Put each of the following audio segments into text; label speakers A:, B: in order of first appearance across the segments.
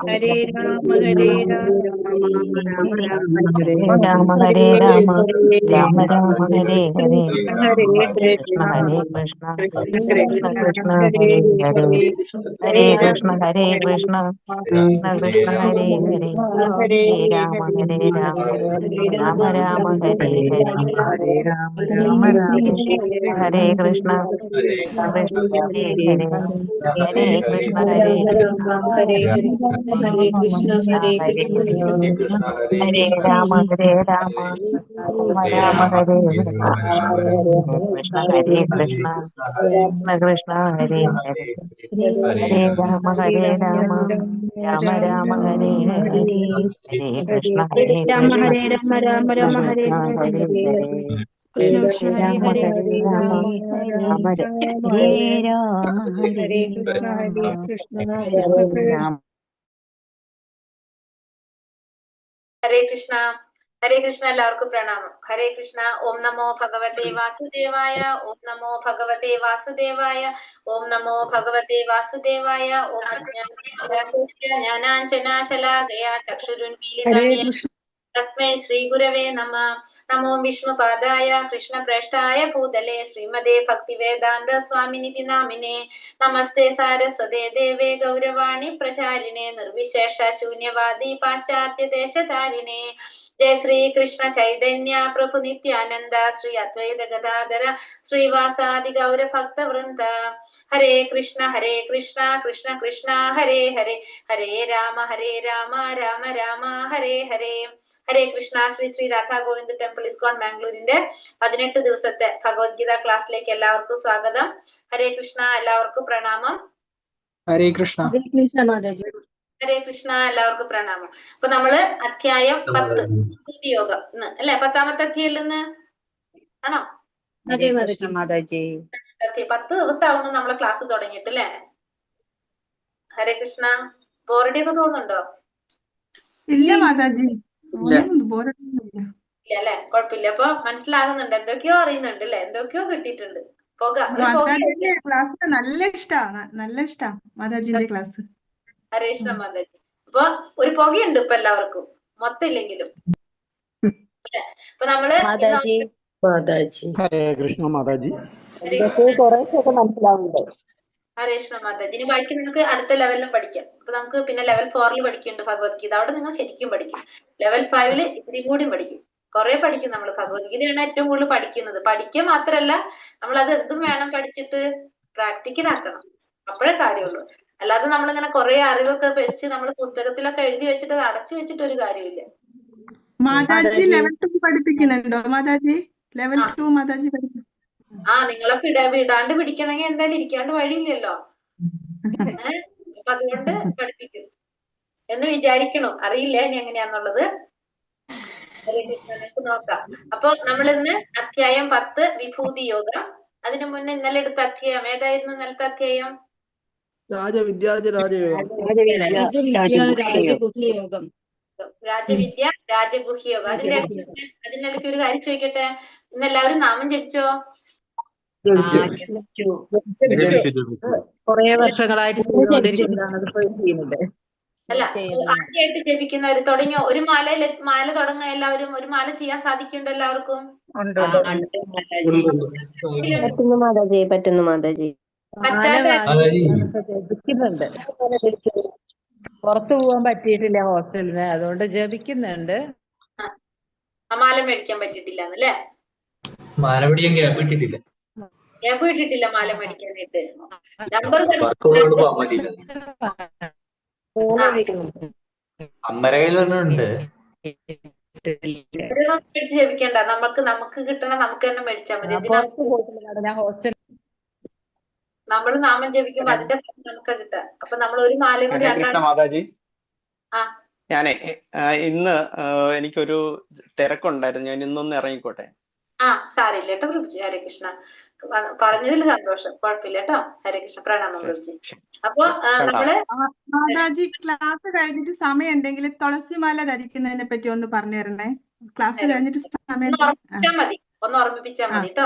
A: ഹരേ രാമ ഹരേ രാമ
B: രാമ ഹരേ രാമ രാമ രാമ ഹരേ ഹരേ
A: ഹരേ
B: കൃഷ്ണ
A: കൃഷ്ണ
B: ഹരേ കൃഷ്ണ
A: കൃഷ്ണ
B: കൃഷ്ണ
A: കൃഷ്ണ
B: കൃഷ്ണ
A: ഹരേ
B: ഹരേ ഹരേ
A: ഹരേ
B: ഹരേ കൃഷ്ണ ഹരേ കൃഷ്ണ കൃഷ്ണ കൃഷ്ണ ഹരേ ഹരേ
A: ഹരേ
B: ഹരേ രാമ ഹരേ രാമ രാമ രാമ ഹരേ ഹരേ
A: ഹരേ രാമ രാമ
B: ഹരേ
A: രാമ
B: ഹരേ കൃഷ്ണ കൃഷ്ണ കൃഷ്ണ ഹരേ ഹരേ ഹരേ കൃഷ്ണ ഹരേ കൃഷ്ണ
A: ഹരേ ഹരേ കൃഷ്ണ ഹരേ
B: ഹരേ
A: കൃഷ്ണ
B: ഹരേ രാമ ഹരേ രാമ രാമ രാമ ഹരേ ഹരേ ഹരേ കൃഷ്ണ ഹരേ കൃഷ്ണ കൃഷ്ണ കൃഷ്ണ ഹരേ ഹരേ ഹരേ രാമ ഹരേ രാമ രാമ രാമ ഹരേ ഹരേ ഹരേ കൃഷ്ണ ഹരേ
A: രാമ
B: കൃഷ്ണ
A: ഹരേ രാമ രാമ
B: കൃഷ്ണ
A: രാമ ഹരേ
B: കൃഷ്ണ
A: ഹരേ
B: ഹരേ ഹരേ
A: കൃഷ്ണ കൃഷ്ണ
B: ഹരേ
A: ഹരേ
B: രാമ
A: ഹരേ
B: ഹരേ രാമ രാമ
C: ഹരേ രാമ
A: ഹരേ
C: ഹരേ
A: കൃഷ്ണ
C: രാമ
A: ഹരേ കൃഷ്ണ
C: രാമ
D: ഹരേ കൃഷ്ണ. ഹരേ കൃഷ്ണ. എല്ലാവർക്കും പ്രണാമം. ഹരേ കൃഷ്ണ. ഓം നമോ ഭഗവതേ വാസുദേവായ. ഓം നമോ ഭഗവതേ വാസുദേവായ. ഓം നമോ ഭഗവതേ വാസുദേവായ. ഓം ജ്ഞാനാഞ്ജനാശലാകയാ ചക്ഷുരുന്മീലിതം യേന തസ്മൈ ശ്രീ ഗുരവേ നമഃ. നമോ വിഷ്ണുപാദായ കൃഷ്ണപ്രേഷ്ഠായ ഭൂതലേ ശ്രീമതേ ഭക്തിവേദാന്ത സ്വാമിനിധി നാമിനെ. നമസ്തേ സാരസ്വതേ ദേവേ ഗൗരവാണി പ്രചാരിണേ നിർവിശേഷ ശൂന്യവാദി പാശ്ചാത്യ ദേശധാരിണേ. ജയ ശ്രീ കൃഷ്ണ ചൈതന്യ പ്രഭു നിത്യാനന്ദ ശ്രീ അദ്വൈത ഗദാധര ശ്രീവാസാദി ഗൗര ഭക്ത വൃന്ദ. ഹരേ കൃഷ്ണ കൃഷ്ണ കൃഷ്ണ ഹരേ ഹരേ ഹരേ രാമ രാമ രാമ ഹരേ ഹരേ. ഹരേ കൃഷ്ണ. ശ്രീ ശ്രീ രാധാ ഗോവിന്ദ് ടെമ്പിൾ ഇസ്കോൺ ബാംഗ്ലൂരിന്റെ 18 ദിവസത്തെ ഭഗവത്ഗീത ക്ലാസ്സിലേക്ക് എല്ലാവർക്കും സ്വാഗതം. ഹരേ കൃഷ്ണ. എല്ലാവർക്കും പ്രണാമം.
E: ഹരേ കൃഷ്ണ.
D: ഹരേ കൃഷ്ണ. എല്ലാവർക്കും പ്രണാമം. അപ്പൊ നമ്മള് അധ്യായം 10 വിഭൂതി യോഗം ഇന്ന് അല്ലെ 10ാമത്തെ അധ്യായം ഇന്ന് ആണോ? 10 ദിവസം ആവുന്നു നമ്മളെ ക്ലാസ് തുടങ്ങിയിട്ട് അല്ലെ. ഹരേ കൃഷ്ണ. ബോറടിയൊക്കെ തോന്നുന്നുണ്ടോ?
F: ഇല്ല മാതാജി,
D: ഇല്ല അല്ലെ, കുഴപ്പമില്ല. അപ്പൊ മനസ്സിലാകുന്നുണ്ട്, എന്തൊക്കെയോ അറിയുന്നുണ്ട് അല്ലെ, എന്തൊക്കെയോ കിട്ടിയിട്ടുണ്ട്.
F: മാതാജിന്റെ ക്ലാസ് നല്ല ഇഷ്ടാ മാതാജിന്റെ ക്ലാസ്.
D: ഹരേ കൃഷ്ണ മാതാജി. അപ്പൊ ഒരു പുകയുണ്ട് ഇപ്പൊ എല്ലാവർക്കും, മൊത്തം ഇല്ലെങ്കിലും. അപ്പൊ നമ്മള്
E: ഹരേ കൃഷ്ണ മാതാജി.
D: ഹരേ കൃഷ്ണ മാതാജി. ഇനി ബാക്കി നമുക്ക് അടുത്ത ലെവലിലും പഠിക്കാം. അപ്പൊ നമുക്ക് പിന്നെ ലെവൽ 4 പഠിക്കുന്നുണ്ട് ഭഗവത്ഗീത. അവിടെ നിങ്ങൾ ശരിക്കും പഠിക്കും. ലെവൽ 5 ഇത്രയും കൂടിയും പഠിക്കും. കുറെ പഠിക്കും നമ്മൾ. ഭഗവത്ഗീതയാണ് ഏറ്റവും കൂടുതൽ പഠിക്കുന്നത്. പഠിക്കുക മാത്രല്ല, നമ്മൾ അത് എന്തും വേണം പഠിച്ചിട്ട് പ്രാക്ടിക്കൽ ആക്കണം. അപ്പോഴേ കാര്യമുള്ളൂ. അല്ലാതെ നമ്മളിങ്ങനെ കുറെ അറിവൊക്കെ വെച്ച് നമ്മൾ പുസ്തകത്തിലൊക്കെ എഴുതി വെച്ചിട്ട് അത് അടച്ചു വെച്ചിട്ട് ഒരു കാര്യമില്ല.
F: മാതാജി ലെവൽ 2 പഠിപ്പിക്കുന്നുണ്ടോ മാതാജി? ലെവൽ 2 മാതാജി പഠിപ്പിക്കും.
D: നിങ്ങളെ വിടാണ്ട് പിടിക്കണമെങ്കിൽ എന്തായാലും ഇരിക്കാണ്ട് വഴിയില്ലല്ലോ. അപ്പൊ അതുകൊണ്ട് പഠിപ്പിക്കും എന്ന് വിചാരിക്കണു. അറിയില്ല ഇനി എങ്ങനെയാന്നുള്ളത്. നോക്കാം. അപ്പൊ നമ്മളിന്ന് അധ്യായം 10 വിഭൂതി യോഗം. അതിനു മുന്നേ ഇന്നലെ എടുത്ത അധ്യായം ഏതായിരുന്നു? ഇന്നലത്തെ അധ്യായം രാജവിദ്യ രാജഗുഹ്യ യോഗം. അതിനിടയ്ക്ക് ഒരു കാര്യം ചോദിക്കട്ടെ, ഇന്ന് എല്ലാവരും നാമം ജപിച്ചോ?
B: കുറെ വർഷങ്ങളായിട്ട്
D: അല്ല, ആദ്യമായിട്ട് ജപിക്കുന്നവര് തുടങ്ങിയോ? ഒരു മാല തുടങ്ങാൻ എല്ലാവരും ഒരു മാല ചെയ്യാൻ സാധിക്കുന്നുണ്ടോ എല്ലാവർക്കും?
C: പറ്റുന്നു മാതാജി.
B: ജപിക്കുന്നുണ്ട്. പുറത്തു പോകാൻ പറ്റിയിട്ടില്ല ഹോസ്റ്റലിന്, അതുകൊണ്ട് ജപിക്കുന്നുണ്ട്.
D: മാല മേടിക്കാൻ പറ്റിയിട്ടില്ലെന്നല്ലേ?
G: മാല മേടിക്കാൻ ഗ്യാപ്പ് കിട്ടിയിട്ടില്ല.
D: ഗ്യാപ്പ് കിട്ടിയിട്ടില്ല മാല മേടിക്കാനായിട്ട്. നമ്പർ
G: അമ്മയുടെ കയ്യിൽ ഒരെണ്ണമുണ്ട്.
D: മേടിച്ച് ജപിക്കണ്ട. നമുക്ക് കിട്ടണ നമുക്ക് തന്നെ മേടിച്ചാൽ മതി. നമ്മൾ നാമം ജപിക്കുമ്പോ അതിന്റെ ഫലം നമുക്ക് കിട്ടാം. അപ്പൊ നമ്മൾ ഒരു മാലയും കൂടി
H: മാതാജി, ഞാനേ ഇന്ന് എനിക്കൊരു തിരക്കുണ്ടായിരുന്നു. ഞാൻ ഇന്നൊന്ന് ഇറങ്ങിക്കോട്ടെ?
D: സാരില്ല കേട്ടോ പ്രഭുജി. ഹരേ കൃഷ്ണ. പറഞ്ഞതിൽ സന്തോഷം. കുഴപ്പമില്ല കേട്ടോ. ഹരേ കൃഷ്ണ. പ്രണാമം പ്രഭുജി. അപ്പൊ നമ്മള്
F: മാതാജി ക്ലാസ് കഴിഞ്ഞിട്ട് സമയം ഉണ്ടെങ്കിൽ തുളസിമാല ധരിക്കുന്നതിനെ പറ്റി ഒന്ന് പറഞ്ഞു തരണേ. ക്ലാസ് കഴിഞ്ഞിട്ട് സമയം
D: മതി, ഒന്ന് ഓർമ്മിപ്പിച്ചാൽ മതി കേട്ടോ.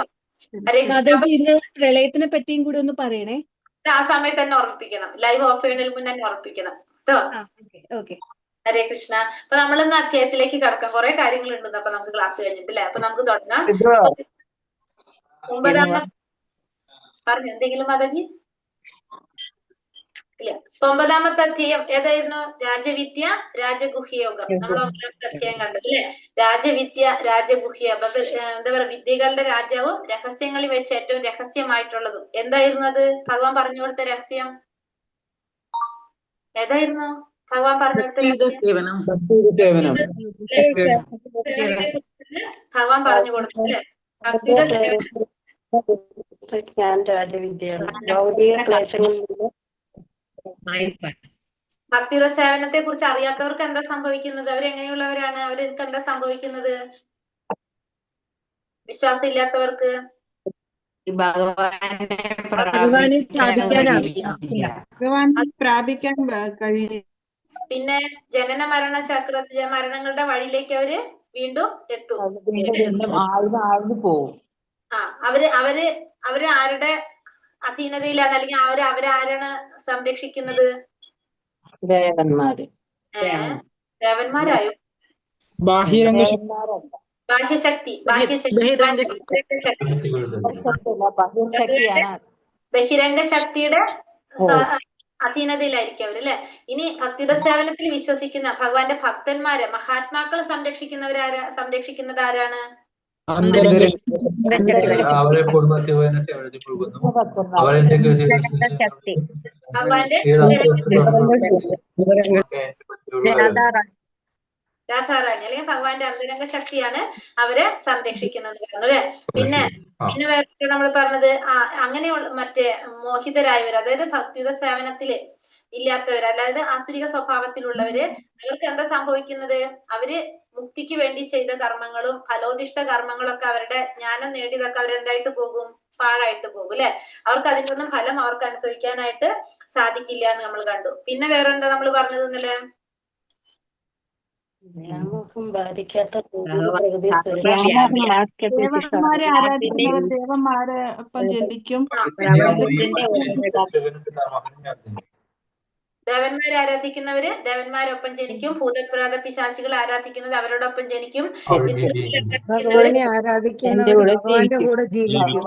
A: പ്രളയത്തിനെ പറ്റിയും കൂടി ഒന്ന് പറയണേ.
D: ആ സമയത്ത് തന്നെ ഓർമ്മിപ്പിക്കണം. ലൈവ് ഓഫ് ചെയ്യുന്നതിന് മുന്നേ തന്നെ ഓർമ്മിപ്പിക്കണം കേട്ടോ.
F: ഓക്കെ.
D: ഹരേ കൃഷ്ണ. അപ്പൊ നമ്മൾ ഇന്ന് അധ്യായത്തിലേക്ക് കടക്കാം. കുറെ കാര്യങ്ങളുണ്ട് അപ്പൊ നമുക്ക് ക്ലാസ് കഴിഞ്ഞിട്ടില്ലേ. അപ്പൊ നമുക്ക് തുടങ്ങാം. ഒമ്പതാമത്തെ പറഞ്ഞു എന്തെങ്കിലും മാതാജി? ഇല്ല. 9ാമത്തെ അധ്യായം ഏതായിരുന്നു? രാജവിദ്യ രാജഗുഹ്യയോഗം. നമ്മൾ 9ാമത്തെ അധ്യായം കണ്ടത് അല്ലെ. രാജവിദ്യ രാജഗുഹ്യ, എന്താ പറയാ, വിദ്യകളുടെ രാജാവും രഹസ്യങ്ങളിൽ വെച്ച് ഏറ്റവും രഹസ്യമായിട്ടുള്ളതും. എന്തായിരുന്നു അത്? ഭഗവാൻ പറഞ്ഞു കൊടുത്ത രഹസ്യം ഏതായിരുന്നു? ഭഗവാൻ പറഞ്ഞു കൊടുത്ത രഹസ്യം ഭഗവാൻ പറഞ്ഞു കൊടുത്തു അല്ലെ. ഭക്തിയുടെ ഭക്തിയുടെ സേവനത്തെ കുറിച്ച് അറിയാത്തവർക്ക് എന്താ സംഭവിക്കുന്നത്? അവരെങ്ങനെയുള്ളവരാണ്? അവർക്ക് എന്താ സംഭവിക്കുന്നത്? വിശ്വാസം ഇല്ലാത്തവർക്ക്
A: ഭഗവാനെ
F: പ്രാപിക്കാൻ കഴിയും.
D: പിന്നെ ജനന മരണ മരണങ്ങളുടെ വഴിയിലേക്ക് അവര് വീണ്ടും എത്തും. അവര് ആരുടെ അധീനതയിലാണ്? അല്ലെങ്കിൽ അവരാരാണ് സംരക്ഷിക്കുന്നത്? ദേവന്മാരായോ? ബാഹ്യശക്തി ബഹിരംഗ ശക്തിയുടെ അധീനതയിലായിരിക്കും അവരല്ലേ. ഇനി ഭക്തിയുടെ സേവനത്തിൽ വിശ്വസിക്കുന്ന ഭഗവാന്റെ ഭക്തന്മാരെ, മഹാത്മാക്കൾ സംരക്ഷിക്കുന്നത് ആരാണ്?
G: അവരെ കുടുംബത്തിന് സേവനത്തിൽ പോകുന്നു. അവരെന്റെ
D: ഭഗവാന്റെ രാധാറാണി അല്ലെങ്കിൽ ഭഗവാന്റെ അന്തരംഗ ശക്തിയാണ് അവരെ സംരക്ഷിക്കുന്നത് പറഞ്ഞു അല്ലെ. പിന്നെ വേറെ നമ്മൾ പറഞ്ഞത് അങ്ങനെയുള്ള മറ്റേ മോഹിതരായവർ, അതായത് ഭക്തിയുടെ സേവനത്തില് ഇല്ലാത്തവർ, അതായത് ആസുരിക സ്വഭാവത്തിലുള്ളവര്, അവർക്ക് എന്താ സംഭവിക്കുന്നത്? അവര് മുക്തിക്ക് വേണ്ടി ചെയ്ത കർമ്മങ്ങളും ഫലോദിഷ്ട കർമ്മങ്ങളൊക്കെ അവരുടെ ജ്ഞാനം നേടിയതൊക്കെ അവരെന്തായിട്ട് പോകും? പാഴായിട്ട് പോകും അല്ലെ. അവർക്ക് അതിന്റെ ഫലം അവർക്ക് അനുഭവിക്കാനായിട്ട് സാധിക്കില്ല എന്ന് നമ്മൾ കണ്ടു. പിന്നെ വേറെ എന്താ നമ്മൾ പറഞ്ഞത് ഇന്നലെ?
F: ദേവന്മാരെ ആരാധിക്കുന്നവർ ദേവന്മാരെ ഒപ്പം ജനിക്കും.
D: ദേവന്മാരെ ആരാധിക്കുന്നവര് ദേവന്മാരൊപ്പം ജനിക്കും. ഭൂതപ്രേത പിശാചികൾ ആരാധിക്കുന്നത് അവരോടൊപ്പം ജനിക്കും.
A: ഭഗവാനെ ആരാധിക്കുന്നവർ ഭഗവാന്റെ കൂടെ ജീവിക്കും.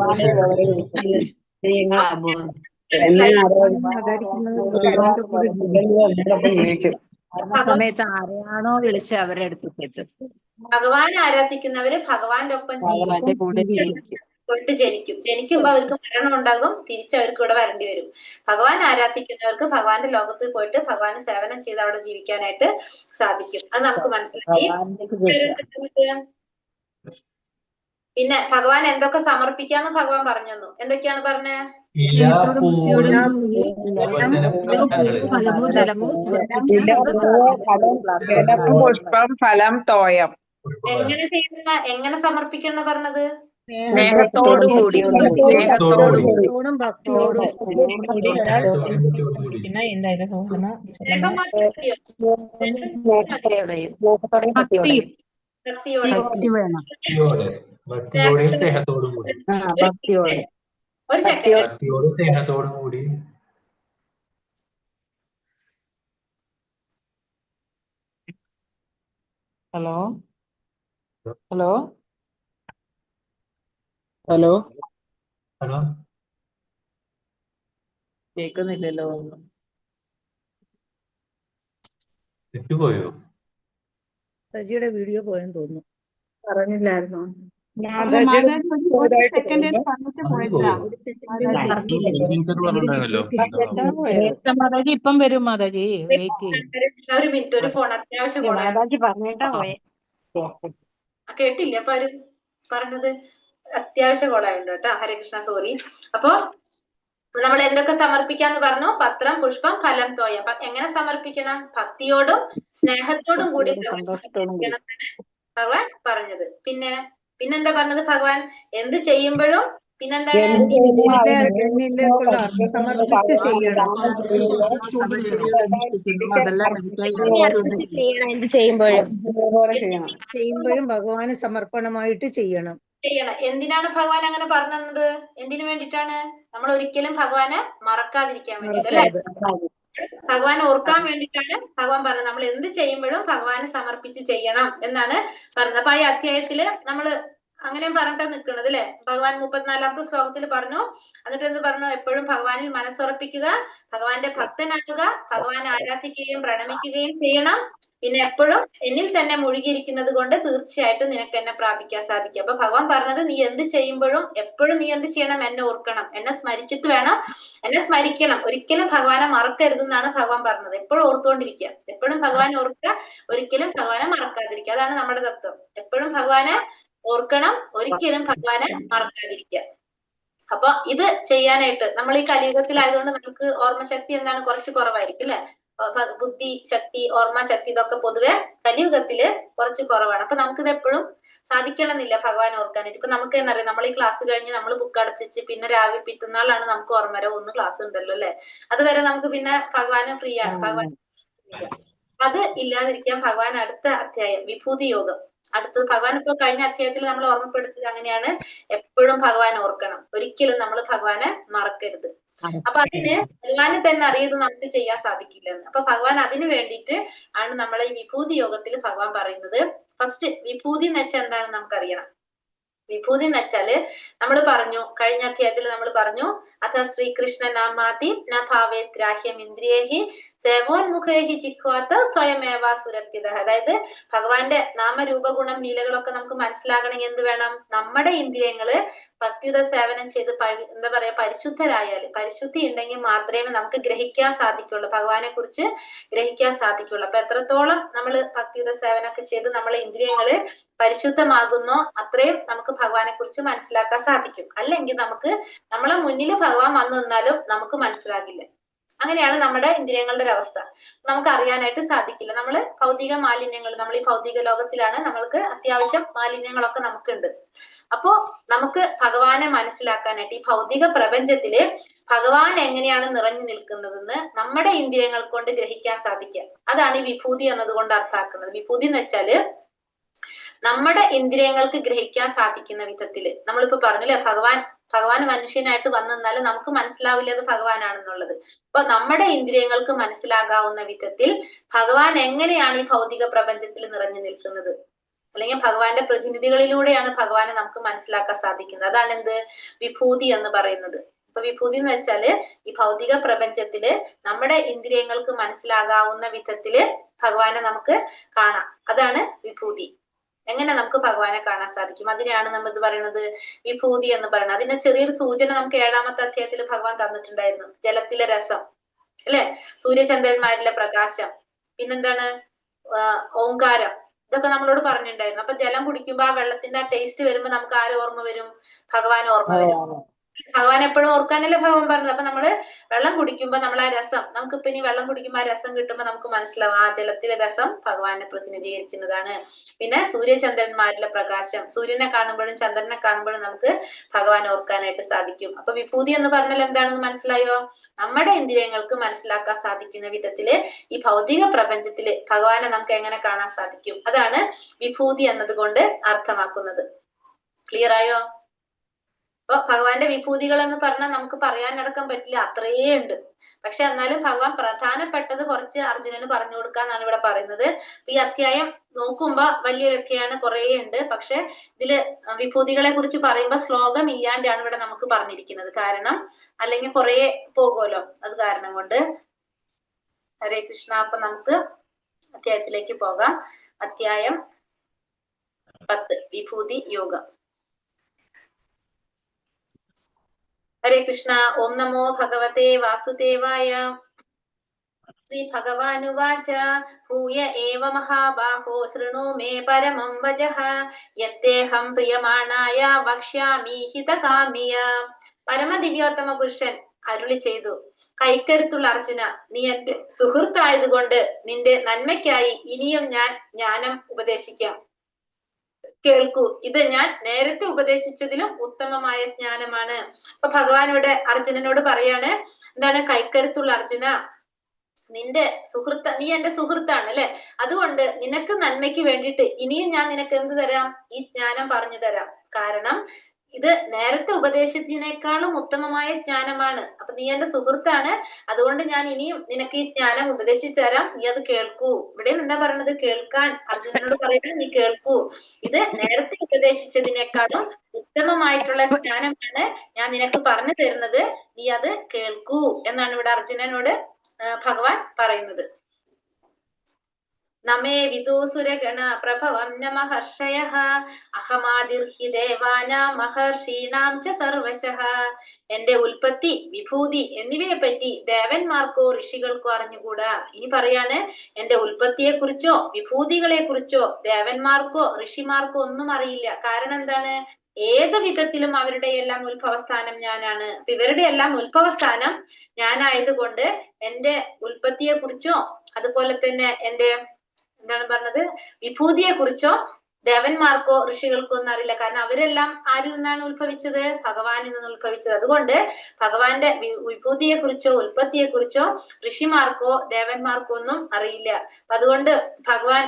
C: സമയത്ത് ആരെയാണോ വിളിച്ച് അവരുടെ അടുത്തേക്ക് എത്തും.
D: ഭഗവാൻ ആരാധിക്കുന്നവര് ഭഗവാന്റെ ഒപ്പം ജനിക്കുമ്പോ അവർക്ക് മരണം ഉണ്ടാകും. തിരിച്ച് അവർക്ക് ഇവിടെ വരേണ്ടി വരും. ഭഗവാൻ ആരാധിക്കുന്നവർക്ക് ഭഗവാന്റെ ലോകത്തിൽ പോയിട്ട് ഭഗവാന് സേവനം ചെയ്ത് അവിടെ ജീവിക്കാനായിട്ട് സാധിക്കും. അത് നമുക്ക് മനസ്സിലാക്കി. പിന്നെ ഭഗവാൻ എന്തൊക്കെ സമർപ്പിക്കാന്ന് ഭഗവാൻ പറഞ്ഞു തന്നു. എന്തൊക്കെയാണ് പറഞ്ഞേ?
B: പുഷ്പം, ഫലം, തോയം.
D: എങ്ങനെ സമർപ്പിക്കണം പറഞ്ഞത്?
B: സ്നേഹത്തോടുകൂടി.
G: ഭക്തിയോടെയും സ്നേഹത്തോടും കൂടി. ഭക്തിയോടും സ്നേഹത്തോടും കൂടി.
B: ഹലോ കേൾക്കുന്നില്ലല്ലോ.
G: വിട്ടുപോയോ?
A: സജിയുടെ വീഡിയോ പോയെന്ന് തോന്നുന്നു. പറഞ്ഞില്ലായിരുന്നോ?
C: ഇപ്പം വരും മാതാജി.
D: ഒരു മിനിറ്റ്, ഒരു ഫോൺ അത്യാവശ്യം
C: പറഞ്ഞിട്ടാ പോയെ.
D: കേട്ടില്ല അപ്പൊ അവര് പറഞ്ഞത്. അത്യാവശ്യ കോളായുണ്ട് കേട്ടോ. ഹരേ കൃഷ്ണ, സോറി. അപ്പൊ നമ്മൾ എന്തൊക്കെ സമർപ്പിക്കാന്ന് പറഞ്ഞു? പത്രം, പുഷ്പം, ഫലം, തോയം. എങ്ങനെ സമർപ്പിക്കണം? ഭക്തിയോടും സ്നേഹത്തോടും കൂടി ഭഗവാൻ പറഞ്ഞത്. പിന്നെന്താ പറഞ്ഞത് ഭഗവാൻ? എന്ത് ചെയ്യുമ്പോഴും പിന്നെന്താണ്?
A: സമർപ്പിച്ച് ചെയ്യണം. ചെയ്യുമ്പോഴും ഭഗവാന് സമർപ്പണമായിട്ട് ചെയ്യണം.
D: എന്തിനാണ് ഭഗവാൻ അങ്ങനെ പറഞ്ഞത്? എന്തിനു വേണ്ടിയിട്ടാണ്? നമ്മൾ ഒരിക്കലും ഭഗവാനെ മറക്കാതിരിക്കാൻ വേണ്ടിട്ട് അല്ലെ. ഭഗവാൻ ഓർക്കാൻ വേണ്ടിയിട്ടാണ് ഭഗവാൻ പറഞ്ഞത് നമ്മൾ എന്ത് ചെയ്യുമ്പോഴും ഭഗവാന് സമർപ്പിച്ച് ചെയ്യണം എന്നാണ് പറഞ്ഞത്. അപ്പൊ ഈ അധ്യായത്തില് നമ്മള് അങ്ങനെ പറഞ്ഞിട്ടാ നിൽക്കുന്നത് അല്ലെ. ഭഗവാൻ 34ാമത്തെ ശ്ലോകത്തിൽ പറഞ്ഞു. എന്നിട്ട് എന്ത് പറഞ്ഞു? എപ്പോഴും ഭഗവാനിൽ മനസ്സുറപ്പിക്കുക, ഭഗവാന്റെ ഭക്തനാകുക, ഭഗവാനെ ആരാധിക്കുകയും പ്രണമിക്കുകയും ചെയ്യണം. പിന്നെ എപ്പോഴും എന്നിൽ തന്നെ മുഴുകിയിരിക്കുന്നത് കൊണ്ട് തീർച്ചയായിട്ടും നിനക്ക് എന്നെ പ്രാപിക്കാൻ സാധിക്കും. അപ്പൊ ഭഗവാൻ പറഞ്ഞത് നീ എന്ത് ചെയ്യുമ്പോഴും എപ്പോഴും നീ എന്ത് ചെയ്യണം? എന്നെ ഓർക്കണം, എന്നെ സ്മരിച്ചിട്ട് വേണം, എന്നെ സ്മരിക്കണം. ഒരിക്കലും ഭഗവാനെ മറക്കരുതെന്നാണ് ഭഗവാൻ പറഞ്ഞത്. എപ്പോഴും ഓർത്തുകൊണ്ടിരിക്കുക, എപ്പോഴും ഭഗവാനെ ഓർക്കുക, ഒരിക്കലും ഭഗവാനെ മറക്കാതിരിക്കുക. അതാണ് നമ്മുടെ തത്വം. എപ്പോഴും ഭഗവാനെ ഓർക്കണം, ഒരിക്കലും ഭഗവാനെ മറക്കാതിരിക്കുക. അപ്പൊ ഇത് ചെയ്യാനായിട്ട് നമ്മൾ ഈ കലിയുഗത്തിലായതുകൊണ്ട് നമുക്ക് ഓർമ്മശക്തി എന്താണ് കുറച്ച് കുറവായിരിക്കും അല്ലെ. ബുദ്ധി ശക്തി, ഓർമ്മ ശക്തി ഇതൊക്കെ പൊതുവെ കലിയുഗത്തില് കുറച്ച് കുറവാണ്. അപ്പൊ നമുക്കിത് എപ്പോഴും സാധിക്കണമെന്നില്ല ഭഗവാൻ ഓർക്കാനായിട്ട്. ഇപ്പൊ നമുക്ക് എന്നറിയാം, നമ്മൾ ഈ ക്ലാസ് കഴിഞ്ഞ് നമ്മൾ ബുക്ക് അടച്ചിച്ച് പിന്നെ രാവിലെ പിറ്റുന്നാളാണ് നമുക്ക് ഓർമ്മ ഒന്ന് ക്ലാസ് ഉണ്ടല്ലോ അല്ലെ. അതുവരെ നമുക്ക് പിന്നെ ഭഗവാന് ഫ്രീ ആണ്. ഭഗവാൻ അത് ഇല്ലാതിരിക്കാൻ ഭഗവാൻ അടുത്ത അധ്യായം വിഭൂതി യോഗം, അടുത്തത് ഭഗവാൻ ഇപ്പൊ കഴിഞ്ഞ അധ്യായത്തിൽ നമ്മൾ ഓർമ്മപ്പെടുത്തിയത് അങ്ങനെയാണ്. എപ്പോഴും ഭഗവാൻ ഓർക്കണം, ഒരിക്കലും നമ്മൾ ഭഗവാനെ മറക്കരുത്. അപ്പൊ അതിന് ഭഗവാനെ തന്നെ അറിയത് നമുക്ക് ചെയ്യാൻ സാധിക്കില്ലെന്ന്. അപ്പൊ ഭഗവാൻ അതിന് വേണ്ടിയിട്ട് ആണ് നമ്മളെ ഈ വിഭൂതി യോഗത്തിൽ ഭഗവാൻ പറയുന്നത്. ഫസ്റ്റ് വിഭൂതി എന്ന് വെച്ചാൽ എന്താണെന്ന് നമുക്കറിയണം. വിഭൂതി എന്ന് വെച്ചാല് നമ്മൾ പറഞ്ഞു, കഴിഞ്ഞ അധ്യായത്തിൽ നമ്മൾ പറഞ്ഞു, അഥ ശ്രീകൃഷ്ണ നാമാതി ന ഭാവേത് ഗ്രാഹ്യം ഇന്ദ്രിയേഹി സേവോന്മുഖേഹി ജിഹ്വാത സ്വയമേവ സുരക്ഷിത. അതായത് ഭഗവാന്റെ നാമരൂപ ഗുണം ലീലകളൊക്കെ നമുക്ക് മനസ്സിലാകണമെങ്കിൽ എന്ത് വേണം? നമ്മുടെ ഇന്ദ്രിയങ്ങള് ഭക്തിയുത സേവനം ചെയ്ത് എന്താ പറയാ പരിശുദ്ധരായാല്, പരിശുദ്ധി ഉണ്ടെങ്കിൽ മാത്രമേ നമുക്ക് ഗ്രഹിക്കാൻ സാധിക്കുള്ളൂ, ഭഗവാനെ കുറിച്ച് ഗ്രഹിക്കാൻ സാധിക്കുള്ളൂ. അപ്പൊ എത്രത്തോളം നമ്മൾ ഭക്തിയുത സേവനമൊക്കെ ചെയ്ത് നമ്മളെ ഇന്ദ്രിയങ്ങള് പരിശുദ്ധമാകുന്നോ അത്രയും നമുക്ക് ഭഗവാനെ കുറിച്ച് മനസ്സിലാക്കാൻ സാധിക്കും. അല്ലെങ്കിൽ നമുക്ക് നമ്മളെ മുന്നിൽ ഭഗവാൻ വന്നു നിന്നാലും നമുക്ക് മനസ്സിലാകില്ല. അങ്ങനെയാണ് നമ്മുടെ ഇന്ദ്രിയങ്ങളുടെ ഒരു അവസ്ഥ. നമുക്ക് അറിയാനായിട്ട് സാധിക്കില്ല. നമ്മള് ഭൗതിക മാലിന്യങ്ങൾ, നമ്മൾ ഈ ഭൗതിക ലോകത്തിലാണ്, നമ്മൾക്ക് അത്യാവശ്യം മാലിന്യങ്ങളൊക്കെ നമുക്കുണ്ട്. അപ്പോ നമുക്ക് ഭഗവാനെ മനസ്സിലാക്കാനായിട്ട് ഈ ഭൗതിക പ്രപഞ്ചത്തില് ഭഗവാൻ എങ്ങനെയാണ് നിറഞ്ഞു നിൽക്കുന്നതെന്ന് നമ്മുടെ ഇന്ദ്രിയങ്ങൾ കൊണ്ട് ഗ്രഹിക്കാൻ സാധിക്കുക. അതാണ് ഈ വിഭൂതി എന്നതുകൊണ്ട് അർത്ഥാക്കുന്നത്. വിഭൂതി എന്ന് വെച്ചാല് നമ്മുടെ ഇന്ദ്രിയങ്ങൾക്ക് ഗ്രഹിക്കാൻ സാധിക്കുന്ന വിധത്തില്, നമ്മളിപ്പോ പറഞ്ഞില്ലേ ഭഗവാൻ മനുഷ്യനായിട്ട് വന്നു നിന്നാലും നമുക്ക് മനസ്സിലാവില്ല അത് ഭഗവാനാണെന്നുള്ളത്. അപ്പൊ നമ്മുടെ ഇന്ദ്രിയങ്ങൾക്ക് മനസ്സിലാകാവുന്ന വിധത്തിൽ ഭഗവാൻ എങ്ങനെയാണ് ഈ ഭൗതിക പ്രപഞ്ചത്തിൽ നിറഞ്ഞു നിൽക്കുന്നത്, അല്ലെങ്കിൽ ഭഗവാന്റെ പ്രതിനിധികളിലൂടെയാണ് ഭഗവാനെ നമുക്ക് മനസ്സിലാക്കാൻ സാധിക്കുന്നത്. അതാണ് എന്ത് വിഭൂതി എന്ന് പറയുന്നത്. അപ്പൊ വിഭൂതി എന്ന് വെച്ചാല് ഈ ഭൗതിക പ്രപഞ്ചത്തില് നമ്മുടെ ഇന്ദ്രിയങ്ങൾക്ക് മനസ്സിലാകാവുന്ന വിധത്തില് ഭഗവാനെ നമുക്ക് കാണാം. അതാണ് വിഭൂതി. എങ്ങനെ നമുക്ക് ഭഗവാനെ കാണാൻ സാധിക്കും? അതിനെയാണ് നമ്മൾ ഇത് പറയുന്നത് വിഭൂതി എന്ന് പറയുന്നത്. അതിന്റെ ചെറിയൊരു സൂചന നമുക്ക് 7ാമത്തെ അധ്യായത്തിൽ ഭഗവാൻ തന്നിട്ടുണ്ടായിരുന്നു. ജലത്തിലെ രസം അല്ലെ, സൂര്യചന്ദ്രന്മാരിലെ പ്രകാശം, പിന്നെന്താണ് ഓങ്കാരം, ഇതൊക്കെ നമ്മളോട് പറഞ്ഞിട്ടുണ്ടായിരുന്നു. അപ്പൊ ജലം കുടിക്കുമ്പോ ആ വെള്ളത്തിന്റെ ആ ടേസ്റ്റ് വരുമ്പോ നമുക്ക് ആര് ഓർമ്മ വരും? ഭഗവാൻ ഓർമ്മ വരും. ഭഗവാൻ എപ്പോഴും ഓർക്കാനല്ലേ ഭഗവാൻ പറഞ്ഞത്. അപ്പൊ നമ്മള് വെള്ളം കുടിക്കുമ്പോ നമ്മൾ ആ രസം, നമുക്കിപ്പൊ ഇനി വെള്ളം കുടിക്കുമ്പോ ആ രസം കിട്ടുമ്പോ നമുക്ക് മനസ്സിലാവും ആ ജലത്തിലെ രസം ഭഗവാനെ പ്രതിനിധീകരിക്കുന്നതാണ്. പിന്നെ സൂര്യചന്ദ്രന്മാരിലെ പ്രകാശം, സൂര്യനെ കാണുമ്പോഴും ചന്ദ്രനെ കാണുമ്പോഴും നമുക്ക് ഭഗവാൻ ഓർക്കാനായിട്ട് സാധിക്കും. അപ്പൊ വിഭൂതി എന്ന് പറഞ്ഞാൽ എന്താണെന്ന് മനസ്സിലായോ? നമ്മുടെ ഇന്ദ്രിയങ്ങൾക്ക് മനസ്സിലാക്കാൻ സാധിക്കുന്ന വിധത്തില് ഈ ഭൗതിക പ്രപഞ്ചത്തില് ഭഗവാനെ നമുക്ക് എങ്ങനെ കാണാൻ സാധിക്കും, അതാണ് വിഭൂതി എന്നതുകൊണ്ട് അർത്ഥമാക്കുന്നത്. ക്ലിയർ ആയോ? അപ്പൊ ഭഗവാന്റെ വിഭൂതികൾ എന്ന് പറഞ്ഞാൽ നമുക്ക് പറയാനടക്കം പറ്റില്ല, അത്രയേ ഉണ്ട്. പക്ഷെ എന്നാലും ഭഗവാൻ പ്രധാനപ്പെട്ടത് കുറച്ച് അർജുനന് പറഞ്ഞു കൊടുക്കാന്നാണ് ഇവിടെ പറയുന്നത്. ഈ അധ്യായം നോക്കുമ്പോ വലിയൊരു അധ്യായമാണ്, കുറേ ഉണ്ട്. പക്ഷെ ഇതില് വിഭൂതികളെ കുറിച്ച് പറയുമ്പോ ശ്ലോകം ഇല്ലാണ്ടാണ് ഇവിടെ നമുക്ക് പറഞ്ഞിരിക്കുന്നത്. കാരണം അല്ലെങ്കിൽ കുറേ പോകുമല്ലോ, അത് കാരണം കൊണ്ട്. ഹരേ കൃഷ്ണ. അപ്പൊ നമുക്ക് അധ്യായത്തിലേക്ക് പോകാം. അധ്യായം 10 വിഭൂതി യോഗം. ഹരേ കൃഷ്ണ. ഓം നമോ ഭഗവതേ വാസുദേവായ. ശ്രീ ഭഗവാനുവാച ഭൂയ ഏവ മഹാബാഹോ ശൃണു മേ പരമം വചഃ യത്തേഹം പ്രിയമാണായ വക്ഷ്യാമി ഹിതകാമ്യ. പരമദിവ്യോത്തമ പുരുഷൻ അരുളി ചെയ്തു, കൈക്കരുത്തുള്ള അർജുന, നീ എന്റെ സുഹൃത്തായതുകൊണ്ട് നിന്റെ നന്മയ്ക്കായി ഇനിയും ഞാൻ ജ്ഞാനം ഉപദേശിക്കാം. കേൾക്കൂ, ഇത് ഞാൻ നേരത്തെ ഉപദേശിച്ചതിലും ഉത്തമമായ ജ്ഞാനമാണ്. അപ്പൊ ഭഗവാനോട് അർജുനനോട് പറയാണ്, എന്താണ്? കൈക്കരുത്തുള്ള അർജുന, നിന്റെ നീ എന്റെ സുഹൃത്താണ് അല്ലെ, അതുകൊണ്ട് നിനക്ക് നന്മയ്ക്ക് വേണ്ടിയിട്ട് ഇനിയും ഞാൻ നിനക്ക് എന്ത് തരാം? ഈ ജ്ഞാനം പറഞ്ഞു തരാം. കാരണം ഇത് നേരത്തെ ഉപദേശത്തിനേക്കാളും ഉത്തമമായ ജ്ഞാനമാണ്. അപ്പൊ നീ എന്റെ സുഹൃത്താണ്, അതുകൊണ്ട് ഞാൻ ഇനിയും നിനക്ക് ഈ ജ്ഞാനം ഉപദേശിച്ചു തരാം, നീ അത് കേൾക്കൂ. ഇവിടെയും എന്താ പറയുന്നത്? കേൾക്കാൻ അർജുനനോട് പറയുന്നത് നീ കേൾക്കൂ, ഇത് നേരത്തെ ഉപദേശിച്ചതിനേക്കാളും ഉത്തമമായിട്ടുള്ള ജ്ഞാനമാണ് ഞാൻ നിനക്ക് പറഞ്ഞു തരുന്നത്, നീ അത് കേൾക്കൂ എന്നാണ് ഇവിടെ അർജുനനോട് ഭഗവാൻ പറയുന്നത്. നമേ വിദൂസുരഗണ പ്രഭവം ന മഹർഷയഃ അഹമാദിർഹി ദേവാനാം മഹർഷീണാം ച സർവശഃ. എന്റെ ഉൽപ്പത്തി, വിഭൂതി എന്നിവയെ പറ്റി ദേവന്മാർക്കോ ഋഷികൾക്കോ അറിഞ്ഞുകൂടാ. ഇനി പറയാണ്, എന്റെ ഉൽപ്പത്തിയെ കുറിച്ചോ വിഭൂതികളെ കുറിച്ചോ ദേവന്മാർക്കോ ഋഷിമാർക്കോ ഒന്നും അറിയില്ല. കാരണം എന്താണ്? ഏത് വിധത്തിലും അവരുടെ എല്ലാം ഉത്ഭവസ്ഥാനം ഞാനാണ്. അപ്പൊ ഇവരുടെ എല്ലാം ഉത്ഭവസ്ഥാനം ഞാനായതുകൊണ്ട് എന്റെ ഉൽപ്പത്തിയെ കുറിച്ചോ അതുപോലെ തന്നെ എന്റെ എന്താണ് പറഞ്ഞത്, വിഭൂതിയെ കുറിച്ചോ ദേവന്മാർക്കോ ഋഷികൾക്കോ ഒന്നും അറിയില്ല. കാരണം അവരെല്ലാം ആരിൽ നിന്നാണ് ഉത്ഭവിച്ചത്? ഭഗവാനിൽ നിന്ന് ഉത്ഭവിച്ചത്. അതുകൊണ്ട് ഭഗവാന്റെ വിഭൂതിയെ കുറിച്ചോ ഉൽപ്പത്തിയെ കുറിച്ചോ ഋഷിമാർക്കോ ദേവന്മാർക്കോ ഒന്നും അറിയില്ല. അതുകൊണ്ട് ഭഗവാൻ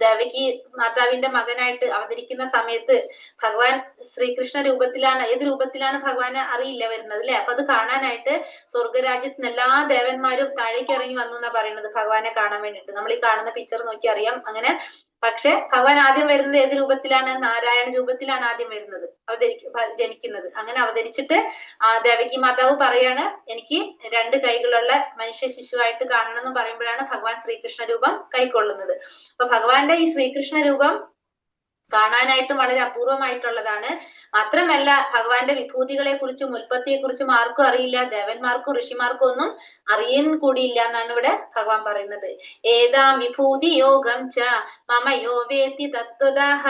D: ദേവകി മാതാവിന്റെ മകനായിട്ട് അവതരിക്കുന്ന സമയത്ത് ഭഗവാൻ ശ്രീകൃഷ്ണ രൂപത്തിലാണ്, ഏത് രൂപത്തിലാണ് ഭഗവാനെ അറിയില്ല വരുന്നത് അല്ലെ. അപ്പൊ അത് കാണാനായിട്ട് സ്വർഗരാജ്യത്ത് നിന്ന് എല്ലാ ദേവന്മാരും താഴേക്ക് ഇറങ്ങി വന്നു എന്നാ പറയുന്നത് ഭഗവാനെ കാണാൻ വേണ്ടിട്ട്. നമ്മൾ ഈ കാണുന്ന പിക്ചർ നോക്കി അറിയാം അങ്ങനെ. പക്ഷെ ഭഗവാൻ ആദ്യം വരുന്നത് ഏത് രൂപത്തിലാണ്? നാരായണ രൂപത്തിലാണ് ആദ്യം വരുന്നത്, ജനിക്കുന്നത്. അങ്ങനെ അവതരിച്ചിട്ട് ദേവകി മാതാവ് പറയാണ്, എനിക്ക് 2 കൈകളുള്ള മനുഷ്യ ശിശുവായിട്ട് കാണണം എന്ന് പറയുമ്പോഴാണ് ഭഗവാൻ ശ്രീകൃഷ്ണ രൂപം കൈക്കൊള്ളുന്നത്. അപ്പൊ ഭഗവാന്റെ ഈ ശ്രീകൃഷ്ണ രൂപം കാണാനായിട്ടും വളരെ അപൂർവമായിട്ടുള്ളതാണ്. മാത്രമല്ല ഭഗവാന്റെ വിഭൂതികളെ കുറിച്ചും ഉൽപ്പത്തിയെ കുറിച്ചും ആർക്കും അറിയില്ല, ദേവന്മാർക്കും ഋഷിമാർക്കും ഒന്നും അറിയാൻ കൂടിയില്ല എന്നാണ് ഇവിടെ ഭഗവാൻ പറയുന്നത്. ഏതാം വിഭൂതി യോഗം ച മമ യോ വേത്തി തത്വദഃ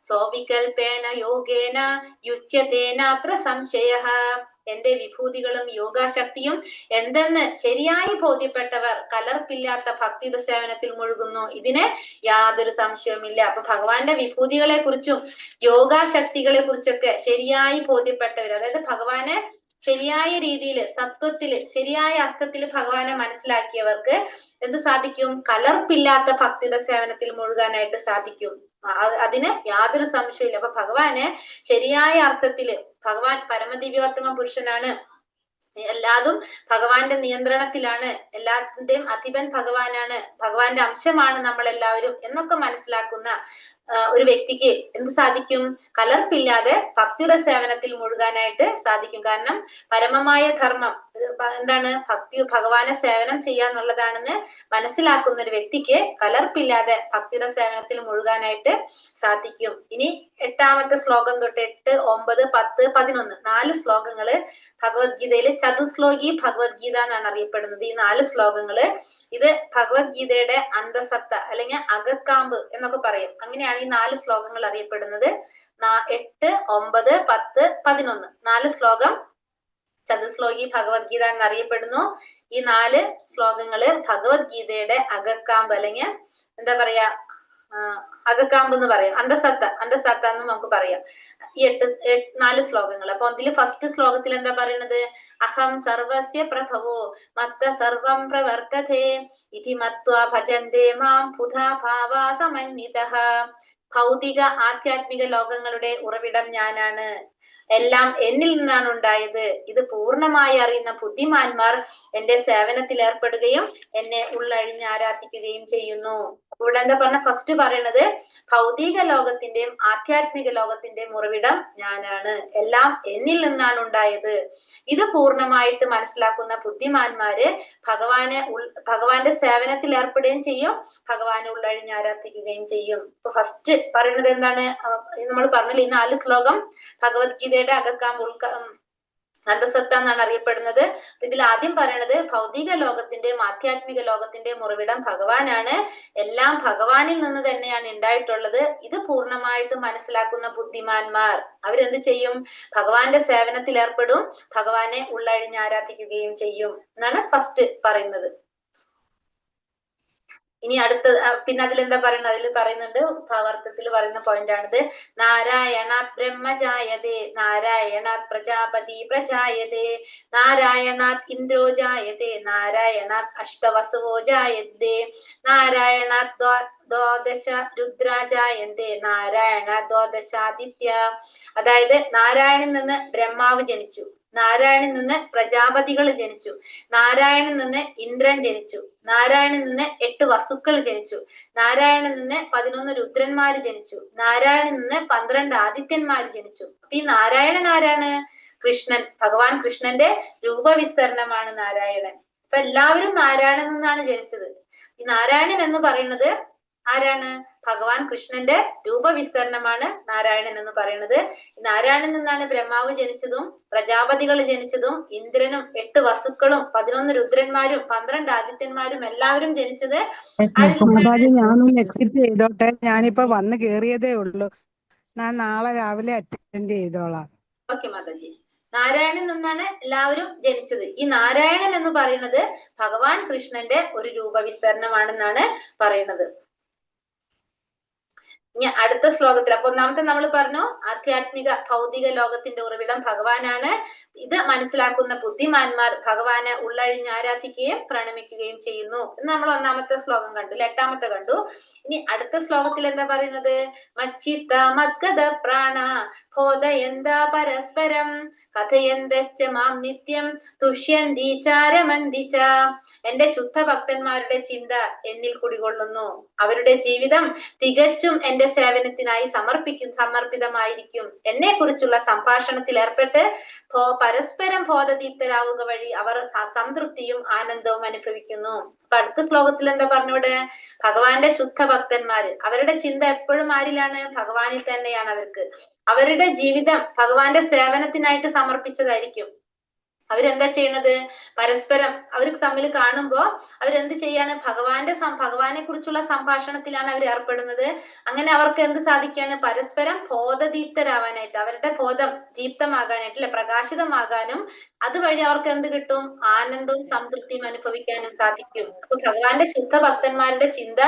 D: സോവികൽപേന യോഗേന യുച്യതേനാത്ര സംശയഃ. എന്റെ വിഭൂതികളും യോഗാശക്തിയും എന്തെന്ന് ശരിയായി ബോധ്യപ്പെട്ടവർ കലർപ്പില്ലാത്ത ഭക്തിയുടെ സേവനത്തിൽ മുഴുകുന്നു, ഇതിന് യാതൊരു സംശയവുമില്ല. അപ്പൊ ഭഗവാന്റെ വിഭൂതികളെ കുറിച്ചും യോഗാശക്തികളെ കുറിച്ചൊക്കെ ശരിയായി ബോധ്യപ്പെട്ടവർ, അതായത് ഭഗവാനെ ശരിയായ രീതിയിൽ തത്വത്തില് ശരിയായ അർത്ഥത്തിൽ ഭഗവാനെ മനസ്സിലാക്കിയവർക്ക് എന്ത് സാധിക്കും? കലർപ്പില്ലാത്ത ഭക്തിയുടെ സേവനത്തിൽ മുഴുകാനായിട്ട് സാധിക്കും. അതിന് യാതൊരു സംശയമില്ല. അപ്പൊ ഭഗവാനെ ശരിയായ അർത്ഥത്തില്, ഭഗവാൻ പരമദിവ്യോത്തമ പുരുഷനാണ്, എല്ലാതും ഭഗവാന്റെ നിയന്ത്രണത്തിലാണ്, എല്ലാത്തിന്റെയും അധിപൻ ഭഗവാനാണ്, ഭഗവാന്റെ അംശമാണ് നമ്മൾ എല്ലാവരും എന്നൊക്കെ മനസ്സിലാക്കുന്ന ഒരു വ്യക്തിക്ക് എന്ത് സാധിക്കും? കലർപ്പില്ലാതെ ഭക്തിയുടെ സേവനത്തിൽ മുഴുകാനായിട്ട് സാധിക്കും. കാരണം പരമമായ ധർമ്മം എന്താണ്? ഭഗവാനെ സേവനം ചെയ്യാന്നുള്ളതാണെന്ന് മനസ്സിലാക്കുന്ന ഒരു വ്യക്തിക്ക് കലർപ്പില്ലാതെ ഭക്തിയുടെ സേവനത്തിൽ മുഴുകാനായിട്ട് സാധിക്കും. ഇനി 8ാമത്തെ ശ്ലോകം തൊട്ട് 8, 9, 10, 11 4 ശ്ലോകങ്ങള് ഭഗവത്ഗീതയില് ചതുശ്ലോകി ഭഗവത്ഗീത എന്നാണ് അറിയപ്പെടുന്നത്. ഈ 4 ശ്ലോകങ്ങള് ഇത് ഭഗവത്ഗീതയുടെ അന്തസത്ത അല്ലെങ്കിൽ അകക്കാമ്പ് എന്നൊക്കെ പറയും. അങ്ങനെയാണ് ഈ 4 ശ്ലോകങ്ങൾ അറിയപ്പെടുന്നത്. 8, 9, 10, 11 4 ശ്ലോകം ചതുശ്ലോകി ഭഗവത്ഗീത എന്നറിയപ്പെടുന്നു. ഈ 4 ശ്ലോകങ്ങള് ഭഗവത്ഗീതയുടെ അകക്കാമ്പ് അല്ലെങ്കിൽ എന്താ പറയാ, അകക്കാമ്പ് എന്ന് പറയാം, അന്തസത്ത എന്ന് നമുക്ക് പറയാം. ഈ 4 ശ്ലോകങ്ങൾ. അപ്പൊ അതില് ഫസ്റ്റ് ശ്ലോകത്തിൽ എന്താ പറയുന്നത്? അഹം സർവസ്യ പ്രഭവോ മത്ത സർവം പ്രവർത്തതേ ഇതി മത്വാ ഭജന്തേ മാം ബുധാ ഭാവാ സമന്വിതഃ. ഭൗതിക ആധ്യാത്മിക ലോകങ്ങളുടെ ഉറവിടം ഞാനാണ്, എല്ലാം എന്നിൽ നിന്നാണ് ഉണ്ടായത്, ഇത് പൂർണ്ണമായി അറിയുന്ന ബുദ്ധിമാന്മാർ എന്റെ സേവനത്തിൽ ഏർപ്പെടുകയും എന്നെ ഉള്ളഴിഞ്ഞ് ആരാധിക്കുകയും ചെയ്യുന്നു. ഇവിടെ എന്താ പറഞ്ഞ? ഫസ്റ്റ് പറയണത് ഭൗതിക ലോകത്തിന്റെയും ആധ്യാത്മിക ലോകത്തിന്റെയും ഉറവിടം ഞാനാണ്, എല്ലാം എന്നിൽ നിന്നാണ് ഉണ്ടായത്. ഇത് പൂർണ്ണമായിട്ട് മനസ്സിലാക്കുന്ന ബുദ്ധിമാന്മാര് ഭഗവാന്റെ സേവനത്തിൽ ഏർപ്പെടുകയും ചെയ്യും, ഭഗവാനെ ഉള്ളഴിഞ്ഞ് ആരാധിക്കുകയും ചെയ്യും. ഇപ്പൊ ഫസ്റ്റ് പറയുന്നത് എന്താണ്? നമ്മൾ പറഞ്ഞില്ല, ഈ 4 ശ്ലോകം ഭഗവത്ഗീതയുടെ അകക്കാമ്പ് അന്തസത്ത എന്നാണ് അറിയപ്പെടുന്നത്. ഇതിൽ ആദ്യം പറയണത് ഭൗതിക ലോകത്തിന്റെയും ആധ്യാത്മിക ലോകത്തിന്റെയും ഉറവിടം ഭഗവാനാണ്, എല്ലാം ഭഗവാനിൽ നിന്ന് തന്നെയാണ് ഉണ്ടായിട്ടുള്ളത്. ഇത് പൂർണ്ണമായിട്ട് മനസ്സിലാക്കുന്ന ബുദ്ധിമാന്മാർ അവരെന്ത് ചെയ്യും? ഭഗവാന്റെ സേവനത്തിൽ ഏർപ്പെടും, ഭഗവാനെ ഉള്ളഴിഞ്ഞ് ആരാധിക്കുകയും ചെയ്യും എന്നാണ് ഫസ്റ്റ് പറയുന്നത്. ഇനി അടുത്ത പിന്നെ അതിലെന്താ പറയുന്നത്? അതിൽ പറയുന്നുണ്ട്, ഭാവാർത്ഥത്തിൽ പറയുന്ന പോയിന്റ് ആണിത്. നാരായണാത് ബ്രഹ്മജായതേ നാരായണാത് പ്രജാപതി പ്രജായതേ നാരായണാത് ഇന്ദ്രോ ജായതേ നാരായണാത് അഷ്ടവസുവോ ജായതേ നാരായണാത് ദ്വാദശ രുദ്രാജായന്തേ നാരായണ ദ്വാദശാദിത്യ. അതായത് നാരായണിൽ നിന്ന് ബ്രഹ്മാവ് ജനിച്ചു, നാരായണിൽ നിന്ന് പ്രജാപതികൾ ജനിച്ചു, നാരായണിൽ നിന്ന് ഇന്ദ്രൻ ജനിച്ചു, നാരായണിൽ നിന്ന് 8 വസുക്കൾ ജനിച്ചു, നാരായണിൽ നിന്ന് 11 രുദ്രന്മാര് ജനിച്ചു, നാരായണിൽ നിന്ന് 12 ആദിത്യന്മാര് ജനിച്ചു. അപ്പൊ ഈ നാരായണൻ ആരാണ്? കൃഷ്ണൻ, ഭഗവാൻ കൃഷ്ണന്റെ രൂപവിസ്തരണമാണ് നാരായണൻ. അപ്പൊ എല്ലാവരും നാരായണൻ നിന്നാണ് ജനിച്ചത്. ഈ നാരായണൻ എന്ന് പറയുന്നത് ആരാണ്? ഭഗവാൻ കൃഷ്ണന്റെ രൂപവിസ്തരണമാണ് നാരായണൻ എന്ന് പറയുന്നത്. നാരായണൻ നിന്നാണ് ബ്രഹ്മാവ് ജനിച്ചതും പ്രജാപതികൾ ജനിച്ചതും ഇന്ദ്രനും 8 വസുക്കളും 11 രുദ്രന്മാരും 12 ആദിത്യന്മാരും എല്ലാവരും ജനിച്ചത്.
I: മാതാജി, ഞാനൊന്ന് എക്സിറ്റ് ചെയ്തോട്ടെ. ഞാനിപ്പോ വന്ന് കേറിയതേ ഉള്ളൂ. ഞാൻ നാളെ രാവിലെ അറ്റൻഡ് ചെയ്തോളാം.
D: ഓക്കെ മാതാജി. നാരായണൻ നിന്നാണ് എല്ലാവരും ജനിച്ചത്. ഈ നാരായണൻ എന്ന് പറയുന്നത് ഭഗവാൻ കൃഷ്ണന്റെ ഒരു രൂപവിസ്തരണമാണെന്നാണ് പറയുന്നത്. ഇനി അടുത്ത ശ്ലോകത്തിൽ, അപ്പൊ ഒന്നാമത്തെ നമ്മൾ പറഞ്ഞു ആധ്യാത്മിക ഭൗതിക ലോകത്തിന്റെ ഉറവിടം ഭഗവാനാണ്. ഇത് മനസ്സിലാക്കുന്ന ബുദ്ധിമാന്മാർ ഭഗവാനെ ഉള്ളഴിഞ്ഞ് ആരാധിക്കുകയും പ്രണമിക്കുകയും ചെയ്യുന്നു എന്ന് നമ്മൾ ഒന്നാമത്തെ ശ്ലോകം കണ്ടു. 8ാമത്തെ കണ്ടു. ഇനി അടുത്ത ശ്ലോകത്തിൽ എന്താ പറയുന്നത്? മച്ചിത്ത മദ്ഗത പ്രാണ ബോധയന്ത പരസ്പരം കഥയന്തശ്ച മാം നിത്യം തുഷ്യന്തി ചാരമന്തിച്ച. എന്റെ ശുദ്ധ ഭക്തന്മാരുടെ ചിന്ത എന്നിൽ കുടികൊള്ളുന്നു, അവരുടെ ജീവിതം തികച്ചും എന്റെ സേവനത്തിനായി സമർപ്പിതമായിരിക്കും. എന്നെ കുറിച്ചുള്ള സംഭാഷണത്തിൽ ഏർപ്പെട്ട് പരസ്പരം ബോധദീപ്തരാവുക വഴി അവർ സംതൃപ്തിയും ആനന്ദവും അനുഭവിക്കുന്നു. അപ്പൊ അടുത്ത ശ്ലോകത്തിൽ എന്താ പറഞ്ഞൂടെ? ഭഗവാന്റെ ശുദ്ധ ഭക്തന്മാര്, അവരുടെ ചിന്ത എപ്പോഴും ആരിലാണ്? ഭഗവാനിൽ തന്നെയാണ്. അവരുടെ ജീവിതം ഭഗവാന്റെ സേവനത്തിനായിട്ട് സമർപ്പിച്ചതായിരിക്കും. അവരെന്താ ചെയ്യണത്? പരസ്പരം അവർ തമ്മിൽ കാണുമ്പോ അവരെന്ത് ചെയ്യാണ്? ഭഗവാനെ കുറിച്ചുള്ള സംഭാഷണത്തിലാണ് അവർ ഏർപ്പെടുന്നത്. അങ്ങനെ അവർക്ക് എന്ത് സാധിക്കാണ്? പരസ്പരം ബോധദീപ്തരാവാനായിട്ട്, അവരുടെ ബോധം ദീപ്തമാകാനായിട്ട് അല്ലെ, പ്രകാശിതമാകാനും അതുവഴി അവർക്ക് എന്ത് കിട്ടും? ആനന്ദവും സംതൃപ്തിയും അനുഭവിക്കാനും സാധിക്കും. അപ്പൊ ഭഗവാന്റെ ശുദ്ധ ഭക്തന്മാരുടെ ചിന്ത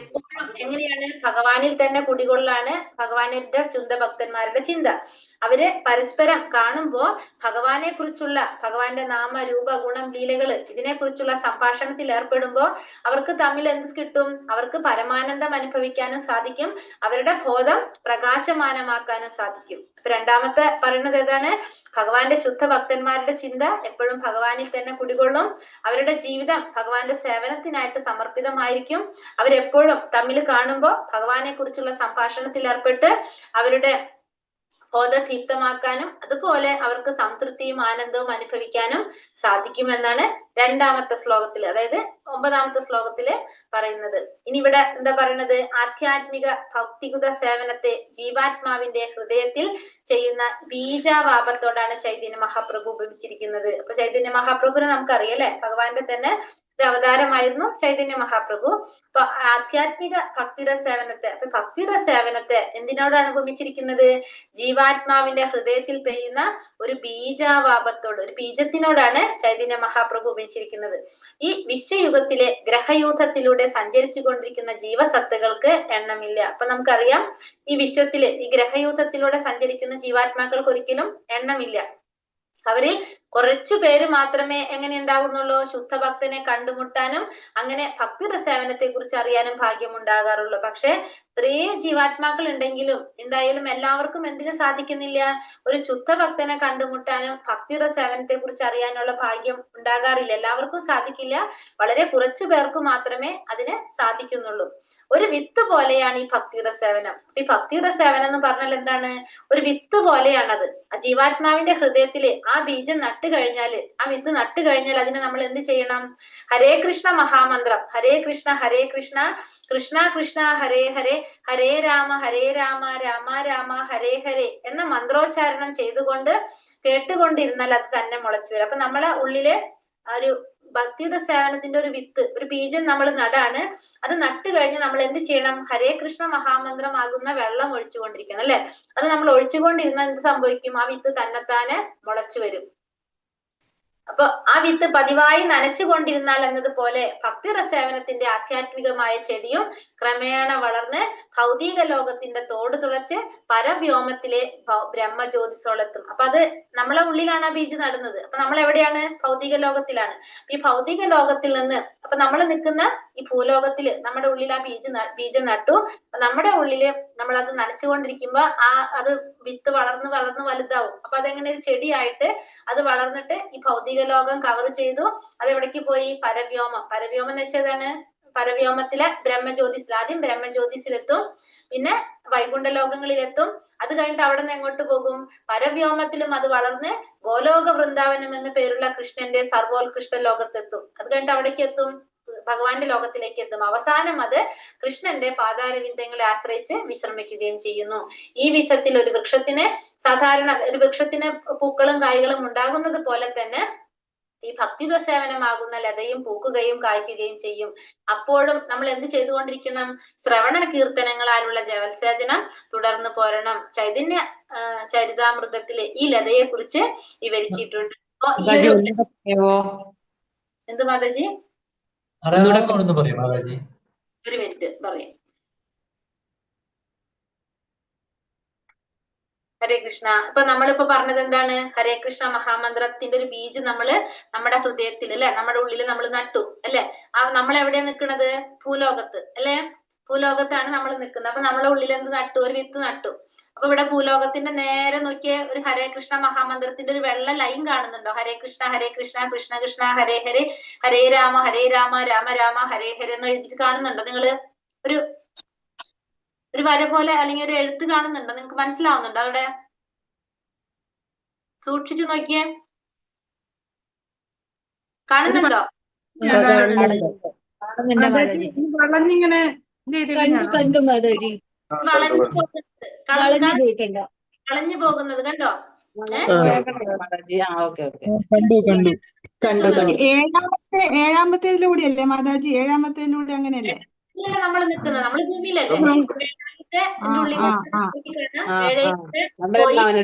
D: എപ്പോഴും എങ്ങനെയാണ്? ഭഗവാനിൽ തന്നെ കുടികൊള്ളാണ് ഭഗവാന്റെ ശുദ്ധ ഭക്തന്മാരുടെ ചിന്ത. അവര് പരസ്പരം കാണുമ്പോ ഭഗവാനെ കുറിച്ചുള്ള, ഭഗവാന്റെ നാമ രൂപ ഗുണം ലീലകള് ഇതിനെ കുറിച്ചുള്ള സംഭാഷണത്തിൽ ഏർപ്പെടുമ്പോ അവർക്ക് തമ്മിൽ എന്ത് കിട്ടും? അവർക്ക് പരമാനന്ദം അനുഭവിക്കാനും സാധിക്കും, അവരുടെ ബോധം പ്രകാശമാനമാക്കാനും സാധിക്കും. അപ്പൊ രണ്ടാമത്തെ പറയുന്നത് ഏതാണ്? ഭഗവാന്റെ ശുദ്ധ ഭക്തന്മാരുടെ ചിന്ത എപ്പോഴും ഭഗവാനിൽ തന്നെ കുടികൊള്ളും, അവരുടെ ജീവിതം ഭഗവാന്റെ സേവനത്തിനായിട്ട് സമർപ്പിതമായിരിക്കും. അവരെപ്പോഴും തമ്മിൽ കാണുമ്പോ ഭഗവാനെ കുറിച്ചുള്ള സംഭാഷണത്തിൽ ഏർപ്പെട്ട് അവരുടെ ബോധദീപ്തമാക്കാനും അതുപോലെ അവർക്ക് സംതൃപ്തിയും ആനന്ദവും അനുഭവിക്കാനും സാധിക്കുമെന്നാണ് രണ്ടാമത്തെ ശ്ലോകത്തിൽ, അതായത് 9ാമത്തെ ശ്ലോകത്തില് പറയുന്നത്. ഇനി ഇവിടെ എന്താ പറയുന്നത്? ആധ്യാത്മിക ഭൗതികത സേവനത്തെ ജീവാത്മാവിന്റെ ഹൃദയത്തിൽ ചെയ്യുന്ന ബീജാവാപത്തോടാണ് ചൈതന്യ മഹാപ്രഭു ഉപമിച്ചിരിക്കുന്നത്. അപ്പൊ ചൈതന്യ മഹാപ്രഭുവിനെ നമുക്കറിയാം അല്ലെ, ഭഗവാന്റെ തന്നെ ഒരു അവതാരമായിരുന്നു ചൈതന്യ മഹാപ്രഭു. അപ്പൊ ആധ്യാത്മിക ഭക്തിയുടെ സേവനത്തെ, അപ്പൊ ഭക്തിയുടെ സേവനത്തെ എന്തിനോടാണ് ഉപമിച്ചിരിക്കുന്നത്? ജീവാത്മാവിന്റെ ഹൃദയത്തിൽ പെയ്യുന്ന ഒരു ബീജാവാപത്തോട്, ഒരു ബീജത്തിനോടാണ് ചൈതന്യ മഹാപ്രഭു ഉപമിച്ചിരിക്കുന്നത്. ഈ വിശ്വയുഗത്തിലെ ഗ്രഹയൂഥത്തിലൂടെ സഞ്ചരിച്ചു കൊണ്ടിരിക്കുന്ന ജീവസത്തകൾക്ക് എണ്ണമില്ല. അപ്പൊ നമുക്കറിയാം ഈ വിശ്വത്തില് ഈ ഗ്രഹയൂഥത്തിലൂടെ സഞ്ചരിക്കുന്ന ജീവാത്മാക്കൾക്ക് ഒരിക്കലും എണ്ണമില്ല. അവരിൽ കുറച്ചു പേര് മാത്രമേ എങ്ങനെ ഉണ്ടാകുന്നുള്ളൂ? ശുദ്ധഭക്തനെ കണ്ടുമുട്ടാനും അങ്ങനെ ഭക്തിയുടെ സേവനത്തെ കുറിച്ച് അറിയാനും ഭാഗ്യം ഉണ്ടാകാറുള്ളൂ. പക്ഷെ ഇത്രയും ജീവാത്മാക്കൾ ഉണ്ടായാലും എല്ലാവർക്കും എന്തിനു സാധിക്കുന്നില്ല? ഒരു ശുദ്ധഭക്തനെ കണ്ടുമുട്ടാനും ഭക്തിയുടെ സേവനത്തെ കുറിച്ച് അറിയാനുള്ള ഭാഗ്യം ഉണ്ടാകാറില്ല. എല്ലാവർക്കും സാധിക്കില്ല, വളരെ കുറച്ചു പേർക്ക് മാത്രമേ അതിന് സാധിക്കുന്നുള്ളൂ. ഒരു വിത്ത് പോലെയാണ് ഈ ഭക്തിയുടെ സേവനം. ഈ ഭക്തിയുടെ സേവനം എന്ന് പറഞ്ഞാൽ എന്താണ്? ഒരു വിത്ത് പോലെയാണത്. ആ ജീവാത്മാവിന്റെ ഹൃദയത്തില് ആ ബീജം നട്ടു കഴിഞ്ഞാല്, ആ വിത്ത് നട്ടു കഴിഞ്ഞാൽ അതിനെ നമ്മൾ എന്ത് ചെയ്യണം? ഹരേ കൃഷ്ണ മഹാമന്ത്രം, ഹരേ കൃഷ്ണ കൃഷ്ണ കൃഷ്ണ ഹരേ ഹരേ, ഹരേ രാമ രാമ രാമ ഹരേ ഹരേ എന്ന മന്ത്രോച്ചാരണം ചെയ്തുകൊണ്ട് കേട്ടുകൊണ്ടിരുന്നാൽ അത് തന്നെ മുളച്ചു വരും. അപ്പൊ നമ്മളെ ഉള്ളില് ഒരു ഭക്തിയുടെ സേവനത്തിന്റെ ഒരു വിത്ത്, ഒരു ബീജം നമ്മൾ നടാണ്. അത് നട്ടു കഴിഞ്ഞ് നമ്മൾ എന്ത് ചെയ്യണം? ഹരേ കൃഷ്ണ മഹാമന്ത്രം ആകുന്ന വെള്ളം ഒഴിച്ചുകൊണ്ടിരിക്കണം അല്ലെ. അത് നമ്മൾ ഒഴിച്ചുകൊണ്ടിരുന്നാൽ എന്ത് സംഭവിക്കും? ആ വിത്ത് തന്നെത്താനെ മുളച്ചു വരും. അപ്പൊ ആ വിത്ത് പതിവായി നനച്ചുകൊണ്ടിരുന്നാൽ എന്നതുപോലെ ഭക്തിരസേവനത്തിന്റെ ആധ്യാത്മികമായ ചെടിയും ക്രമേണ വളർന്ന് ഭൗതിക ലോകത്തിന്റെ തോട് തുളച്ച് പരവ്യോമത്തിലെ ബ്രഹ്മജ്യോതിസോളെത്തും. അപ്പൊ അത് നമ്മളെ ഉള്ളിലാണ് ആ ബീജ് നടുന്നത്. അപ്പൊ നമ്മൾ എവിടെയാണ്? ഭൗതിക ലോകത്തിലാണ്. ഈ ഭൗതിക ലോകത്തിൽ നിന്ന് അപ്പൊ നമ്മൾ നിൽക്കുന്ന ഈ ഭൂലോകത്തില് നമ്മുടെ ഉള്ളിൽ ആ ബീജം നട്ടു. നമ്മുടെ ഉള്ളില് നമ്മൾ അത് നനച്ചുകൊണ്ടിരിക്കുമ്പോ അത് വിത്ത് വളർന്ന് വളർന്ന് വലുതാവും. അപ്പൊ അതെങ്ങനെ ഒരു ചെടിയായിട്ട് അത് വളർന്നിട്ട് ഈ ഭൗതിക ലോകം കവർ ചെയ്തു. അത് എവിടേക്ക് പോയി? പരവ്യോമം. പരവ്യോമം എന്ന് വെച്ചതാണ് പരവ്യോമത്തിലെ ബ്രഹ്മജ്യോതിസിൽ. ആദ്യം ബ്രഹ്മജ്യോതിസിലെത്തും, പിന്നെ വൈകുണ്ഠ ലോകങ്ങളിലെത്തും. അത് കഴിഞ്ഞിട്ട് അവിടെ നിന്ന് എങ്ങോട്ട് പോകും? പരവ്യോമത്തിലും അത് വളർന്ന് ഗോലോക വൃന്ദാവനം എന്ന പേരുള്ള കൃഷ്ണന്റെ സർവോത്കൃഷ്ട ലോകത്തെത്തും. അത് കഴിഞ്ഞിട്ട് അവിടേക്ക് എത്തും, ഭഗവാന്റെ ലോകത്തിലേക്ക് എത്തും. അവസാനം അത് കൃഷ്ണന്റെ പാതാരവിന്ദങ്ങളെ ആശ്രയിച്ച് വിശ്രമിക്കുകയും ചെയ്യുന്നു. ഈ വിധത്തിൽ ഒരു വൃക്ഷത്തിന് സാധാരണ ഒരു വൃക്ഷത്തിന് പൂക്കളും കായ്കളും ഉണ്ടാകുന്നത് പോലെ തന്നെ ഈ ഭക്തിരസേവനമാകുന്ന ലതയും പൂക്കുകയും കായ്ക്കുകയും ചെയ്യും. അപ്പോഴും നമ്മൾ എന്ത് ചെയ്തുകൊണ്ടിരിക്കണം? ശ്രവണ കീർത്തനങ്ങളാലുള്ള ജവത്സേചനം തുടർന്ന് പോരണം. ചൈതന്യ ചരിതാമൃതത്തില് ഈ ലതയെ കുറിച്ച് വിവരിച്ചിട്ടുണ്ട്. അപ്പൊ ഈ ഒരു എന്ത് മാതാജി?
G: പറയൂ മാതാജി.
D: ഒരു മിനിറ്റ് പറയാം. ഹരേ കൃഷ്ണ. ഇപ്പൊ നമ്മളിപ്പോ പറഞ്ഞത് എന്താണ്? ഹരേ കൃഷ്ണ മഹാമന്ത്രത്തിന്റെ ഒരു ബീജ് നമ്മള് നമ്മുടെ ഹൃദയത്തിൽ അല്ലെ, നമ്മുടെ ഉള്ളിൽ നമ്മൾ നട്ടു അല്ലെ. നമ്മൾ എവിടെയാ നിൽക്കുന്നത്? ഭൂലോകത്ത് അല്ലെ. ഭൂലോകത്താണ് നമ്മൾ നിൽക്കുന്നത്. അപ്പൊ നമ്മളെ ഉള്ളിൽ എന്ത് നട്ടു? ഒരു വിത്ത് നട്ടു. അപ്പൊ ഇവിടെ ഭൂലോകത്തിന്റെ നേരെ നോക്കിയ ഒരു ഹരേ കൃഷ്ണ മഹാമന്ത്രത്തിന്റെ ഒരു വെള്ള ലൈൻ കാണുന്നുണ്ടോ? ഹരേ കൃഷ്ണ കൃഷ്ണ കൃഷ്ണ ഹരേ ഹരേ, ഹരേ രാമ രാമ രാമ ഹരേ ഹരേ എന്ന് എഴുതിയിട്ട് കാണുന്നുണ്ടോ നിങ്ങള്? ഒരു വര പോലെ അല്ലെങ്കിൽ ഒരു എഴുത്ത് കാണുന്നുണ്ടോ? നിങ്ങൾക്ക് മനസ്സിലാവുന്നുണ്ടോ? അവിടെ സൂക്ഷിച്ചു നോക്കിയേ, കാണുന്നുണ്ടോ?
F: വളഞ്ഞിങ്ങനെ
D: കളഞ്ഞു പോകുന്നത് കണ്ടോ?
F: ഏഴാമത്തേതിലൂടെയല്ലേ മാതാജി? ഏഴാമത്തേതിലൂടെ അങ്ങനെയല്ലേ
D: നമ്മൾ നിൽക്കുന്നത്? നമ്മൾ ഭൂമിയിലല്ലേ?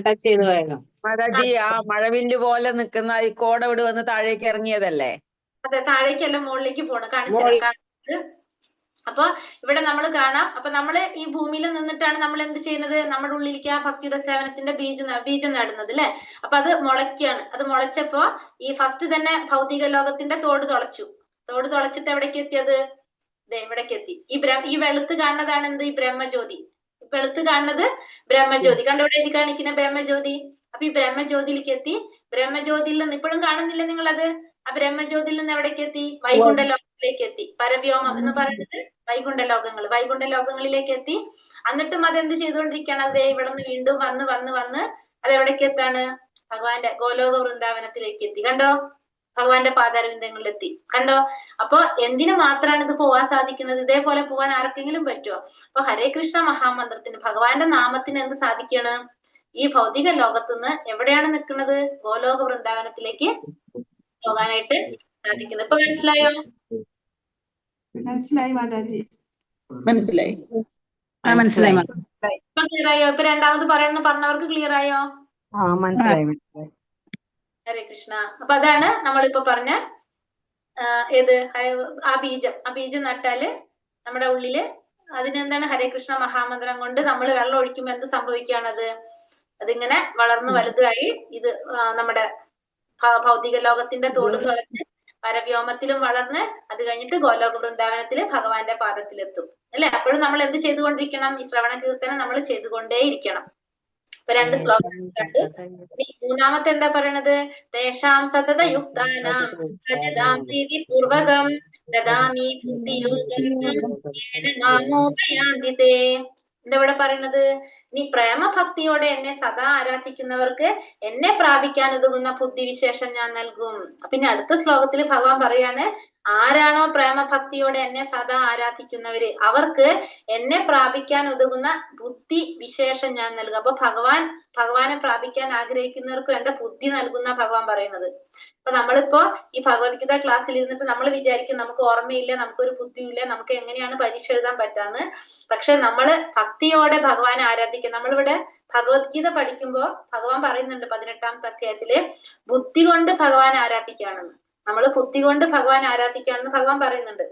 B: ടച്ച് ചെയ്ത് പോയാലോ
C: മാതാജി? ആ മഴവില്ല് പോലെ നിൽക്കുന്ന ഈ കോട ഇവിടെ വന്ന് താഴേക്ക് ഇറങ്ങിയതല്ലേ?
D: അതെ, താഴേക്കല്ല മുകളിലേക്ക് പോണ്. കാണിച്ചു. അപ്പൊ ഇവിടെ നമ്മൾ കാണാം. അപ്പൊ നമ്മള് ഈ ഭൂമിയിൽ നിന്നിട്ടാണ് നമ്മൾ എന്ത് ചെയ്യുന്നത്? നമ്മുടെ ഉള്ളിലേക്ക് ആ ഭക്തിരസേവനത്തിന്റെ ബീജം നടുന്നത് അല്ലെ. അപ്പൊ അത് മുളയ്ക്കാണ്. അത് മുളച്ചപ്പോ ഈ ഫസ്റ്റ് തന്നെ ഭൗതിക ലോകത്തിന്റെ തോട് തുളച്ചിട്ട് എവിടേക്ക് എത്തിയത്? ഇവിടേക്ക് എത്തി. ഈ വെളുത്ത് കാണുന്നതാണ് എന്ത്? ഈ ബ്രഹ്മജ്യോതി. വെളുത്ത് കാണുന്നത് ബ്രഹ്മജ്യോതി. കണ്ടവിടെ എഴുതി കാണിക്കുന്ന ബ്രഹ്മജ്യോതി. അപ്പൊ ഈ ബ്രഹ്മജ്യോതിയിലേക്ക് എത്തി. ബ്രഹ്മജ്യോതിയിൽ നിന്ന് ഇപ്പോഴും കാണുന്നില്ല നിങ്ങളത്? ആ ബ്രഹ്മജ്യോതിയിൽ നിന്ന് എവിടേക്ക് എത്തി? വൈകുണ്ഠ ലോകത്തിലേക്ക് എത്തി. പരവ്യോമം എന്ന് പറയുന്നത് വൈകുണ്ഠ ലോകങ്ങളിലേക്ക് എത്തി. എന്നിട്ടും അതെന്ത് ചെയ്തുകൊണ്ടിരിക്കുകയാണ്? അത് ഇവിടെ നിന്ന് വീണ്ടും വന്ന് അത് എവിടേക്ക് എത്താണ്? ഭഗവാന്റെ ഗോലോക വൃന്ദാവനത്തിലേക്ക് എത്തി. കണ്ടോ? ഭഗവാന്റെ പാതാരവിന്ദങ്ങളിലെത്തി. കണ്ടോ? അപ്പൊ എന്തിനു മാത്രമാണ് ഇത് പോവാൻ സാധിക്കുന്നത്? ഇതേപോലെ പോവാൻ ആർക്കെങ്കിലും പറ്റുമോ? അപ്പൊ ഹരേ കൃഷ്ണ മഹാമന്ത്രത്തിന്, ഭഗവാന്റെ നാമത്തിന് എന്ത് സാധിക്കാണ്? ഈ ഭൗതിക ലോകത്തുനിന്ന് എവിടെയാണ് നിൽക്കുന്നത്? ഗോലോക വൃന്ദാവനത്തിലേക്ക് പോകാനായിട്ട് സാധിക്കുന്നത്. ഇപ്പൊ മനസ്സിലായോ?
F: മനസ്സിലായി മാതാജി.
C: മനസ്സിലായി.
D: ക്ലിയർ ആയോ? ഇപ്പൊ രണ്ടാമത് പറഞ്ഞവർക്ക് ക്ലിയർ ആയോ?
C: മനസ്സിലായി.
D: ഹരേ കൃഷ്ണ. അപ്പൊ അതാണ് നമ്മളിപ്പോ പറഞ്ഞ ഏത് ആ ബീജം നട്ടാല് നമ്മുടെ ഉള്ളില് അതിനെന്താണ്? ഹരേ കൃഷ്ണ മഹാമന്ത്രം കൊണ്ട് നമ്മൾ വെള്ളം ഒഴിക്കുമ്പോ എന്ത് സംഭവിക്കുകയാണത്? അതിങ്ങനെ വളർന്നു വലുതായി ഇത് നമ്മുടെ ഭൗതിക ലോകത്തിന്റെ തോടും തുളച്ച് പരവ്യോമത്തിലും വളർന്ന് അത് കഴിഞ്ഞിട്ട് ഗോലോക വൃന്ദാവനത്തില് ഭഗവാന്റെ പാദത്തിലെത്തും അല്ലെ. അപ്പോഴും നമ്മൾ എന്ത് ചെയ്തുകൊണ്ടിരിക്കണം? ഈ ശ്രവണ കീർത്തനം നമ്മൾ ചെയ്തുകൊണ്ടേയിരിക്കണം. ഇപ്പൊ 2 ശ്ലോകം കണ്ടു. മൂന്നാമത്തെ എന്താ പറയണത്? തേഷാം സതത യുക്താനാം ഭജതാം പ്രീതിപൂർവകം ദദാമി ബുദ്ധിയോഗം മാമോപയാന്തി തേ. എന്താ ഇവിടെ പറയുന്നത്? നീ പ്രേമഭക്തിയോടെ എന്നെ സദാ ആരാധിക്കുന്നവർക്ക് എന്നെ പ്രാപിക്കാൻ ഉതകുന്ന ബുദ്ധിവിശേഷം ഞാൻ നൽകും. പിന്നെ അടുത്ത ശ്ലോകത്തിൽ ഭഗവാൻ പറയാണ്, ആരാണോ പ്രേമഭക്തിയോടെ എന്നെ സദാ ആരാധിക്കുന്നവര് അവർക്ക് എന്നെ പ്രാപിക്കാൻ ഉതകുന്ന ബുദ്ധി വിശേഷം ഞാൻ നൽകുക. അപ്പൊ ഭഗവാനെ പ്രാപിക്കാൻ ആഗ്രഹിക്കുന്നവർക്ക് വേണ്ട ബുദ്ധി നൽകുന്ന ഭഗവാൻ പറയുന്നത്. അപ്പൊ നമ്മളിപ്പോ ഈ ഭഗവത്ഗീത ക്ലാസ്സിൽ ഇരുന്നിട്ട് നമ്മൾ വിചാരിക്കും നമുക്ക് ഓർമ്മയില്ല, നമുക്കൊരു ബുദ്ധിയില്ല, നമുക്ക് എങ്ങനെയാണ് പരീക്ഷ എഴുതാൻ പറ്റാന്ന്. പക്ഷെ നമ്മള് ഭക്തിയോടെ ഭഗവാനെ ആരാധിക്കുക. നമ്മളിവിടെ ഭഗവത്ഗീത പഠിക്കുമ്പോ ഭഗവാൻ പറയുന്നുണ്ട് 18ാമത്തെ അധ്യായത്തില് ബുദ്ധി കൊണ്ട് ഭഗവാൻ ആരാധിക്കുകയാണെന്ന്. നമ്മൾ ബുദ്ധി കൊണ്ട് ഭഗവാൻ ആരാധിക്കുകയാണെന്ന് ഭഗവാൻ പറയുന്നുണ്ട്.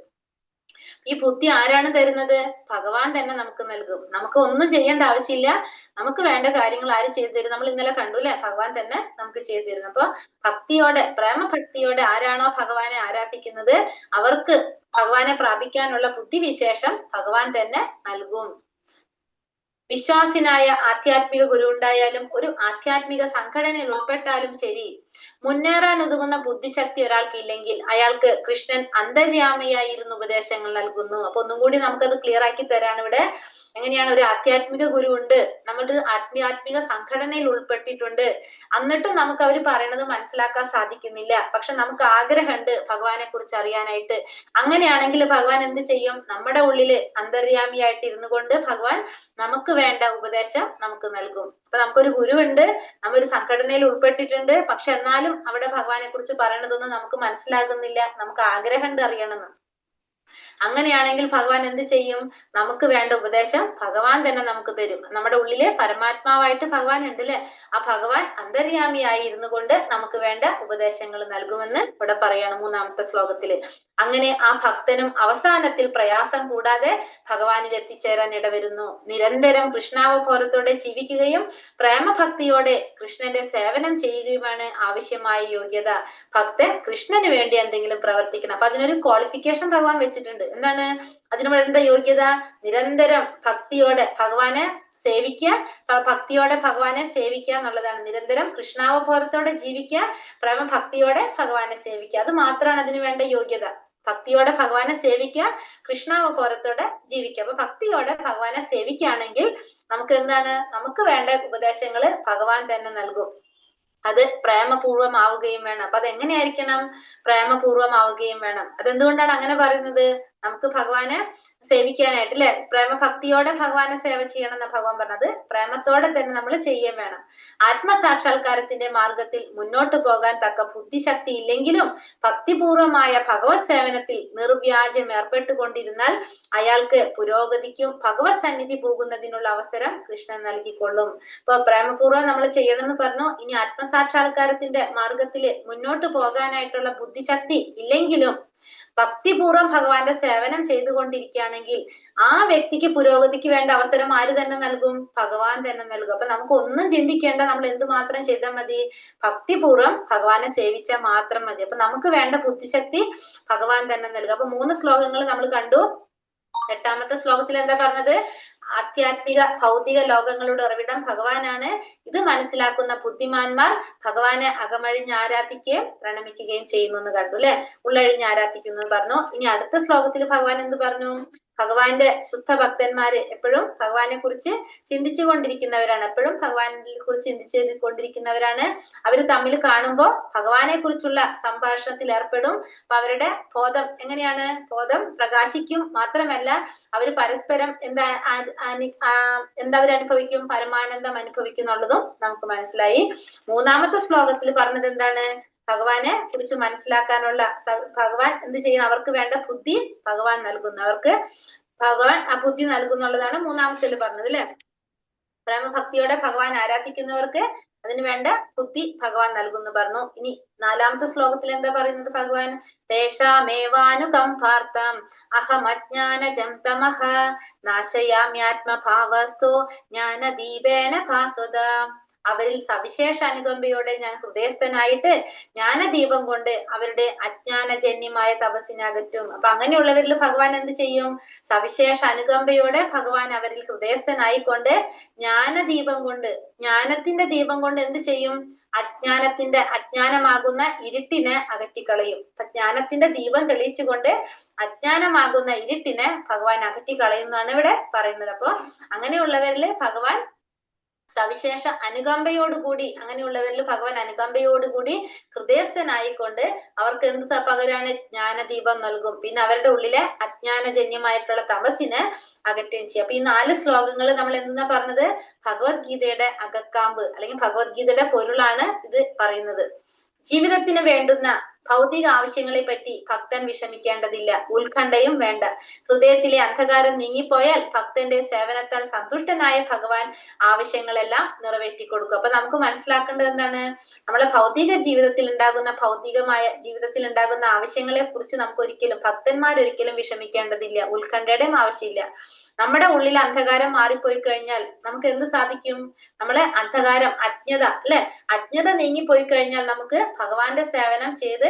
D: ഈ ബുദ്ധി ആരാണ് തരുന്നത്? ഭഗവാൻ തന്നെ നമുക്ക് നൽകും. നമുക്ക് ഒന്നും ചെയ്യേണ്ട ആവശ്യമില്ല. നമുക്ക് വേണ്ട കാര്യങ്ങൾ ആര് ചെയ്തു തരും? നമ്മൾ ഇന്നലെ കണ്ടു അല്ലെ, ഭഗവാൻ തന്നെ നമുക്ക് ചെയ്തു തരുന്നു. അപ്പൊ ഭക്തിയോടെ പ്രേമഭക്തിയോടെ ആരാണോ ഭഗവാനെ ആരാധിക്കുന്നത് അവർക്ക് ഭഗവാനെ പ്രാപിക്കാനുള്ള ബുദ്ധിവിശേഷം ഭഗവാൻ തന്നെ നൽകും. വിശ്വാസിനായ ആധ്യാത്മിക ഗുരു ഉണ്ടായാലും ഒരു ആധ്യാത്മിക സംഘടനയിൽ ഉൾപ്പെട്ടാലും ശരി, മുന്നേറാൻ ഉതകുന്ന ബുദ്ധിശക്തി ഒരാൾക്ക് ഇല്ലെങ്കിൽ അയാൾക്ക് കൃഷ്ണൻ അന്തര്യാമിയായിരുന്ന ഉപദേശങ്ങൾ നൽകുന്നു. അപ്പൊ ഒന്നും കൂടി നമുക്കത് ക്ലിയർ ആക്കി തരാണ് ഇവിടെ. എങ്ങനെയാണ്? ഒരു ആധ്യാത്മിക ഗുരു ഉണ്ട്, നമ്മുടെ ആധ്യാത്മിക സംഘടനയിൽ ഉൾപ്പെട്ടിട്ടുണ്ട്, എന്നിട്ടും നമുക്ക് അവർ പറയണത് മനസ്സിലാക്കാൻ സാധിക്കുന്നില്ല. പക്ഷെ നമുക്ക് ആഗ്രഹമുണ്ട് ഭഗവാനെ കുറിച്ച് അറിയാനായിട്ട്. അങ്ങനെയാണെങ്കിൽ ഭഗവാൻ എന്ത് ചെയ്യും? നമ്മുടെ ഉള്ളില് അന്തര്യാമിയായിട്ട് ഇരുന്നു കൊണ്ട് ഭഗവാൻ നമുക്ക് വേണ്ട ഉപദേശം നമുക്ക് നൽകും. അപ്പൊ നമുക്കൊരു ഗുരുവുണ്ട്, നമ്മൊരു സംഘടനയിൽ ഉൾപ്പെട്ടിട്ടുണ്ട്, പക്ഷെ എന്നാലും അവിടെ ഭഗവാനെ കുറിച്ച് പറയണതൊന്നും നമുക്ക് മനസ്സിലാകുന്നില്ല, നമുക്ക് ആഗ്രഹമുണ്ട് അറിയണമെന്ന്. അങ്ങനെയാണെങ്കിൽ ഭഗവാൻ എന്ത് ചെയ്യും? നമുക്ക് വേണ്ട ഉപദേശം ഭഗവാൻ തന്നെ നമുക്ക് തരും. നമ്മുടെ ഉള്ളിലെ പരമാത്മാവായിട്ട് ഭഗവാൻ ഉണ്ട് അല്ലെ, ആ ഭഗവാൻ അന്തര്യാമിയായി ഇരുന്നു കൊണ്ട് നമുക്ക് വേണ്ട ഉപദേശങ്ങൾ നൽകുമെന്ന് ഇവിടെ പറയാണ് 3ാമത്തെ ശ്ലോകത്തില്. അങ്ങനെ ആ ഭക്തനും അവസാനത്തിൽ പ്രയാസം കൂടാതെ ഭഗവാനിൽ എത്തിച്ചേരാൻ ഇടവരുന്നു. നിരന്തരം കൃഷ്ണാവബോധത്തോടെ ജീവിക്കുകയും പ്രേമഭക്തിയോടെ കൃഷ്ണന്റെ സേവനം ചെയ്യുകയുമാണ് ആവശ്യമായ യോഗ്യത. ഭക്തൻ കൃഷ്ണന് വേണ്ടി എന്തെങ്കിലും പ്രവർത്തിക്കണം. അപ്പൊ അതിനൊരു ക്വാളിഫിക്കേഷൻ ഭഗവാൻ വെച്ചിട്ടുണ്ട്. എന്താണ് അതിന് വേണ്ട യോഗ്യത? നിരന്തരം ഭക്തിയോടെ ഭഗവാനെ സേവിക്കുക, ഭക്തിയോടെ ഭഗവാനെ സേവിക്കുക എന്നുള്ളതാണ്. നിരന്തരം കൃഷ്ണാവബോധത്തോടെ ജീവിക്കുക, പ്രേമഭക്തിയോടെ ഭഗവാനെ സേവിക്കുക, അത് മാത്രമാണ് അതിന് വേണ്ട യോഗ്യത. ഭക്തിയോടെ ഭഗവാനെ സേവിക്കുക, കൃഷ്ണാവബോധത്തോടെ ജീവിക്കുക. അപ്പൊ ഭക്തിയോടെ ഭഗവാനെ സേവിക്കുകയാണെങ്കിൽ നമുക്ക് എന്താണ്? നമുക്ക് വേണ്ട ഉപദേശങ്ങള് ഭഗവാൻ തന്നെ നൽകും. അത് പ്രേമപൂർവ്വമാവുകയും വേണം. അപ്പൊ അതെങ്ങനെയായിരിക്കണം? പ്രേമപൂർവ്വമാവുകയും വേണം. അതെന്തുകൊണ്ടാണ് അങ്ങനെ പറയുന്നത്? നമുക്ക് ഭഗവാനെ സേവിക്കാനായിട്ട് അല്ലെ, പ്രേമഭക്തിയോടെ ഭഗവാനെ സേവ ചെയ്യണം എന്ന ഭഗവാൻ പറഞ്ഞത്. പ്രേമത്തോടെ തന്നെ നമ്മൾ ചെയ്യുകയും വേണം. ആത്മസാക്ഷാത്കാരത്തിന്റെ മാർഗത്തിൽ മുന്നോട്ട് പോകാൻ തക്ക ബുദ്ധിശക്തി ഇല്ലെങ്കിലും ഭക്തിപൂർവമായ ഭഗവത് സേവനത്തിൽ നിർവ്യാജം ഏർപ്പെട്ടുകൊണ്ടിരുന്നാൽ അയാൾക്ക് പുരോഗതിക്കും ഭഗവത് സന്നിധി പോകുന്നതിനുള്ള അവസരം കൃഷ്ണൻ നൽകിക്കൊള്ളും. ഇപ്പൊ പ്രേമപൂർവ്വം നമ്മൾ ചെയ്യണമെന്ന് പറഞ്ഞു. ഇനി ആത്മസാക്ഷാത്കാരത്തിന്റെ മാർഗത്തില് മുന്നോട്ട് പോകാനായിട്ടുള്ള ബുദ്ധിശക്തി ഇല്ലെങ്കിലും ഭക്തിപൂർവ്വം ഭഗവാന്റെ സേവനം ചെയ്തുകൊണ്ടിരിക്കുകയാണെങ്കിൽ ആ വ്യക്തിക്ക് പുരോഗതിക്ക് വേണ്ട അവസരം ആര് തന്നെ നൽകും? ഭഗവാൻ തന്നെ നൽകും. അപ്പൊ നമുക്ക് ഒന്നും ചിന്തിക്കേണ്ട, നമ്മൾ എന്തുമാത്രം ചെയ്താൽ മതി? ഭക്തിപൂർവ്വം ഭഗവാനെ സേവിച്ചാൽ മാത്രം മതി. അപ്പൊ നമുക്ക് വേണ്ട ബുദ്ധിശക്തി ഭഗവാൻ തന്നെ നൽകും. അപ്പൊ 3 ശ്ലോകങ്ങൾ നമ്മൾ കണ്ടു. 8ാമത്തെ ശ്ലോകത്തിൽ എന്താ പറഞ്ഞത്? ആധ്യാത്മിക ഭൗതിക ലോകങ്ങളുടെ ഉറവിടം ഭഗവാനാണ്. ഇത് മനസ്സിലാക്കുന്ന ബുദ്ധിമാന്മാർ ഭഗവാനെ അകമഴിഞ്ഞ് ആരാധിക്കുകയും പ്രണമിക്കുകയും ചെയ്യുന്നു എന്ന് കണ്ടു അല്ലെ, ഉള്ളഴിഞ്ഞ് ആരാധിക്കുന്നു പറഞ്ഞു. ഇനി അടുത്ത ശ്ലോകത്തിൽ ഭഗവാൻ എന്ത് പറഞ്ഞു? ഭഗവാന്റെ ശുദ്ധ ഭക്തന്മാര് എപ്പോഴും ഭഗവാനെ കുറിച്ച് ചിന്തിച്ചു കൊണ്ടിരിക്കുന്നവരാണ്, എപ്പോഴും ഭഗവാനെ കുറിച്ച് ചിന്തിച്ചു കൊണ്ടിരിക്കുന്നവരാണ്. അവര് തമ്മിൽ കാണുമ്പോൾ ഭഗവാനെ കുറിച്ചുള്ള സംഭാഷണത്തിൽ ഏർപ്പെടും. അപ്പൊ അവരുടെ ബോധം എങ്ങനെയാണ്? ബോധം പ്രകാശിക്കും. മാത്രമല്ല അവര് പരസ്പരം എന്താ അവരനുഭവിക്കും? പരമാനന്ദം അനുഭവിക്കും എന്നുള്ളതും നമുക്ക് മനസ്സിലായി. 3ാമത്തെ ശ്ലോകത്തിൽ പറഞ്ഞത് എന്താണ്? ഭഗവാനെ കുറിച്ച് മനസ്സിലാക്കാനുള്ള ഭഗവാൻ എന്ത് ചെയ്യണം? അവർക്ക് വേണ്ട ബുദ്ധി ഭഗവാൻ നൽകുന്നു. അവർക്ക് ഭഗവാൻ ആ ബുദ്ധി നൽകുന്നുള്ളതാണ് 3ാമത്തിൽ പറഞ്ഞത് അല്ലെ. പ്രേമഭക്തിയോടെ ഭഗവാൻ ആരാധിക്കുന്നവർക്ക് അതിന് വേണ്ട ബുദ്ധി ഭഗവാൻ നൽകുന്നു പറഞ്ഞു. ഇനി 4ാമത്തെ ശ്ലോകത്തിൽ എന്താ പറയുന്നത് ഭഗവാൻ? തേഷാമേവാനുകമ്പാർത്ഥം അഹമജ്ഞാനജം തമഃ നാശയാമ്യാത്മഭാവസ്തോ ജ്ഞാനദീപേന ഭാസ്വത. അവരിൽ സവിശേഷ അനുകമ്പയോടെ ഞാൻ ഹൃദയസ്ഥനായിട്ട് ജ്ഞാനദീപം കൊണ്ട് അവരുടെ അജ്ഞാനജന്യമായ തപസ്സിനെ അകറ്റും. അപ്പൊ അങ്ങനെയുള്ളവരിൽ ഭഗവാൻ എന്ത് ചെയ്യും? സവിശേഷ അനുകമ്പയോടെ ഭഗവാൻ അവരിൽ ഹൃദയസ്ഥനായിക്കൊണ്ട് ജ്ഞാനദീപം കൊണ്ട്, ജ്ഞാനത്തിന്റെ ദീപം കൊണ്ട് എന്ത് ചെയ്യും? അജ്ഞാനമാകുന്ന ഇരുട്ടിനെ അകറ്റിക്കളയും. അപ്പൊ ജ്ഞാനത്തിന്റെ ദീപം തെളിയിച്ചുകൊണ്ട് അജ്ഞാനമാകുന്ന ഇരുട്ടിനെ ഭഗവാൻ അകറ്റിക്കളയുന്നതാണ് ഇവിടെ പറയുന്നത്. അപ്പൊ അങ്ങനെയുള്ളവരില് ഭഗവാൻ സവിശേഷ അനുകമ്പയോടുകൂടി അങ്ങനെയുള്ളവരിൽ ഭഗവാൻ അനുകമ്പയോടുകൂടി ഹൃദയസ്ഥനായിക്കൊണ്ട് അവർക്ക് എന്ത് പകരാണ്? ജ്ഞാനദീപം നൽകും. പിന്നെ അവരുടെ ഉള്ളിലെ അജ്ഞാനജന്യമായിട്ടുള്ള തപസ്സിനെ അകറ്റുകയും ചെയ്യും. അപ്പൊ ഈ 4 ശ്ലോകങ്ങൾ നമ്മൾ എന്താ പറഞ്ഞത്? ഭഗവത്ഗീതയുടെ അകക്കാമ്പ് അല്ലെങ്കിൽ ഭഗവത്ഗീതയുടെ പൊരുളാണ് ഇത് പറയുന്നത്. ജീവിതത്തിന് വേണ്ടുന്ന ഭൗതിക ആവശ്യങ്ങളെ പറ്റി ഭക്തൻ വിഷമിക്കേണ്ടതില്ല, ഉത്കണ്ഠയും വേണ്ട. ഹൃദയത്തിലെ അന്ധകാരം നീങ്ങിപ്പോയാൽ ഭക്തന്റെ സേവനത്താൽ സന്തുഷ്ടനായ ഭഗവാൻ ആവശ്യങ്ങളെല്ലാം നിറവേറ്റി കൊടുക്കും. അപ്പൊ നമുക്ക് മനസ്സിലാക്കേണ്ടത് എന്താണ്? നമ്മളെ ഭൗതിക ജീവിതത്തിൽ ഉണ്ടാകുന്ന ആവശ്യങ്ങളെ കുറിച്ച് നമുക്ക് ഒരിക്കലും ഭക്തന്മാരൊരിക്കലും വിഷമിക്കേണ്ടതില്ല, ഉത്കണ്ഠയുടെയും ആവശ്യമില്ല. നമ്മുടെ ഉള്ളിൽ അന്ധകാരം മാറിപ്പോയി കഴിഞ്ഞാൽ നമുക്ക് എന്ത് സാധിക്കും? നമ്മളെ അന്ധകാരം, അജ്ഞത അജ്ഞത നീങ്ങിപ്പോയി കഴിഞ്ഞാൽ നമുക്ക് ഭഗവാന്റെ സേവനം ചെയ്ത്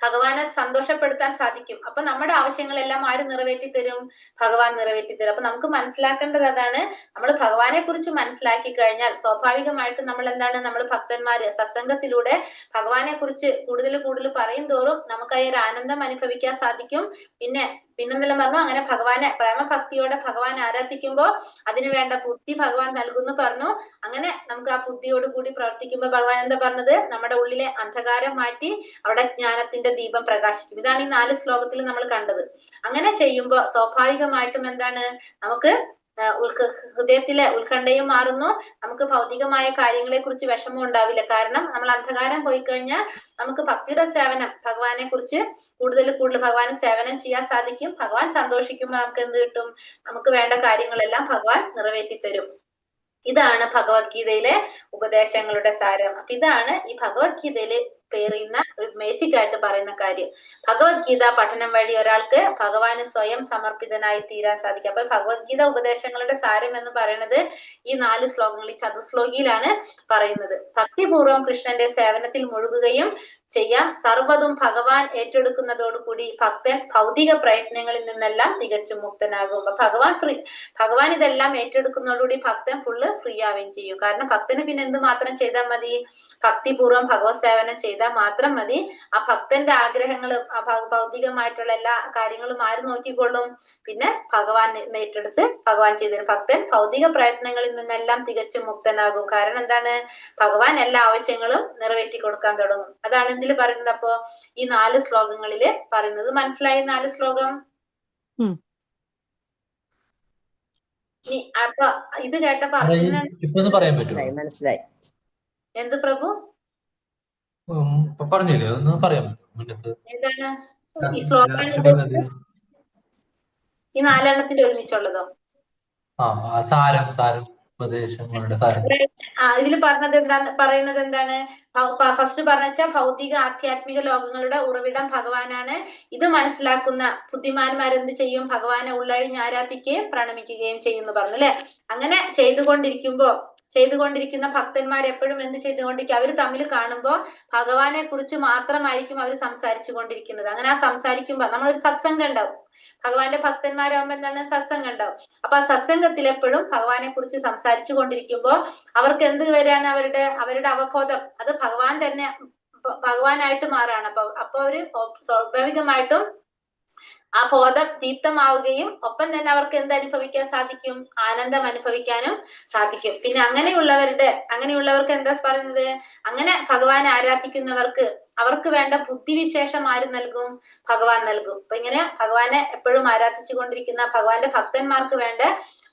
D: ഭഗവാനെ സന്തോഷപ്പെടുത്താൻ സാധിക്കും. അപ്പൊ നമ്മുടെ ആവശ്യങ്ങളെല്ലാം ആര് നിറവേറ്റി തരും? ഭഗവാൻ നിറവേറ്റി തരും. അപ്പൊ നമുക്ക് മനസ്സിലാക്കേണ്ടത് അതാണ്. നമ്മൾ ഭഗവാനെ കുറിച്ച് മനസ്സിലാക്കി കഴിഞ്ഞാൽ സ്വാഭാവികമായിട്ടും നമ്മൾ എന്താണ്? നമ്മൾ ഭക്തന്മാര് സത്സംഗത്തിലൂടെ ഭഗവാനെ കുറിച്ച് കൂടുതൽ കൂടുതൽ പറയും തോറും നമുക്ക് ആ ഒരു ആനന്ദം അനുഭവിക്കാൻ സാധിക്കും. പിന്നെന്തെല്ലാം പറഞ്ഞു? അങ്ങനെ ഭഗവാനെ പ്രേമഭക്തിയോടെ ഭഗവാൻ ആരാധിക്കുമ്പോൾ അതിനു വേണ്ട ബുദ്ധി ഭഗവാൻ നൽകുന്നു പറഞ്ഞു. അങ്ങനെ നമുക്ക് ആ ബുദ്ധിയോട് കൂടി പ്രവർത്തിക്കുമ്പോൾ ഭഗവാൻ എന്താ പറഞ്ഞത്? നമ്മുടെ ഉള്ളിലെ അന്ധകാരം മാറ്റി അവിടെ ജ്ഞാനത്തിന്റെ ദീപം പ്രകാശിക്കും. ഇതാണ് ഈ 4 ശ്ലോകത്തിൽ നമ്മൾ കണ്ടത്. അങ്ങനെ ചെയ്യുമ്പോൾ സ്വാഭാവികമായിട്ടും എന്താണ്? നമുക്ക് ഹൃദയത്തിലെ ഉത്കണ്ഠയും മാറുന്നു. നമുക്ക് ഭൗതികമായ കാര്യങ്ങളെ കുറിച്ച് വിഷമം ഉണ്ടാവില്ല. കാരണം നമ്മൾ അന്ധകാരം പോയി കഴിഞ്ഞാൽ നമുക്ക് ഭക്തിയുടെ സേവനം, ഭഗവാനെ കുറിച്ച് കൂടുതൽ ഭഗവാന് സേവനം ചെയ്യാൻ സാധിക്കും. ഭഗവാൻ സന്തോഷിക്കുമ്പോൾ നമുക്ക് എന്ത് കിട്ടും? നമുക്ക് വേണ്ട കാര്യങ്ങളെല്ലാം ഭഗവാൻ നിറവേറ്റി തരും. ഇതാണ് ഭഗവത്ഗീതയിലെ ഉപദേശങ്ങളുടെ സാരം. അപ്പൊ ഇതാണ് ഈ ഭഗവത്ഗീതയില് പേറുന്ന ഒരു ബേസിക് ആയിട്ട് പറയുന്ന കാര്യം. ഭഗവത്ഗീത പഠനം വഴി ഒരാൾക്ക് ഭഗവാന് സ്വയം സമർപ്പിതനായി തീരാൻ സാധിക്കും. അപ്പൊ ഭഗവത്ഗീത ഉപദേശങ്ങളുടെ സാരം എന്ന് പറയുന്നത് ഈ 4 ശ്ലോകങ്ങൾ, ഈ ചതുശ്ലോകിയിലാണ് പറയുന്നത്. ഭക്തിപൂർവ്വം കൃഷ്ണന്റെ സേവനത്തിൽ മുഴുകുകയും ചെയ്യാം. സർവ്വതും ഭഗവാൻ ഏറ്റെടുക്കുന്നതോടുകൂടി ഭക്തൻ ഭൗതിക പ്രയത്നങ്ങളിൽ നിന്നെല്ലാം തികച്ചും മുക്തനാകും. ഭഗവാൻ ഇതെല്ലാം ഏറ്റെടുക്കുന്നതോടുകൂടി ഭക്തൻ ഫുള്ള് ഫ്രീ ആവുകയും ചെയ്യും. കാരണം ഭക്തന് പിന്നെ എന്ത് മാത്രം ചെയ്താൽ മതി? ഭക്തിപൂർവ്വം ഭഗവത് സേവനം ചെയ്താൽ മാത്രം മതി. ആ ഭക്തന്റെ ആഗ്രഹങ്ങളും ഭൗതികമായിട്ടുള്ള എല്ലാ കാര്യങ്ങളും ആര് നോക്കിക്കൊള്ളും? പിന്നെ ഭഗവാൻ ഏറ്റെടുത്ത് ഭഗവാൻ ചെയ്തത്. ഭക്തൻ ഭൗതിക പ്രയത്നങ്ങളിൽ നിന്നെല്ലാം തികച്ചും മുക്തനാകും. കാരണം എന്താണ്? ഭഗവാൻ എല്ലാ ആവശ്യങ്ങളും നിറവേറ്റി കൊടുക്കാൻ തുടങ്ങും. അതാണ് എന്തിൽ പറയുന്നത്? അപ്പോ ഈ 4 ശ്ലോകങ്ങളില് പറയുന്നത്. മനസ്സിലായി 4 ശ്ലോകം? അപ്പൊ ഇത് കേട്ടപ്പോ അർജുനൻ
C: മനസ്സിലായി.
D: എന്ത് പ്രഭു
G: പറഞ്ഞില്ലേ? ഒന്ന് പറയാൻ മുന്നത്ത്
D: എന്താണ് ഈ ശ്ലോകം? ഈ 4 എണ്ണത്തിന്റെ ഒരുമിച്ചുള്ളതോ?
G: സാരം ഉപദേശങ്ങളുടെ സാരം.
D: ഇതിൽ പറയുന്നത് എന്താണ്? ഫസ്റ്റ് പറഞ്ഞ ഭൗതിക ആധ്യാത്മിക ലോകങ്ങളുടെ ഉറവിടം ഭഗവാനാണ്. ഇത് മനസ്സിലാക്കുന്ന ബുദ്ധിമാന്മാരെന്ത് ചെയ്യും? ഭഗവാനെ ഉള്ളഴിഞ്ഞ് ആരാധിക്കുകയും പ്രണമിക്കുകയും ചെയ്യുന്നു പറഞ്ഞു അല്ലെ? അങ്ങനെ ചെയ്തുകൊണ്ടിരിക്കുന്ന ഭക്തന്മാർ എപ്പോഴും എന്ത് ചെയ്തുകൊണ്ടിരിക്കും? അവർ തമ്മിൽ കാണുമ്പോൾ ഭഗവാനെ കുറിച്ച് മാത്രമായിരിക്കും അവർ സംസാരിച്ചു കൊണ്ടിരിക്കുന്നത്. അങ്ങനെ ആ സംസാരിക്കുമ്പോ നമ്മളൊരു സത്സംഗം ഉണ്ടാവും. ഭഗവാന്റെ ഭക്തന്മാരാകുമ്പോ എന്താണ്? സത്സംഗം ഉണ്ടാവും. അപ്പൊ ആ സത്സംഗത്തിൽ എപ്പോഴും ഭഗവാനെ കുറിച്ച് സംസാരിച്ചു കൊണ്ടിരിക്കുമ്പോൾ അവർക്ക് എന്ത് വരികയാണ്? അവരുടെ അവബോധം അത് ഭഗവാൻ തന്നെ ഭഗവാനായിട്ട് മാറാണ്. അപ്പൊ അവര് സ്വാഭാവികമായിട്ടും ആ ബോധം ദീപ്തമാവുകയും ഒപ്പം തന്നെ അവർക്ക് എന്ത് അനുഭവിക്കാൻ സാധിക്കും? ആനന്ദം അനുഭവിക്കാനും സാധിക്കും. പിന്നെ അങ്ങനെയുള്ളവർക്ക് എന്താ പറയുന്നത്? അങ്ങനെ ഭഗവാനെ ആരാധിക്കുന്നവർക്ക് അവർക്ക് വേണ്ട ബുദ്ധിവിശേഷം ആര് നൽകും? ഭഗവാൻ നൽകും. അപ്പൊ ഇങ്ങനെ ഭഗവാനെ എപ്പോഴും ആരാധിച്ചു കൊണ്ടിരിക്കുന്ന ഭഗവാന്റെ ഭക്തന്മാർക്ക് വേണ്ട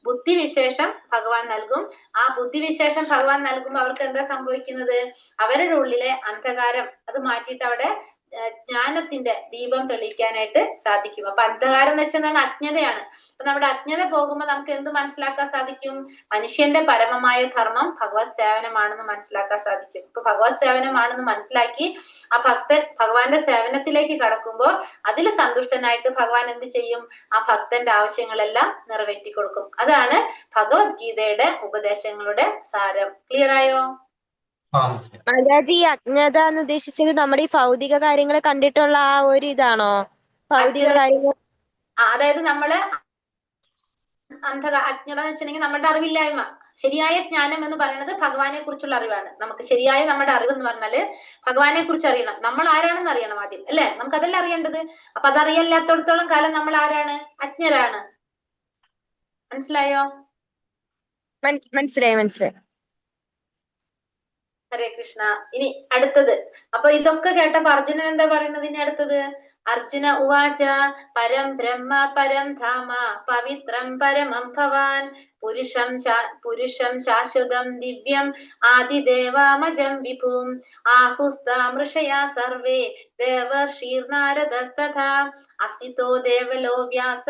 D: ബുദ്ധിവിശേഷം ഭഗവാൻ നൽകും. ആ ബുദ്ധിവിശേഷം ഭഗവാൻ നൽകുമ്പോൾ അവർക്ക് എന്താ സംഭവിക്കുന്നത്? അവരുടെ ഉള്ളിലെ അന്ധകാരം അത് മാറ്റിയിട്ട് അവിടെ ജ്ഞാനത്തിന്റെ ദീപം തെളിയിക്കാനായിട്ട് സാധിക്കും. അപ്പൊ അന്ധകാരം എന്ന് വെച്ചാൽ അജ്ഞതയാണ്. അപ്പൊ നമ്മുടെ അജ്ഞത പോകുമ്പോൾ നമുക്ക് എന്ത് മനസ്സിലാക്കാൻ സാധിക്കും? മനുഷ്യന്റെ പരമമായ ധർമ്മം ഭഗവത് സേവനമാണെന്ന് മനസ്സിലാക്കാൻ സാധിക്കും. ഇപ്പൊ ഭഗവത് സേവനമാണെന്ന് മനസ്സിലാക്കി ആ ഭക്തൻ ഭഗവാന്റെ സേവനത്തിലേക്ക് കടക്കുമ്പോൾ അതിൽ സന്തുഷ്ടനായിട്ട് ഭഗവാൻ എന്ത് ചെയ്യും? ആ ഭക്തന്റെ ആവശ്യങ്ങളെല്ലാം നിറവേറ്റി കൊടുക്കും. അതാണ് ഭഗവത്ഗീതയുടെ ഉപദേശങ്ങളുടെ സാരം. ക്ലിയർ ആയോ?
B: മാതാജി, അജ്ഞത എന്ന് ഉദ്ദേശിച്ചത് നമ്മുടെ ഈ ഭൗതിക കാര്യങ്ങൾ കണ്ടിട്ടുള്ള ആ ഒരു ഇതാണോ? ഭൗതിക കാര്യങ്ങൾ
D: അതായത് നമ്മള് അജ്ഞത എന്ന് വെച്ചിട്ടുണ്ടെങ്കിൽ നമ്മുടെ അറിവില്ലായ്മ. ശരിയായ ജ്ഞാനം എന്ന് പറയുന്നത് ഭഗവാനെ കുറിച്ചുള്ള അറിവാണ്. നമുക്ക് ശരിയായ നമ്മുടെ അറിവ് എന്ന് പറഞ്ഞാല് ഭഗവാനെ കുറിച്ച് അറിയണം. നമ്മൾ ആരാണെന്ന് അറിയണം ആദ്യം അല്ലെ? നമുക്ക് അതല്ല അറിയേണ്ടത്. അപ്പൊ അതറിയില്ലാത്തടത്തോളം കാലം നമ്മൾ ആരാണ്? അജ്ഞരാണ്. മനസ്സിലായോ?
B: മനസ്സിലായി.
D: ഹരേ കൃഷ്ണ. ഇനി അടുത്തത്. അപ്പൊ ഇതൊക്കെ കേട്ടപ്പോ അർജുനൻ എന്താ പറയുന്നത്? ഇനി അടുത്തത് അർജുന ഉവാച പരം ബ്രഹ്മ പരം ധാമ പവിത്രം പരമം ഭവാൻ പുരുഷം ശാശ്വതം ദിവ്യം ആദിദേവാമജം വിഭും ആഹുസ്താമൃഷയാ സർവേ ദേവർഷീർനാരദസ്തഥാ അസിതോ ദേവലോ വ്യാസ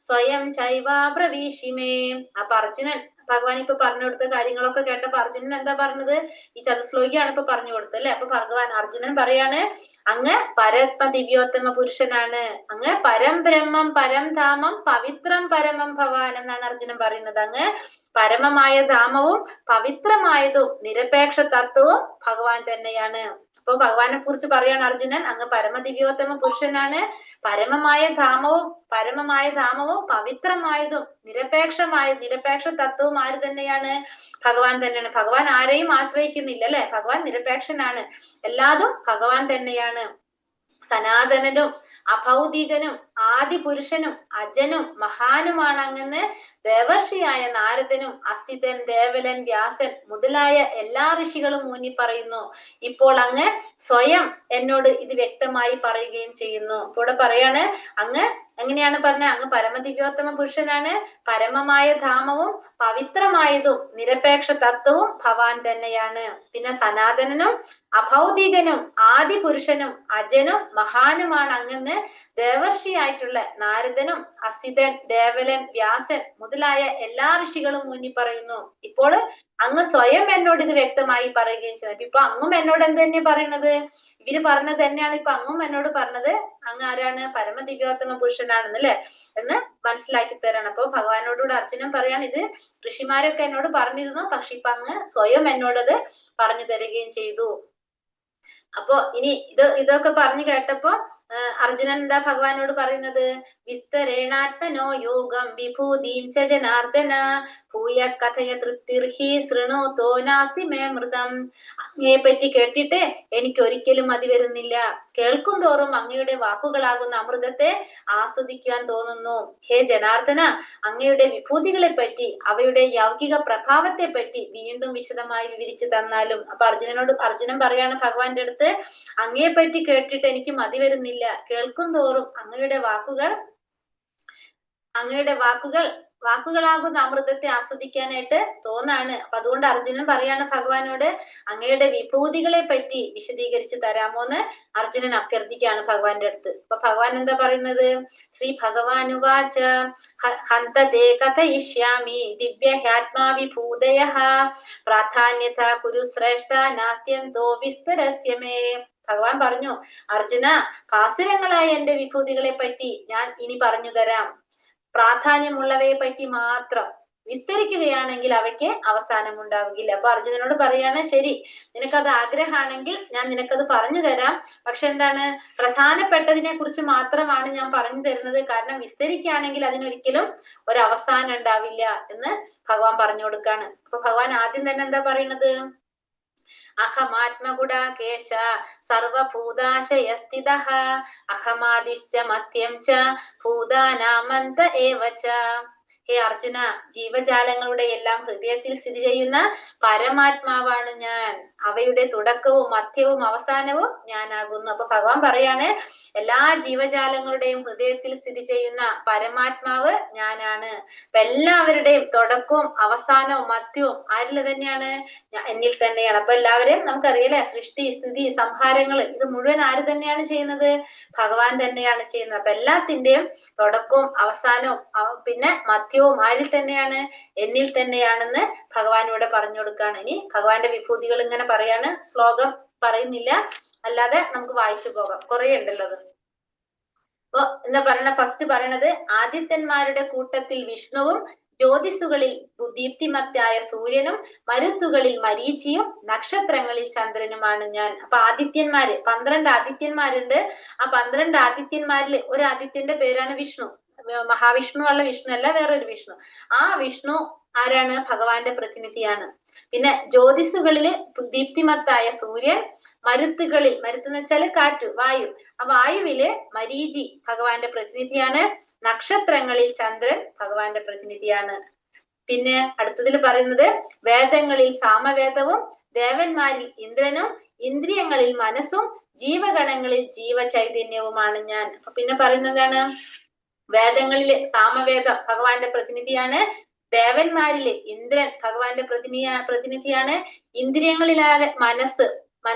D: സ്വയം ചൈവാബ്രവീഷിമേ. അപ്പൊ അർജുനൻ ഭഗവാൻ ഇപ്പൊ പറഞ്ഞു കൊടുത്ത കാര്യങ്ങളൊക്കെ കേട്ടപ്പോ അർജുനൻ എന്താ പറഞ്ഞത്? ഈ ചതുശ്ലോകിയാണ് ഇപ്പൊ പറഞ്ഞു കൊടുത്തത് അല്ലെ. അപ്പൊ ഭഗവാൻ അർജുനൻ പറയാണ്, അങ്ങ് പരത്മ ദിവ്യോത്തമ പുരുഷനാണ്, അങ്ങ് പരം ബ്രഹ്മം പരം ധാമം പവിത്രം പരമം ഭവാൻ എന്നാണ് അർജുനൻ പറയുന്നത്. അങ്ങ് പരമമായ ധാമവും പവിത്രമായതും നിരപേക്ഷ തത്വവും ഭഗവാൻ തന്നെയാണ്. അപ്പൊ ഭഗവാനെ കുറിച്ച് പറയാണ് അർജുനൻ, അങ്ങ് പരമദിവ്യോത്തമ പുരുഷനാണ്, പരമമായ ധാമവും പവിത്രമായതും നിരപേക്ഷ തത്വവും ആര് തന്നെയാണ്? ഭഗവാൻ തന്നെയാണ്. ഭഗവാൻ ആരെയും ആശ്രയിക്കുന്നില്ല അല്ലെ. ഭഗവാൻ നിരപേക്ഷനാണ്. എല്ലാതും ഭഗവാൻ തന്നെയാണ്. സനാതനനും അഭൗതികനും ആദിപുരുഷനും അജനും മഹാനുമാണ് അങ്ങെന്ന് ദേവർഷിയായ നാരദനും അസിതൻ ദേവലൻ വ്യാസൻ മുതലായ എല്ലാ ഋഷികളും ഊന്നി പറയുന്നു. ഇപ്പോൾ അങ്ങ് സ്വയം എന്നോട് ഇത് വ്യക്തമായി പറയുകയും ചെയ്യുന്നു. ഇവിടെ പറയാണ്, അങ്ങ് എങ്ങനെയാണ് പറഞ്ഞത്? അങ്ങ് പരമദിവ്യോത്തമ പുരുഷനാണ്, പരമമായ ധാമവും പവിത്രമായതും നിരപേക്ഷ തത്വവും ഭവാൻ തന്നെയാണ്. പിന്നെ സനാതനനും അഭൗതികനും ആദിപുരുഷനും അജനും മഹാനുമാണ് അങ്ങെന്ന് ദേവർഷിയായിട്ടുള്ള നാരദനും അസിതൻ ദേവലൻ വ്യാസൻ മുതലായ എല്ലാ ഋഷികളും മുന്നി പറയുന്നു. ഇപ്പോൾ അങ്ങ് സ്വയം എന്നോട് ഇത് വ്യക്തമായി പറയുകയും ചെയ്യുന്നു. ഇപ്പൊ അങ്ങും എന്നോട് എന്ത് തന്നെയാ പറയുന്നത്? ഇവര് പറഞ്ഞത് തന്നെയാണ് ഇപ്പൊ അങ്ങും എന്നോട് പറഞ്ഞത്. അങ്ങ് ആരാണ്? പരമദിവ്യോത്തമ പുരുഷനാണെന്നല്ലേ എന്ന് മനസ്സിലാക്കി തരാണ്. അപ്പൊ ഭഗവാനോടുകൂടെ അർജുനൻ പറയാണ്, ഇത് ഋഷിമാരൊക്കെ എന്നോട് പറഞ്ഞിരുന്നു, പക്ഷെ ഇപ്പൊ അങ്ങ് സ്വയം എന്നോടത് പറഞ്ഞു തരികയും ചെയ്തു. അപ്പൊ ഇനി ഇതൊക്കെ പറഞ്ഞു കേട്ടപ്പോ അർജുനൻ എന്താ ഭഗവാനോട് പറയുന്നത്? വിസ്തരേണാത്മനോ യോഗം വിഭൂതിം ച ജനാർദ്ദന ഭൂയ കഥയ തൃപ്തിർഹി ശൃണോതോ നാസ്തി മേ മൃതം. അങ്ങയെ പറ്റി കേട്ടിട്ട് എനിക്ക് ഒരിക്കലും മതി വരുന്നില്ല. കേൾക്കും തോറും അങ്ങയുടെ വാക്കുകളാകുന്ന അമൃതത്തെ ആസ്വദിക്കാൻ തോന്നുന്നു. ഹേ ജനാർദ്ദന, അങ്ങയുടെ വിഭൂതികളെ പറ്റി അവയുടെ യൗകിക പ്രഭാവത്തെ പറ്റി വീണ്ടും വിശദമായി വിവരിച്ചു തന്നാലും. അപ്പൊ അർജുനൻ പറയാണ് ഭഗവാന്റെ അടുത്ത്, അങ്ങയെ പറ്റി കേട്ടിട്ട് എനിക്ക് മതി വരുന്നില്ല. കേൾക്കും തോറും അങ്ങയുടെ വാക്കുകളാകുന്ന അമൃതത്തെ ആസ്വദിക്കാനായിട്ട് തോന്നാണ്. അപ്പൊ അതുകൊണ്ട് അർജുനൻ പറയാണ് ഭഗവാനോട്, അങ്ങയുടെ വിഭൂതികളെ പറ്റി വിശദീകരിച്ച് തരാമോന്ന് അർജുനൻ അഭ്യർത്ഥിക്കുകയാണ് ഭഗവാന്റെ അടുത്ത്. അപ്പൊ ഭഗവാൻ എന്താ പറയുന്നത്? ശ്രീ ഭഗവാനുവാച ഹന്തതേ കഥയിഷ്യാമി ദിവ്യഹ്യാത്മാ വിഭൂതയഃ പ്രാധാന്യത കുരു ശ്രേഷ്ഠ നാസ്ത്യന്തോ വിസ്തരസ്യ മേ. ഭഗവാൻ പറഞ്ഞു, അർജുന, ഭാസുരങ്ങളായ എന്റെ വിഭൂതികളെ പറ്റി ഞാൻ ഇനി പറഞ്ഞു തരാം. പ്രാധാന്യമുള്ളവയെ പറ്റി മാത്രം. വിസ്തരിക്കുകയാണെങ്കിൽ അവയ്ക്ക് അവസാനം ഉണ്ടാവുകയില്ല. അപ്പൊ അർജുനനോട് പറയാണ്, ശരി, നിനക്കത് ആഗ്രഹമാണെങ്കിൽ ഞാൻ നിനക്കത് പറഞ്ഞു തരാം. പക്ഷെ എന്താണ്, പ്രധാനപ്പെട്ടതിനെ കുറിച്ച് മാത്രമാണ് ഞാൻ പറഞ്ഞു തരുന്നത്. കാരണം വിസ്തരിക്കുകയാണെങ്കിൽ അതിനൊരിക്കലും ഒരു അവസാനം ഉണ്ടാവില്ല എന്ന് ഭഗവാൻ പറഞ്ഞു കൊടുക്കാണ്. അപ്പൊ ഭഗവാൻ ആദ്യം തന്നെ എന്താ പറയുന്നത്? അഹമാത്മഗുഡാകേശ സർവഭൂതാശയസ്ഥിതഃ അഹമാദിശ്ച മധ്യം ച ഭൂതാനാമന്ത ഏവ ച. ഹേ അർജുന, ജീവജാലങ്ങളുടെ എല്ലാം ഹൃദയത്തിൽ സ്ഥിതി ചെയ്യുന്ന പരമാത്മാവാണ് ഞാൻ. അവയുടെ തുടക്കവും മധ്യവും അവസാനവും ഞാനാകുന്നു. അപ്പൊ ഭഗവാൻ പറയാണ്, എല്ലാ ജീവജാലങ്ങളുടെയും ഹൃദയത്തിൽ സ്ഥിതി ചെയ്യുന്ന പരമാത്മാവ് ഞാനാണ്. അപ്പൊ എല്ലാവരുടെയും തുടക്കവും അവസാനവും മധ്യവും ആരിൽ തന്നെയാണ്? എന്നിൽ തന്നെയാണ്. അപ്പൊ എല്ലാവരെയും നമുക്കറിയാലേ, സൃഷ്ടി സ്ഥിതി സംഹാരങ്ങൾ ഇത് മുഴുവൻ ആര് തന്നെയാണ് ചെയ്യുന്നത്? ഭഗവാൻ തന്നെയാണ് ചെയ്യുന്നത്. അപ്പൊ എല്ലാത്തിന്റെയും തുടക്കവും അവസാനവും പിന്നെ മധ്യവും ആരിൽ തന്നെയാണ്? എന്നിൽ തന്നെയാണെന്ന് ഭഗവാൻ ഇവിടെ പറഞ്ഞു കൊടുക്കുകയാണ്. ഇനി ഭഗവാന്റെ വിഭൂതികൾ ഇങ്ങനെ പറയാണ്. ശ്ലോകം പറയുന്നില്ല, അല്ലാതെ നമുക്ക് വായിച്ചു പോകാം, കുറെ ഉണ്ടല്ലോ അത്. അപ്പൊ എന്താ പറയണ? ഫസ്റ്റ് പറയണത്, ആദിത്യന്മാരുടെ കൂട്ടത്തിൽ വിഷ്ണുവും ജ്യോതിസുകളിൽ ദീപ്തിമത്തായ സൂര്യനും മരുത്തുകളിൽ മരീചിയും നക്ഷത്രങ്ങളിൽ ചന്ദ്രനുമാണ് ഞാൻ. അപ്പൊ ആദിത്യന്മാര് 12 ആദിത്യന്മാരുണ്ട്. ആ 12 ആദിത്യന്മാരിൽ ഒരു ആദിത്യന്റെ പേരാണ് വിഷ്ണു. മഹാവിഷ്ണു ഉള്ള വിഷ്ണു അല്ല, വേറൊരു വിഷ്ണു. ആ വിഷ്ണു ആരാണ്? ഭഗവാന്റെ പ്രതിനിധിയാണ്. പിന്നെ ജ്യോതിസുകളില് ദീപ്തിമത്തായ സൂര്യൻ, മരുത്തുകളിൽ, മരുത്തെന്ന് വെച്ചാല് കാറ്റ്, വായു, ആ വായുവില് മരീചി ഭഗവാന്റെ പ്രതിനിധിയാണ്. നക്ഷത്രങ്ങളിൽ ചന്ദ്രൻ ഭഗവാന്റെ പ്രതിനിധിയാണ്. പിന്നെ അടുത്തതിൽ പറയുന്നത് വേദങ്ങളിൽ സാമവേദവും ദേവന്മാരിൽ ഇന്ദ്രനും ഇന്ദ്രിയങ്ങളിൽ മനസ്സും ജീവഗണങ്ങളിൽ ജീവചൈതന്യവുമാണ് ഞാൻ. അപ്പൊ പിന്നെ പറയുന്നതാണ് വേദങ്ങളിലെ സാമവേദം ഭഗവാന്റെ പ്രതിനിധിയാണ്, ദേവന്മാരിലെ ഇന്ദ്രൻ ഭഗവാന്റെ പ്രതിനിധിയാണ്, ഇന്ദ്രിയങ്ങളിലെ മനസ്സ്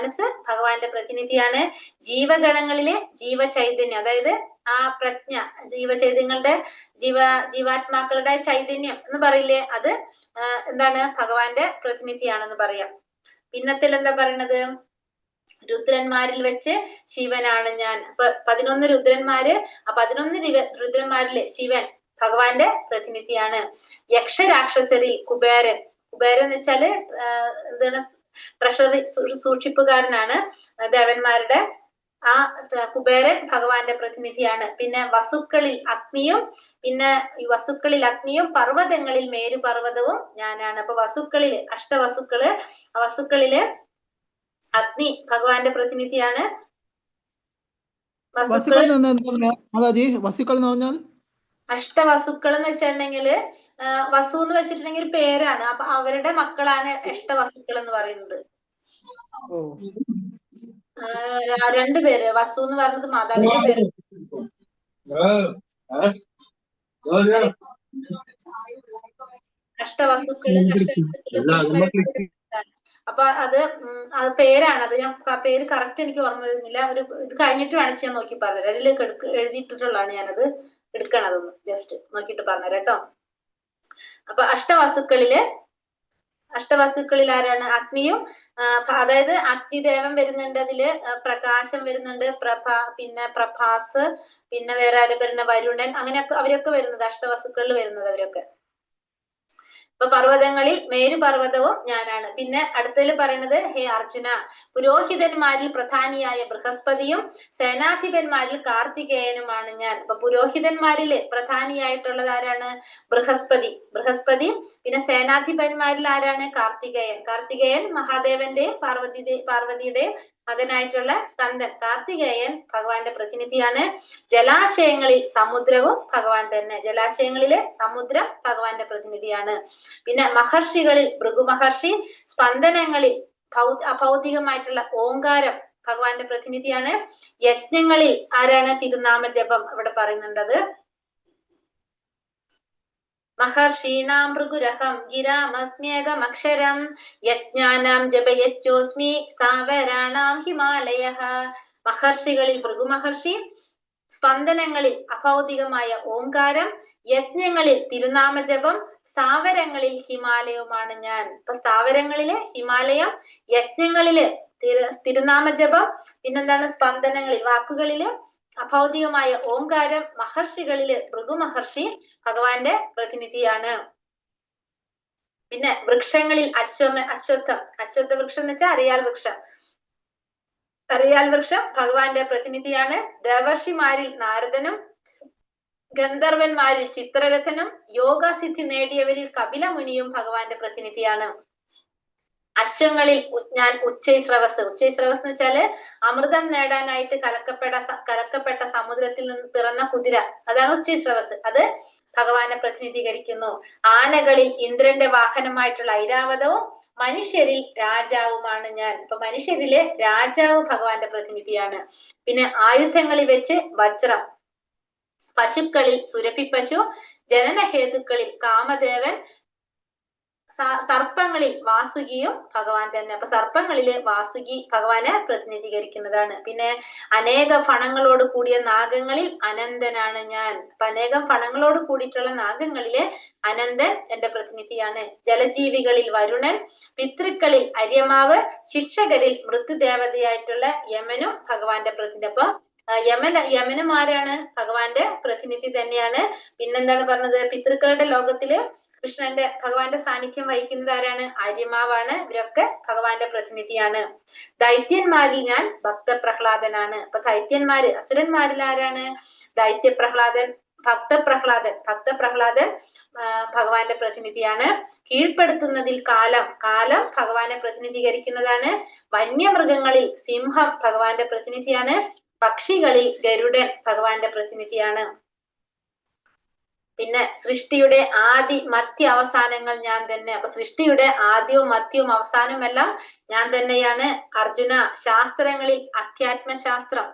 D: ഭഗവാന്റെ പ്രതിനിധിയാണ്, ജീവഗണങ്ങളിലെ ജീവചൈതന്യം അതായത് ആ പ്രജ്ഞ ജീവചൈതന്യങ്ങളുടെ ജീവാത്മാക്കളുടെ ചൈതന്യം എന്ന് പറയില്ലേ, അത് എന്താണ് ഭഗവാന്റെ പ്രതിനിധിയാണെന്ന് പറയാം. പിന്നത്തിൽ എന്താ പറയണത്, രുദ്രന്മാരിൽ വെച്ച് ശിവനാണ് ഞാൻ. അപ്പൊ 11 രുദ്രന്മാര്, ആ 11 രുദ്രന്മാരിലെ ശിവൻ ഭഗവാന്റെ പ്രതിനിധിയാണ്. യക്ഷരാക്ഷസരിൽ കുബേരൻ എന്ന് വെച്ചാല് എന്താണ് ട്രഷറി സൂക്ഷിപ്പുകാരനാണ് ദേവന്മാരുടെ. ആ കുബേരൻ ഭഗവാന്റെ പ്രതിനിധിയാണ്. പിന്നെ വസുക്കളിൽ അഗ്നിയും പർവ്വതങ്ങളിൽ മേരുപർവ്വതവും ഞാനാണ്. അപ്പൊ വസുക്കളില് അഷ്ടവസുക്കള്, വസുക്കളില് അഗ്നി ഭഗവാന്റെ പ്രതിനിധിയാണ്.
E: വസുക്കൾ എന്ന് പറഞ്ഞാൽ
D: അഷ്ടവസുക്കൾ എന്ന് വെച്ചിട്ടുണ്ടെങ്കില് വസു എന്ന് വെച്ചിട്ടുണ്ടെങ്കിൽ ഒരു പേരാണ്. അപ്പൊ അവരുടെ മക്കളാണ് അഷ്ടവസുക്കൾ എന്ന് പറയുന്നത്. രണ്ടുപേര്, വസു എന്ന് പറയുന്നത് മാതാവിന്റെ പേര്. അഷ്ടവസുക്കള് അപ്പൊ അത് പേരാണ്. അത് ഞാൻ പേര് കറക്റ്റ് എനിക്ക് ഓർമ്മ വരുന്നില്ല. ഇത് കഴിഞ്ഞിട്ട് വേണിച്ച് ഞാൻ നോക്കി പറഞ്ഞുതരാം. അതിലേക്ക് എഴുതിയിട്ടുള്ളതാണ്, ഞാനത് എടുക്കണതൊന്ന് ജസ്റ്റ് നോക്കിയിട്ട് പറഞ്ഞുതരാം കേട്ടോ. അപ്പൊ അഷ്ടവസുക്കളിൽ ആരാണ്? അഗ്നിയും, അതായത് അഗ്നിദേവൻ വരുന്നുണ്ട്, അതില് പ്രകാശം വരുന്നുണ്ട്, പിന്നെ പ്രഭാസ്, പിന്നെ വേറെ ആരും വരുന്ന വരുണൻ, അങ്ങനെയൊക്കെ അവരൊക്കെ വരുന്നത് അഷ്ടവസുക്കളിൽ വരുന്നത് അവരൊക്കെ. അപ്പൊ പർവ്വതങ്ങളിൽ മേരുപർവ്വതവും ഞാനാണ്. പിന്നെ അടുത്തതിൽ പറയുന്നത്, ഹേ അർജുന, പുരോഹിതന്മാരിൽ പ്രധാനിയായ ബൃഹസ്പതിയും സേനാധിപന്മാരിൽ കാർത്തികേയനുമാണ് ഞാൻ. അപ്പൊ പുരോഹിതന്മാരില് പ്രധാനിയായിട്ടുള്ളത് ആരാണ്? ബൃഹസ്പതി. പിന്നെ സേനാധിപന്മാരിൽ ആരാണ്? കാർത്തികേയൻ മഹാദേവന്റെ പാർവതിയുടെ മകനായിട്ടുള്ള സ്കന്ദൻ. കാർത്തികേയൻ ഭഗവാന്റെ പ്രതിനിധിയാണ്. ജലാശയങ്ങളിൽ സമുദ്രവും ഭഗവാൻ തന്നെ. ജലാശയങ്ങളിലെ സമുദ്രം ഭഗവാന്റെ പ്രതിനിധിയാണ്. പിന്നെ മഹർഷികളിൽ ഭൃഗു മഹർഷി, സ്പന്ദനങ്ങളിൽ അഭൗതികമായിട്ടുള്ള ഓങ്കാരം ഭഗവാന്റെ പ്രതിനിധിയാണ്. യജ്ഞങ്ങളിൽ ആരാണ്? തിരുനാമ ജപം ഇവിടെ പറയുന്നുണ്ടത്. മഹർഷീണാം ഭൃഗുരഹം ഗിരാമസ്മ്യേകമക്ഷരം യജ്ഞാനാം ജപയച്ചോസ്മി സ്ഥാവരാണാം ഹിമാലയഃ. മഹർഷികളിൽ ഭൃഗുമഹർഷി, സ്പന്ദനങ്ങളിൽ അഭൗതികമായ ഓങ്കാരം, യജ്ഞങ്ങളിൽ തിരുനാമജപം, സ്ഥാവരങ്ങളിൽ ഹിമാലയവുമാണ് ഞാൻ. ഇപ്പൊ സ്ഥാവരങ്ങളില് ഹിമാലയം, യജ്ഞങ്ങളില് തിരുനാമജപം, പിന്നെന്താണ് സ്പന്ദനങ്ങളിൽ വാക്കുകളില് അഭൗതികമായ ഓങ്കാരം, മഹർഷികളില് ഭൃഗുമഹർഷി ഭഗവാന്റെ പ്രതിനിധിയാണ്. പിന്നെ വൃക്ഷങ്ങളിൽ അശ്വത്ഥ വൃക്ഷം എന്ന് വെച്ചാൽ അറിയാൽ വൃക്ഷം ഭഗവാന്റെ പ്രതിനിധിയാണ്. ദേവർഷിമാരിൽ നാരദനും ഗന്ധർവന്മാരിൽ ചിത്രരഥനും യോഗസിദ്ധി നേടിയവരിൽ കപിലമുനിയും ഭഗവാന്റെ പ്രതിനിധിയാണ്. അശ്വങ്ങളിൽ ഞാൻ ഉച്ചൈസ്രവസ് എന്ന് വെച്ചാല് അമൃതം നേടാനായിട്ട് കലക്കപ്പെട്ട സമുദ്രത്തിൽ നിന്ന് പിറന്ന കുതിര, അതാണ് ഉച്ചൈസ്രവസ്. അത് ഭഗവാനെ പ്രതിനിധീകരിക്കുന്നു. ആനകളിൽ ഇന്ദ്രന്റെ വാഹനമായിട്ടുള്ള ഐരാവതവും മനുഷ്യരിൽ രാജാവുമാണ് ഞാൻ. ഇപ്പൊ മനുഷ്യരിലെ രാജാവ് ഭഗവാന്റെ പ്രതിനിധിയാണ്. പിന്നെ ആയുധങ്ങളിൽ വെച്ച് വജ്രം, പശുക്കളിൽ സുരഭി പശു, ജനനഹേതുക്കളിൽ കാമദേവൻ, സർപ്പങ്ങളിൽ വാസുകിയും ഭഗവാൻ തന്നെ. അപ്പൊ സർപ്പങ്ങളില് വാസുകി ഭഗവാനെ പ്രതിനിധീകരിക്കുന്നതാണ്. പിന്നെ അനേക ഫണങ്ങളോട് കൂടിയ നാഗങ്ങളിൽ അനന്തനാണ് ഞാൻ. അപ്പൊ അനേകം ഫണങ്ങളോട് കൂടിയിട്ടുള്ള നാഗങ്ങളിലെ അനന്തൻ എന്റെ പ്രതിനിധിയാണ്. ജലജീവികളിൽ വരുണൻ, പിതൃക്കളിൽ അര്യമാവ്, ശിക്ഷകരിൽ മൃത്യുദേവതയായിട്ടുള്ള യമനും ഭഗവാന്റെ പ്രതിനിധി. അപ്പൊ യമനും ആരാണ്? ഭഗവാന്റെ പ്രതിനിധി തന്നെയാണ്. പിന്നെന്താണ് പറഞ്ഞത്? പിതൃക്കളുടെ ലോകത്തില് ഭഗവാന്റെ സാന്നിധ്യം വഹിക്കുന്നത് ആരാണ്? ആര്യമാവാണ്. ഇവരൊക്കെ ഭഗവാന്റെ പ്രതിനിധിയാണ്. ദൈത്യന്മാരിൽ ഞാൻ ഭക്തപ്രഹ്ലാദനാണ്. അപ്പൊ ദൈത്യന്മാര്, അസുരന്മാരിൽ ആരാണ്? ഭക്തപ്രഹ്ലാദൻ ഭഗവാന്റെ പ്രതിനിധിയാണ്. കീഴ്പ്പെടുത്തുന്നതിൽ കാലം ഭഗവാനെ പ്രതിനിധീകരിക്കുന്നതാണ്. വന്യമൃഗങ്ങളിൽ സിംഹം ഭഗവാന്റെ പ്രതിനിധിയാണ്. പക്ഷികളിൽ ഗരുഡൻ ഭഗവാന്റെ പ്രതിനിധിയാണ്. പിന്നെ സൃഷ്ടിയുടെ ആദി മധ്യ അവസാനങ്ങൾ ഞാൻ തന്നെ. അപ്പൊ സൃഷ്ടിയുടെ ആദ്യവും മധ്യവും അവസാനവും എല്ലാം ഞാൻ തന്നെയാണ്. അർജുന, ശാസ്ത്രങ്ങളിൽ അധ്യാത്മശാസ്ത്രം,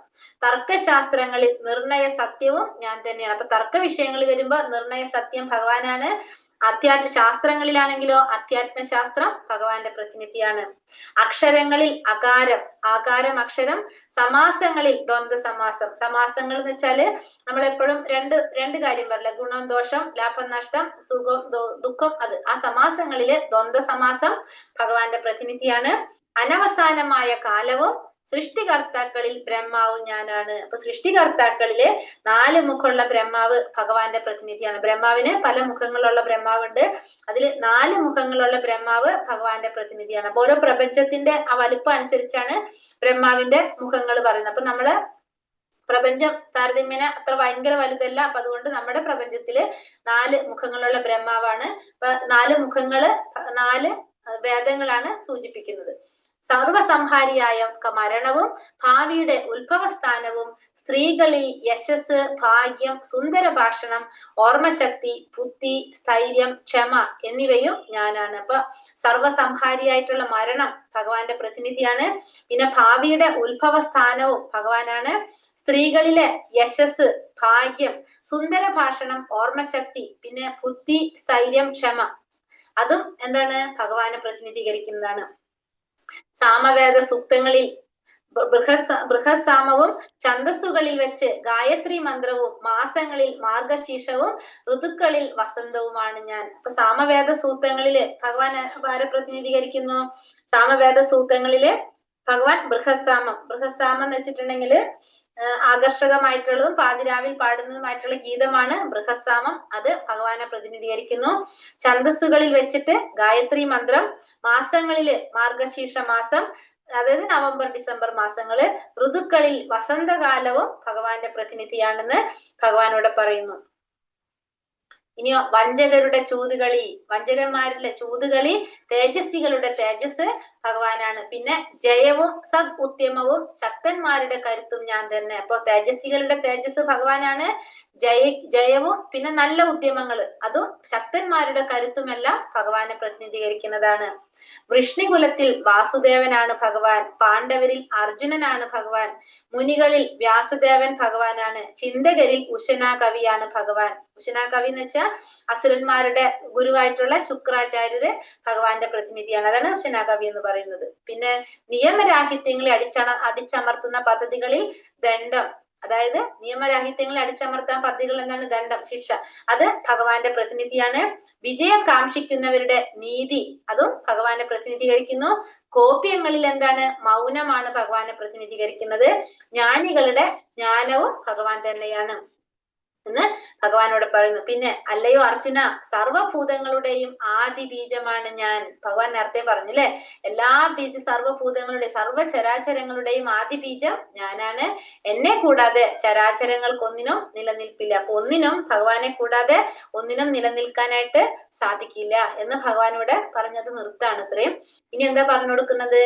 D: തർക്കശാസ്ത്രങ്ങളിൽ നിർണയ സത്യവും ഞാൻ തന്നെയാണ്. അപ്പൊ തർക്ക വിഷയങ്ങൾ വരുമ്പോ നിർണയ സത്യം ഭഗവാനാണ്. ശാസ്ത്രങ്ങളിലാണെങ്കിലോ അധ്യാത്മശാസ്ത്രം ഭഗവാന്റെ പ്രതിനിധിയാണ്. അക്ഷരങ്ങളിൽ അകാരം, ആകാരം അക്ഷരം. സമാസങ്ങളിൽ ദ്വന്ദ്വ സമാസം. സമാസങ്ങൾ എന്ന് വെച്ചാല് നമ്മളെപ്പോഴും രണ്ട് കാര്യം പറയില്ല, ഗുണം ദോഷം, ലാഭം നഷ്ടം, സുഖം ദുഃഖം. അത് ആ സമാസങ്ങളില് ദ്വന്ദ്വ സമാസം ഭഗവാന്റെ പ്രതിനിധിയാണ്. അനവസാനമായ കാലവും സൃഷ്ടികർത്താക്കളിൽ ബ്രഹ്മാവും ഞാനാണ്. അപ്പൊ സൃഷ്ടികർത്താക്കളില് 4 മുഖമുള്ള ബ്രഹ്മാവ് ഭഗവാന്റെ പ്രതിനിധിയാണ്. ബ്രഹ്മാവിന് പല മുഖങ്ങളുള്ള ബ്രഹ്മാവുണ്ട്. അതിൽ 4 മുഖങ്ങളുള്ള ബ്രഹ്മാവ് ഭഗവാന്റെ പ്രതിനിധിയാണ്. അപ്പൊ ഓരോ പ്രപഞ്ചത്തിന്റെ ആ വലുപ്പം അനുസരിച്ചാണ് ബ്രഹ്മാവിന്റെ മുഖങ്ങൾ പറയുന്നത്. അപ്പൊ നമ്മള് പ്രപഞ്ചം താരതമ്യേന അത്ര ഭയങ്കര വലുതല്ല. അപ്പൊ അതുകൊണ്ട് നമ്മുടെ പ്രപഞ്ചത്തില് 4 മുഖങ്ങളുള്ള ബ്രഹ്മാവാണ്. അപ്പൊ 4 മുഖങ്ങള് 4 വേദങ്ങളാണ് സൂചിപ്പിക്കുന്നത്. സർവസംഹാരിയായ മരണവും ഭാവിയുടെ ഉത്ഭവസ്ഥാനവും സ്ത്രീകളിൽ യശസ്, ഭാഗ്യം, സുന്ദര ഭാഷണം, ഓർമ്മശക്തി, ബുദ്ധി, സ്ഥൈര്യം, ക്ഷമ എന്നിവയും ഞാനാണ്. അപ്പൊ സർവസംഹാരിയായിട്ടുള്ള മരണം ഭഗവാന്റെ പ്രതിനിധിയാണ്. പിന്നെ ഭാവിയുടെ ഉത്ഭവസ്ഥാനവും ഭഗവാനാണ്. സ്ത്രീകളിലെ യശസ്, ഭാഗ്യം, സുന്ദര ഭാഷണം, ഓർമ്മശക്തി, പിന്നെ ബുദ്ധി, സ്ഥൈര്യം, ക്ഷമ, അതും എന്താണ് ഭഗവാനെ പ്രതിനിധീകരിക്കുന്നതാണ്. സാമവേദ സൂക്തങ്ങളിൽ ബൃഹസാമവും ഛന്ദസ്സുകളിൽ വെച്ച് ഗായത്രി മന്ത്രവും മാസങ്ങളിൽ മാർഗശീർഷവും ഋതുക്കളിൽ വസന്തവുമാണ് ഞാൻ. അപ്പൊ സാമവേദ സൂക്തങ്ങളില് ഭഗവാൻ ആരെ പ്രതിനിധീകരിക്കുന്നു? സാമവേദ സൂക്തങ്ങളില് ഭഗവാൻ ബൃഹസാമം എന്ന് വെച്ചിട്ടുണ്ടെങ്കിൽ ആകർഷകമായിട്ടുള്ളതും പാതിരാവിൽ പാടുന്നതുമായിട്ടുള്ള ഗീതമാണ് ബൃഹസാമം. അത് ഭഗവാനെ പ്രതിനിധീകരിക്കുന്നു. ഛന്ദസ്സുകളിൽ വെച്ചിട്ട് ഗായത്രി മന്ത്രം, മാസങ്ങളില് മാർഗശീർഷ മാസം, അതായത് നവംബർ ഡിസംബർ മാസങ്ങള്, ഋതുക്കളിൽ വസന്തകാലവും ഭഗവാന്റെ പ്രതിനിധിയാണെന്ന് ഭഗവാനോട് പറയുന്നു. ഇനിയോ വഞ്ചകരുടെ ചൂതുകളി, വഞ്ചകന്മാരിലെ ചൂതുകളി, തേജസ്സികളുടെ തേജസ് ഭഗവാനാണ്. പിന്നെ ജയവും സദ് ഉദ്യമവും ശക്തന്മാരുടെ കരുത്തും ഞാൻ തന്നെ. അപ്പൊ തേജസ്സികളുടെ തേജസ് ഭഗവാനാണ്. ജയവും പിന്നെ നല്ല ഉദ്യമങ്ങള് അതും ശക്തന്മാരുടെ കരുത്തുമെല്ലാം ഭഗവാനെ പ്രതിനിധീകരിക്കുന്നതാണ്. വൃഷ്ണികുലത്തിൽ വാസുദേവനാണ് ഭഗവാൻ. പാണ്ഡവരിൽ അർജുനനാണ് ഭഗവാൻ. മുനികളിൽ വ്യാസദേവൻ ഭഗവാനാണ്. ചിന്തകരിൽ ഉശനാകവിയാണ് ഭഗവാൻ. ഉശനാകവി എന്ന് വെച്ചാൽ അസുരന്മാരുടെ ഗുരുവായിട്ടുള്ള ശുക്രാചാര്യര് ഭഗവാന്റെ പ്രതിനിധിയാണ്. അതാണ് ഉശനാകവി എന്ന് പറയുന്നത്. പിന്നെ നിയമരാഹിത്യങ്ങളെ അടിച്ചമർത്തുന്ന പദ്ധതികളിൽ ദണ്ഡം, അതായത് നിയമരാഹിത്യങ്ങളെ അടിച്ചമർത്താൻ പദ്ധതികൾ എന്താണ്? ദണ്ഡം, ശിക്ഷ. അത് ഭഗവാന്റെ പ്രതിനിധിയാണ്. വിജയം കാക്ഷിക്കുന്നവരുടെ നീതി, അതും ഭഗവാനെ പ്രതിനിധീകരിക്കുന്നു. കോപ്യങ്ങളിൽ എന്താണ്? മൗനമാണ് ഭഗവാനെ പ്രതിനിധീകരിക്കുന്നത്. ജ്ഞാനികളുടെ ജ്ഞാനവും ഭഗവാൻ തന്നെയാണ് എന്ന് ഭഗവാനോട് പറയുന്നു. പിന്നെ അല്ലയോ അർജുന, സർവഭൂതങ്ങളുടെയും ആദി ബീജമാണ് ഞാൻ. ഭഗവാൻ നേരത്തെ പറഞ്ഞു അല്ലെ, എല്ലാ സർവഭൂതങ്ങളുടെ സർവചരാചരങ്ങളുടെയും ആദി ബീജം ഞാനാണ്. എന്നെ കൂടാതെ ചരാചരങ്ങൾക്കൊന്നിനും നിലനിൽപ്പില്ല. അപ്പൊ ഒന്നിനും ഭഗവാനെ കൂടാതെ ഒന്നിനും നിലനിൽക്കാനായിട്ട് സാധിക്കില്ല എന്ന് ഭഗവാനോട് പറഞ്ഞത് നിർത്താണ് ഇത്രയും. ഇനി എന്താ പറഞ്ഞു കൊടുക്കുന്നത്?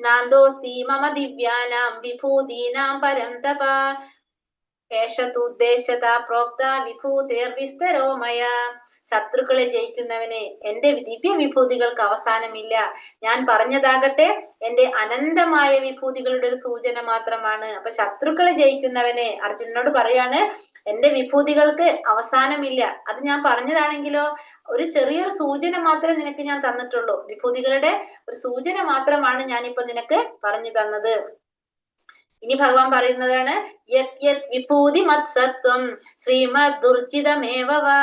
D: നാന്തോസ്തി മമ ദിവ്യാനാം വിഭൂതീനാം പരം തപ ഏഷതുദ്ദേശത പ്രോക്ത വിഭൂതിർവിസ്തരോ മയ. ശത്രുക്കളെ ജയിക്കുന്നവനെ, എന്റെ ദിവ്യ വിഭൂതികൾക്ക് അവസാനമില്ല. ഞാൻ പറഞ്ഞതാകട്ടെ എന്റെ അനന്തമായ വിഭൂതികളുടെ ഒരു സൂചന മാത്രമാണ്. അപ്പൊ ശത്രുക്കളെ ജയിക്കുന്നവനെ അർജുനനോട് പറയാണ്, എന്റെ വിഭൂതികൾക്ക് അവസാനമില്ല. അത് ഞാൻ പറഞ്ഞതാണെങ്കിലോ ഒരു ചെറിയൊരു സൂചന മാത്രമേ നിനക്ക് ഞാൻ തന്നിട്ടുള്ളൂ. വിഭൂതികളുടെ ഒരു സൂചന മാത്രമാണ് ഞാനിപ്പോ നിനക്ക് പറഞ്ഞു തന്നത്. ഇനി ഭഗവാൻ പറയുന്നതാണ്, യത് യത് വിഭൂതി മത്സത്വം ശ്രീമദ് ദുർജിതമേവ വാ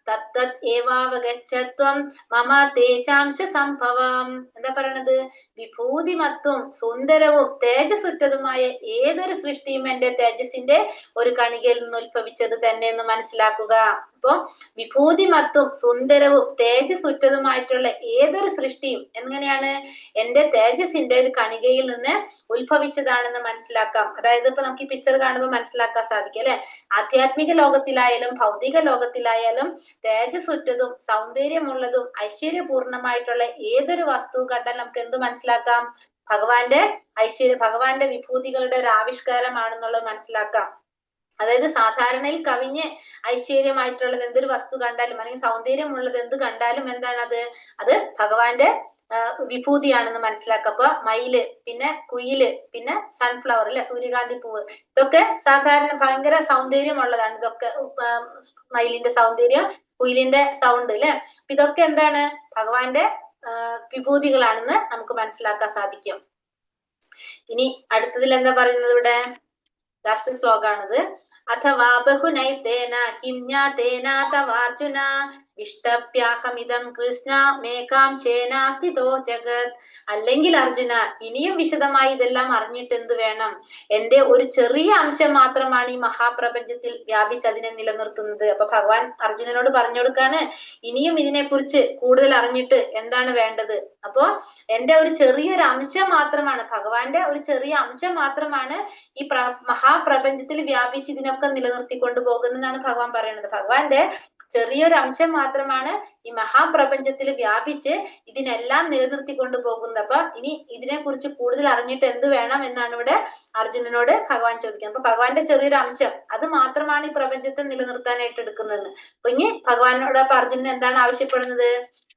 D: തത്തത് ഏവാവഗച്ഛത്വം മമ തേജാംശ സംഭവം. എന്താ പറയണത്? വിഭൂതിമത്വം സുന്ദരവും തേജസ്സുറ്റതുമായ ഏതൊരു സൃഷ്ടിയും എന്റെ തേജസ്സിന്റെ ഒരു കണികയിൽ നിന്ന് ഉത്ഭവിച്ചത് തന്നെ എന്ന് മനസ്സിലാക്കുക. അപ്പൊ വിഭൂതിമത്വം സുന്ദരവും തേജസ്സുറ്റതുമായിട്ടുള്ള ഏതൊരു സൃഷ്ടിയും എങ്ങനെയാണ്? എന്റെ തേജസ്സിന്റെ ഒരു കണികയിൽ നിന്ന് ഉത്ഭവിച്ചതാണെന്ന് മനസ്സിലാക്കാം. അതായത് ഇപ്പൊ നമുക്ക് ഈ പിക്ചർ കാണുമ്പോൾ മനസ്സിലാക്കാൻ സാധിക്കും അല്ലെ. ആധ്യാത്മിക ലോകത്തിലായാലും ഭൗതിക ലോകത്തിലായാലും തേജസ്സുറ്റതും സൗന്ദര്യമുള്ളതും ഐശ്വര്യപൂർണമായിട്ടുള്ള ഏതൊരു വസ്തു കണ്ടാൽ നമുക്ക് എന്ത് മനസ്സിലാക്കാം? ഭഗവാന്റെ വിഭൂതികളുടെ ഒരു ആവിഷ്കാരമാണെന്നുള്ളത് മനസ്സിലാക്കാം. അതായത് സാധാരണയിൽ കവിഞ്ഞ് ഐശ്വര്യമായിട്ടുള്ളത് എന്തൊരു വസ്തു കണ്ടാലും അല്ലെങ്കിൽ സൗന്ദര്യമുള്ളത് എന്ത് കണ്ടാലും എന്താണ് അത് ഭഗവാന്റെ വിഭൂതിയാണെന്ന് മനസ്സിലാക്കുക. അപ്പൊ മയില്, പിന്നെ കുയില്, പിന്നെ സൺഫ്ലവർ അല്ലെ, സൂര്യകാന്തി പൂവ്, ഇതൊക്കെ സാധാരണ ഭയങ്കര സൗന്ദര്യമുള്ളതാണ്. ഇതൊക്കെ മയിലിന്റെ സൗന്ദര്യം, കുയിലിന്റെ സൗണ്ട് അല്ലെ, ഇതൊക്കെ എന്താണ് ഭഗവാന്റെ വിഭൂതികളാണെന്ന് നമുക്ക് മനസ്സിലാക്കാൻ സാധിക്കും. ഇനി അടുത്തതിൽ എന്താ പറയുന്നത്, ഇവിടെ ലാസ്റ്റ് ശ്ലോകാണിത്. അഥവാ ബഹുനൈതേന കിം ജ്ഞാതേന തവാർജുന വിഷ്ടപ്യാഹമിദം കൃഷ്ണ മേകാംശേന സ്ഥിതോ ജഗത്. അല്ലെങ്കിൽ അർജുന, ഇനിയും വിശദമായി ഇതെല്ലാം അറിഞ്ഞിട്ട് എന്ത് വേണം? എന്റെ ഒരു ചെറിയ അംശം മാത്രമാണ് ഈ മഹാപ്രപഞ്ചത്തിൽ വ്യാപിച്ച് അതിനെ നിലനിർത്തുന്നത്. അപ്പൊ ഭഗവാൻ അർജുനനോട് പറഞ്ഞു കൊടുക്കാണ്, ഇനിയും ഇതിനെക്കുറിച്ച് കൂടുതൽ അറിഞ്ഞിട്ട് എന്താണ് വേണ്ടത്? അപ്പോ എന്റെ ഒരു ചെറിയൊരു അംശം മാത്രമാണ്, ഭഗവാന്റെ ഒരു ചെറിയ അംശം മാത്രമാണ് ഈ മഹാപ്രപഞ്ചത്തിൽ വ്യാപിച്ച് ഇതിനൊക്കെ നിലനിർത്തിക്കൊണ്ടു പോകുന്നതാണ് ഭഗവാൻ പറയുന്നത്. ഭഗവാന്റെ ചെറിയൊരു അംശം മാത്രമാണ് ഈ മഹാപ്രപഞ്ചത്തിൽ വ്യാപിച്ച് ഇതിനെല്ലാം നിലനിർത്തിക്കൊണ്ടു പോകുന്നത്. അപ്പൊ ഇനി ഇതിനെ കുറിച്ച് കൂടുതൽ അറിഞ്ഞിട്ട് എന്ത് വേണം എന്നാണ് ഇവിടെ അർജുനനോട് ഭഗവാൻ ചോദിക്കുന്നത്. അപ്പൊ ഭഗവാന്റെ ചെറിയൊരു അംശം അത് മാത്രമാണ് ഈ പ്രപഞ്ചത്തെ നിലനിർത്താനായിട്ട് എടുക്കുന്നത്. അപ്പൊ ഇനി ഭഗവാനോട് അപ്പൊ അർജുനൻ എന്താണ് ആവശ്യപ്പെടുന്നത്?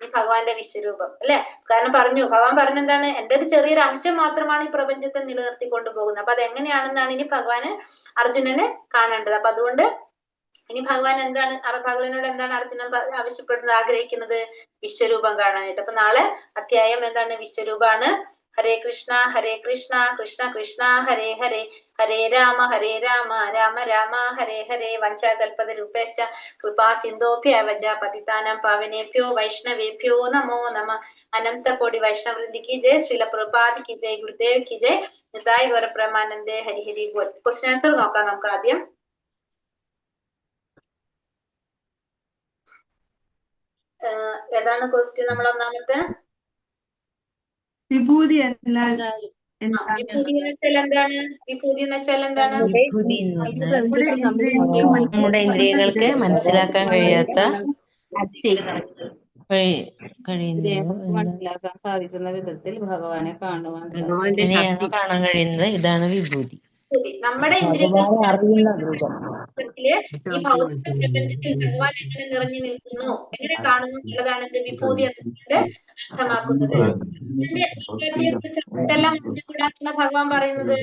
D: ഈ ഭഗവാന്റെ വിശ്വരൂപം അല്ലെ. കാരണം ഭഗവാൻ പറഞ്ഞ എന്താണ്? എന്റെ ഒരു ചെറിയൊരു അംശം മാത്രമാണ് ഈ പ്രപഞ്ചത്തെ നിലനിർത്തിക്കൊണ്ടു പോകുന്നത്. അപ്പൊ അതെങ്ങനെയാണെന്നാണ് ഇനി ഭഗവാന് അർജുനന് കാണേണ്ടത്. അപ്പൊ അതുകൊണ്ട് ഇനി ഭഗവാനോട് എന്താണ് അർജുനൻ ആവശ്യപ്പെടുന്നത്, ആഗ്രഹിക്കുന്നത്? വിശ്വരൂപം കാണാനായിട്ട്. അപ്പൊ നാളെ അധ്യായം എന്താണ്? വിശ്വരൂപാണ്. ഹരേ കൃഷ്ണ കൃഷ്ണ കൃഷ്ണ ഹരേ ഹരേ, ഹരേ രാമ രാമ രാമ ഹരേ ഹരേ. വഞ്ചാകൽപതരൂപേശ്ച കൃപാ സിന്ധോഭ്യവച പതിതാനാം പാവനേഭ്യോ വൈഷ്ണവേഭ്യോ നമോ നമ. അനന്തകോടി വൈഷ്ണവൃന്ദി കി ജയ്. ശ്രീല പ്രഭുപാദ് കി ജയ്. ഗുരുദേവ് കി ജയ്. നിതായ് ഗൗര പ്രേമാനന്ദേ. ഹരി ഹരി ബോൽ. ക്വസ്റ്റ്യൻ ആൻസർ നോക്കാം നമുക്ക് ആദ്യം. ഏതാണ് ക്വസ്റ്റ്യൻ? നമ്മൾ ഒന്നാമത്തെ
F: വിഭൂതി എന്നാൽ
D: വിഭൂതി എന്ന് വെച്ചാൽ എന്താണ്? വിഭൂതി എന്ന് വെച്ചാൽ എന്താണ്?
B: വിഭൂതി എന്ന് പറഞ്ഞാൽ നമ്മുടെ ഇന്ദ്രിയങ്ങൾക്ക് മനസ്സിലാക്കാൻ കഴിയാത്ത
J: മനസ്സിലാക്കാൻ സാധിക്കുന്ന വിധത്തിൽ ഭഗവാനെ കാണുവാൻ
B: എങ്ങനെയാണോ കാണാൻ കഴിയുന്നത്, ഇതാണ് വിഭൂതി.
D: നമ്മുടെ ഇന്ദ്രിയത്തിൽ ഈ ഭൗതിക പ്രപഞ്ചത്തിൽ ഭഗവാൻ എങ്ങനെ നിറഞ്ഞു നിൽക്കുന്നു, എങ്ങനെ കാണുന്നു എന്നുള്ളതാണ് എന്ത്? വിഭൂതി എന്നുകൊണ്ട് അർത്ഥമാക്കുന്നത്. ഇതിന്റെ കുറിച്ച് എന്തെല്ലാം അറിഞ്ഞുകൂടാന്നാണ് ഭഗവാൻ പറയുന്നത്?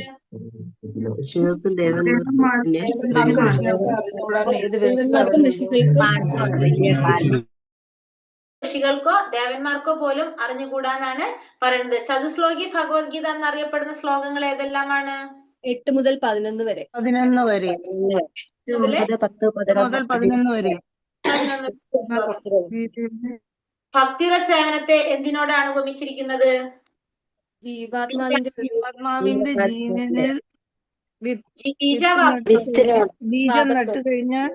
D: ഋഷികൾക്കോ ദേവന്മാർക്കോ പോലും അറിഞ്ഞുകൂടാന്നാണ് പറയുന്നത്. ചതുശ്ലോകി ഭഗവത്ഗീത എന്നറിയപ്പെടുന്ന ശ്ലോകങ്ങൾ ഏതെല്ലാമാണ്?
J: 8 മുതൽ 11 വരെ.
I: 11 വരെ. 11 വരെ.
D: ഭക്തിക സേവനത്തെ എന്തിനോടാണ് ഉപമിച്ചിരിക്കുന്നത്?
J: ജീവാത്മാവിന്റെ
I: ജീവനിൽ
D: ബീജം
I: നട്ടു കഴിഞ്ഞാൽ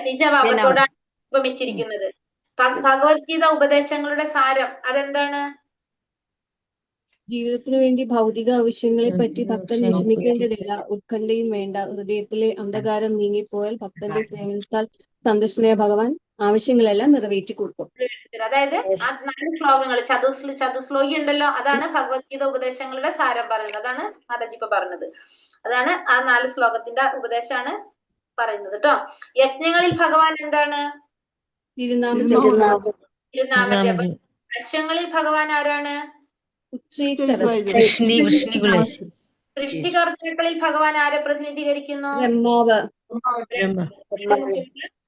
D: ബീജഭാവത്തോടാണ് ഉപമിച്ചിരിക്കുന്നത്. ഭഗവത്ഗീത ഉപദേശങ്ങളുടെ സാരം അതെന്താണ്?
J: ജീവിതത്തിനു വേണ്ടി ഭൗതിക ആവശ്യങ്ങളെ പറ്റി ഭക്തൻ വിഷമിക്കേണ്ടതില്ല, ഉത്കണ്ഠയും വേണ്ട. ഹൃദയത്തിലെ അന്ധകാരം നീങ്ങിപ്പോയാൽ ഭക്തന്റെ സേവനത്താൽ സന്തുഷ്ടനായ ഭഗവാൻ ആവശ്യങ്ങളെല്ലാം നിറവേറ്റി കൊടുക്കും.
D: അതായത് ആ 4 ശ്ലോകങ്ങൾ ചതുശ്ലോകി ഉണ്ടല്ലോ, അതാണ് ഭഗവത്ഗീത ഉപദേശങ്ങളുടെ സാരം പറയുന്നത്. അതാണ് മാതാജി ഇപ്പൊ പറഞ്ഞത്. അതാണ് ആ 4 ശ്ലോകത്തിന്റെ ഉപദേശമാണ് പറയുന്നത് കേട്ടോ. യജ്ഞങ്ങളിൽ ഭഗവാൻ എന്താണ്? തിരുനാമജപം. അശ്വങ്ങളിൽ ഭഗവാൻ ആരാണ്? സൃഷ്ടികർത്താക്കളിൽ ഭഗവാൻ ആരെ പ്രതിനിധീകരിക്കുന്നു?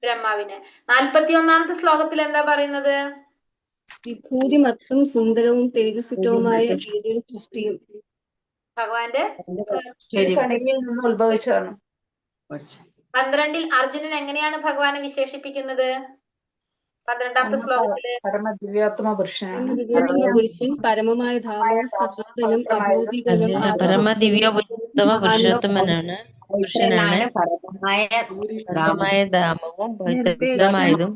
D: ബ്രഹ്മാവിനെ. 41ാമത്തെ ശ്ലോകത്തിൽ എന്താ പറയുന്നത്?
J: വിഭൂതി മത്തും സുന്ദരവും തേജസ്സുറ്റവുമായ ഏതൊരു സൃഷ്ടിയും
D: ഭഗവാന്റെ
A: ഉത്ഭവിച്ചതാണ്.
D: 12ൽ അർജുനൻ എങ്ങനെയാണ് ഭഗവാനെ വിശേഷിപ്പിക്കുന്നത്? 12ാമത്തെ ശ്ലോകത്തില്
A: പരമദിവ്യാത്മ പുരുഷൻ,
J: പരമമായ ധാമവും സനാതനും അഭൗതികനും
B: പുരുഷോത്തമനാണ്, പുരുഷനാണ്, പരമമായ ധാമവും പവിത്രമായതും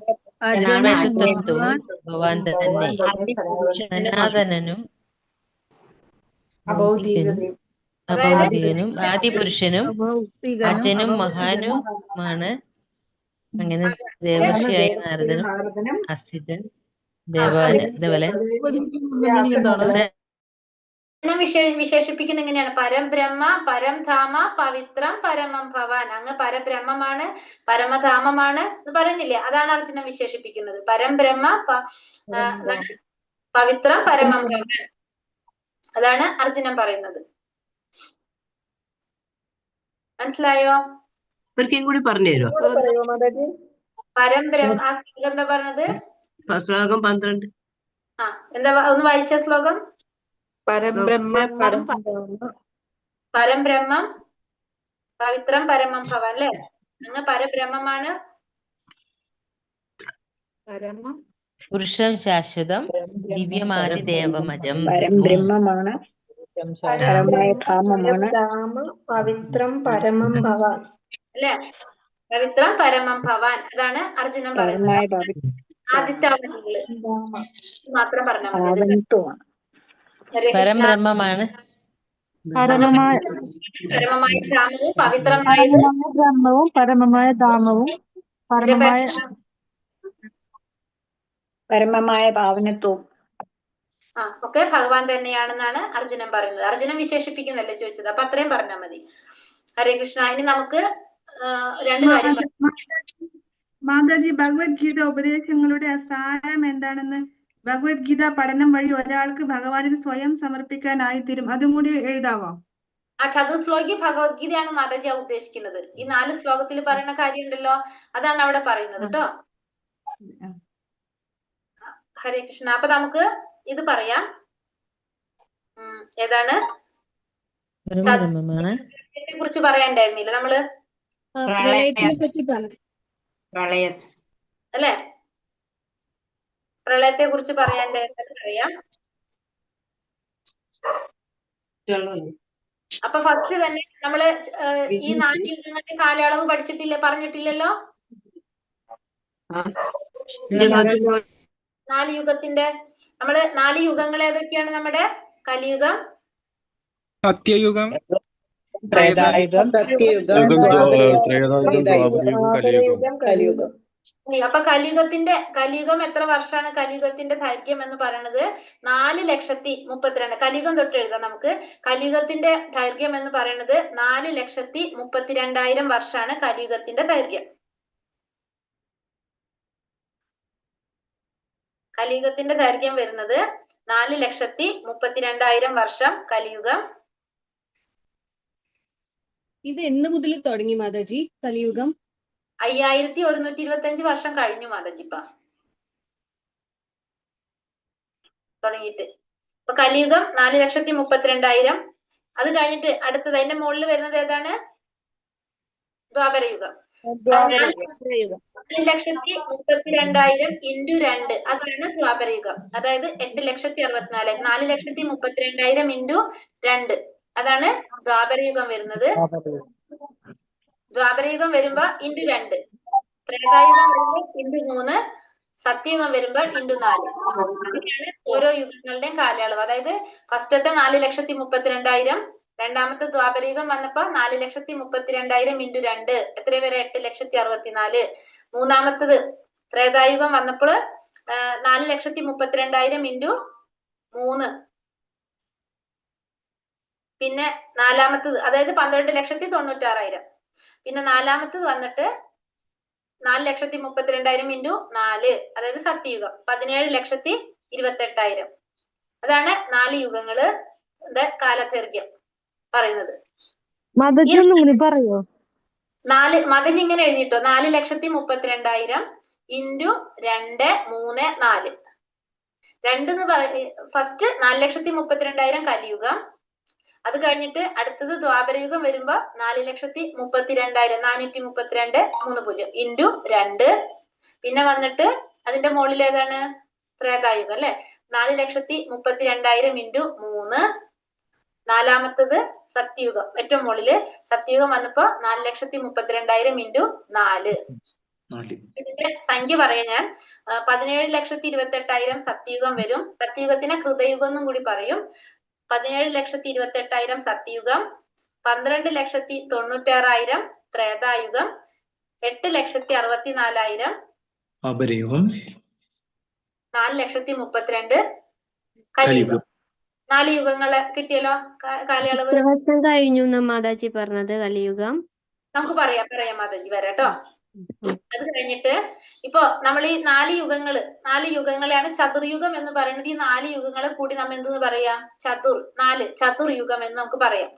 B: തത്വവും ഭഗവാൻ തന്നെ, സനാതനനും അഭൗതികനും ആദിപുരുഷനും അജനും മഹാനുമാണ്. അങ്ങനെ ദേവർഷിയായ നാരദനും അസിതൻ ദേവലൻ
D: വിശേഷിപ്പിക്കുന്ന എങ്ങനെയാണ്? പരം ബ്രഹ്മ, പരം ധാമ, പവിത്രം, പരമം ഭവാൻ. അങ്ങ് പരബ്രഹ്മമാണ്, പരമധാമമാണ് എന്ന് പറയുന്നില്ലേ? അതാണ് അർജുനൻ വിശേഷിപ്പിക്കുന്നത്. പരം ബ്രഹ്മ, പവിത്രം, പരമം ഭവാൻ. അതാണ് അർജുനൻ പറയുന്നത്. മനസ്സിലായോ?
K: ഒരിക്കലും കൂടി പറഞ്ഞു തരുമോ?
D: പരം ബ്രഹ്മ, ആ ശ്ലോകം എന്താ പറഞ്ഞത്?
K: ശ്ലോകം 12.
D: എന്താ ഒന്ന് വായിച്ച ശ്ലോകം?
C: പരബ്രഹ്മം
D: പവിത്രം, പരമം ഭവാൻ അല്ലെ? അങ്ങ് പരബ്രഹ്മമാണ്,
B: പുരുഷം ശാശ്വതം ദിവ്യമാതി ദേവമജം.
A: പരബ്രഹ്മമാണ്, പരമായ ധാമമാണ്,
D: പവിത്രം പരമം ഭവാൻ അല്ലെ? പവിത്രം പരമം ഭവാൻ. അതാണ് അർജുനൻ പറയുന്നത്. ആദ്യത്തെ അവധികള് മാത്രം പറഞ്ഞാൽ മതി.
B: പരബ്രഹ്മമാണ്,
D: പരമമായ ധാമവും പവിത്രമായത്
I: ബ്രഹ്മവും പരമമായ ധാമവും
A: പരമമായ പാവനത്വവും
D: ഒക്കെ ഭഗവാൻ തന്നെയാണെന്നാണ് അർജുനൻ പറയുന്നത്. അർജുനൻ വിശേഷിപ്പിക്കുന്നല്ലേ ചോദിച്ചത്. അപ്പൊ അത്രയും പറഞ്ഞാൽ മതി. ഹരേ കൃഷ്ണ. ഇനി നമുക്ക് രണ്ട് കാര്യം
F: മാതാജി, ഭഗവത്ഗീത ഉപദേശങ്ങളുടെ സാരം എന്താണെന്ന് ഭഗവത്ഗീത പഠനം വഴി ഒരാൾക്ക് ഭഗവാനിന് സ്വയം സമർപ്പിക്കാനായി തീരും. അതും കൂടി എഴുതാവോ?
D: ആ ചതുശ്ലോകി ഭഗവത്ഗീതയാണ് മാതാജി ഉദ്ദേശിക്കുന്നത്. ഈ 4 ശ്ലോകത്തിൽ പറയുന്ന കാര്യമുണ്ടല്ലോ, അതാണ് അവിടെ പറയുന്നത് കേട്ടോ. ഹരേ കൃഷ്ണ. അപ്പൊ നമുക്ക് ഇത് പറയാം. ഏതാണ്? കുറിച്ച് പറയാണ്ടായിരുന്നില്ല നമ്മള്? അല്ലെ? പ്രളയത്തെ കുറിച്ച് പറയാണ്ടായിരുന്നത് പറയാം. അപ്പൊ ഫസ്റ്റ് തന്നെ നമ്മള് ഈ 4 യുഗങ്ങളുടെ കാലയളവ് പഠിച്ചിട്ടില്ലേ? പറഞ്ഞിട്ടില്ലല്ലോ? 4 യുഗത്തിന്റെ നമ്മള് 4 യുഗങ്ങൾ ഏതൊക്കെയാണ്? നമ്മുടെ കലിയുഗം,
E: സത്യയുഗം,
A: കലിയുഗം.
D: അപ്പൊ കലിയുഗം എത്ര വർഷമാണ്? കലിയുഗത്തിന്റെ ദൈർഘ്യം എന്ന് പറയുന്നത് 4,32,000. കലിയുഗം തൊട്ട് എഴുതാം നമുക്ക്. കലിയുഗത്തിന്റെ ദൈർഘ്യം എന്ന് പറയുന്നത് 4,32,000 വർഷമാണ് കലിയുഗത്തിന്റെ ദൈർഘ്യം. കലിയുഗത്തിന്റെ ദൈർഘ്യം വരുന്നത് 4,32,000 വർഷം കലിയുഗം.
J: ഇത് എന്ന് മുതൽ തുടങ്ങി മാതാജി കലിയുഗം?
D: 5125 വർഷം കഴിഞ്ഞു മാതാജിപ്പ തുടങ്ങിയിട്ട്. അപ്പൊ കലിയുഗം 4,32,000. അത് കഴിഞ്ഞിട്ട് അടുത്തത് അതിന്റെ മുകളിൽ വരുന്നത് ഏതാണ്? ദ്വാപരയുഗം. 4,32,000 ഇൻറ്റു 2 അതാണ് ദ്വാപരയുഗം. അതായത് 8,64,000. 4,32,000 ഇൻറ്റു 2 അതാണ് ദ്വാപരയുഗം വരുന്നത്. ദ്വാപരയുഗം വരുമ്പോ ഇൻറ്റു 2, ത്രേതായുഗം വരുമ്പോ ഇൻറ്റു 3, സത്യയുഗം വരുമ്പോൾ ഇൻറ്റു 4. അങ്ങനെയാണ് ഓരോ യുഗങ്ങളുടെയും കാലയളവ്. അതായത് ഫസ്റ്റത്തെ 4,32,000, രണ്ടാമത്തെ ദ്വാപരയുഗം വന്നപ്പോ 4,32,000 ഇൻറ്റു 2 എത്ര വരെ? 8,64,000. മൂന്നാമത്തത് ത്രേതായുഗം വന്നപ്പോൾ 4,32,000 ഇൻറ്റു 3. പിന്നെ നാലാമത്തത് അതായത് 12,96,000. പിന്നെ നാലാമത്തത് വന്നിട്ട് 4,32,000 ഇൻറ്റു 4 അതായത് സത്യയുഗം 17,28,000. അതാണ് 4 യുഗങ്ങള് കാലദൈർഘ്യം പറയുന്നത്.
I: പറയോ?
D: മാതാജി ഇങ്ങനെ എഴുതിട്ടോ, 4,32,000 ഇൻറ്റു 2, 3, 4. 2 എന്ന് ഫസ്റ്റ് 4,32,000 കലിയുഗം. അത് കഴിഞ്ഞിട്ട് അടുത്തത് ദ്വാപരയുഗം വരുമ്പോ 4,32,000 432 30 ഇൻറ്റു 2. പിന്നെ വന്നിട്ട് അതിന്റെ മുകളിൽ ഏതാണ്? ത്രേതായുഗം അല്ലെ? 4,32,000 ഇൻറ്റു 3. നാലാമത്തത് സത്യയുഗം, ഏറ്റവും മുകളില് സത്യയുഗം വന്നപ്പോ 4,32,000 ഇൻറ്റു 4. ഇതിന്റെ സംഖ്യ പറയാം ഞാൻ. 17,28,000 സത്യയുഗം വരും. സത്യയുഗത്തിനെ കൃതയുഗം എന്നും കൂടി പറയും. 17,28,000 സത്യയുഗം, 12,96,000 ത്രേതായുഗം, 8,64,000
G: അപരയുഗം,
D: 4,32,000 കലിയുഗം. 4 യുഗങ്ങളെ കിട്ടിയല്ലോ കാലയളവ്.
J: വർഷം കഴിഞ്ഞു മാതാജി പറഞ്ഞത് കലിയുഗം.
D: നമുക്ക് പറയാം മാതാജി വരാട്ടോ. അത് കഴിഞ്ഞിട്ട് ഇപ്പൊ നമ്മൾ ഈ 4 യുഗങ്ങളെയാണ് ചതുർയുഗം എന്ന് പറയുന്നത്. ഈ 4 യുഗങ്ങളെ കൂടി നമ്മൾ എന്തെന്ന് പറയാം? ചതുർയുഗം എന്ന് നമുക്ക് പറയാം.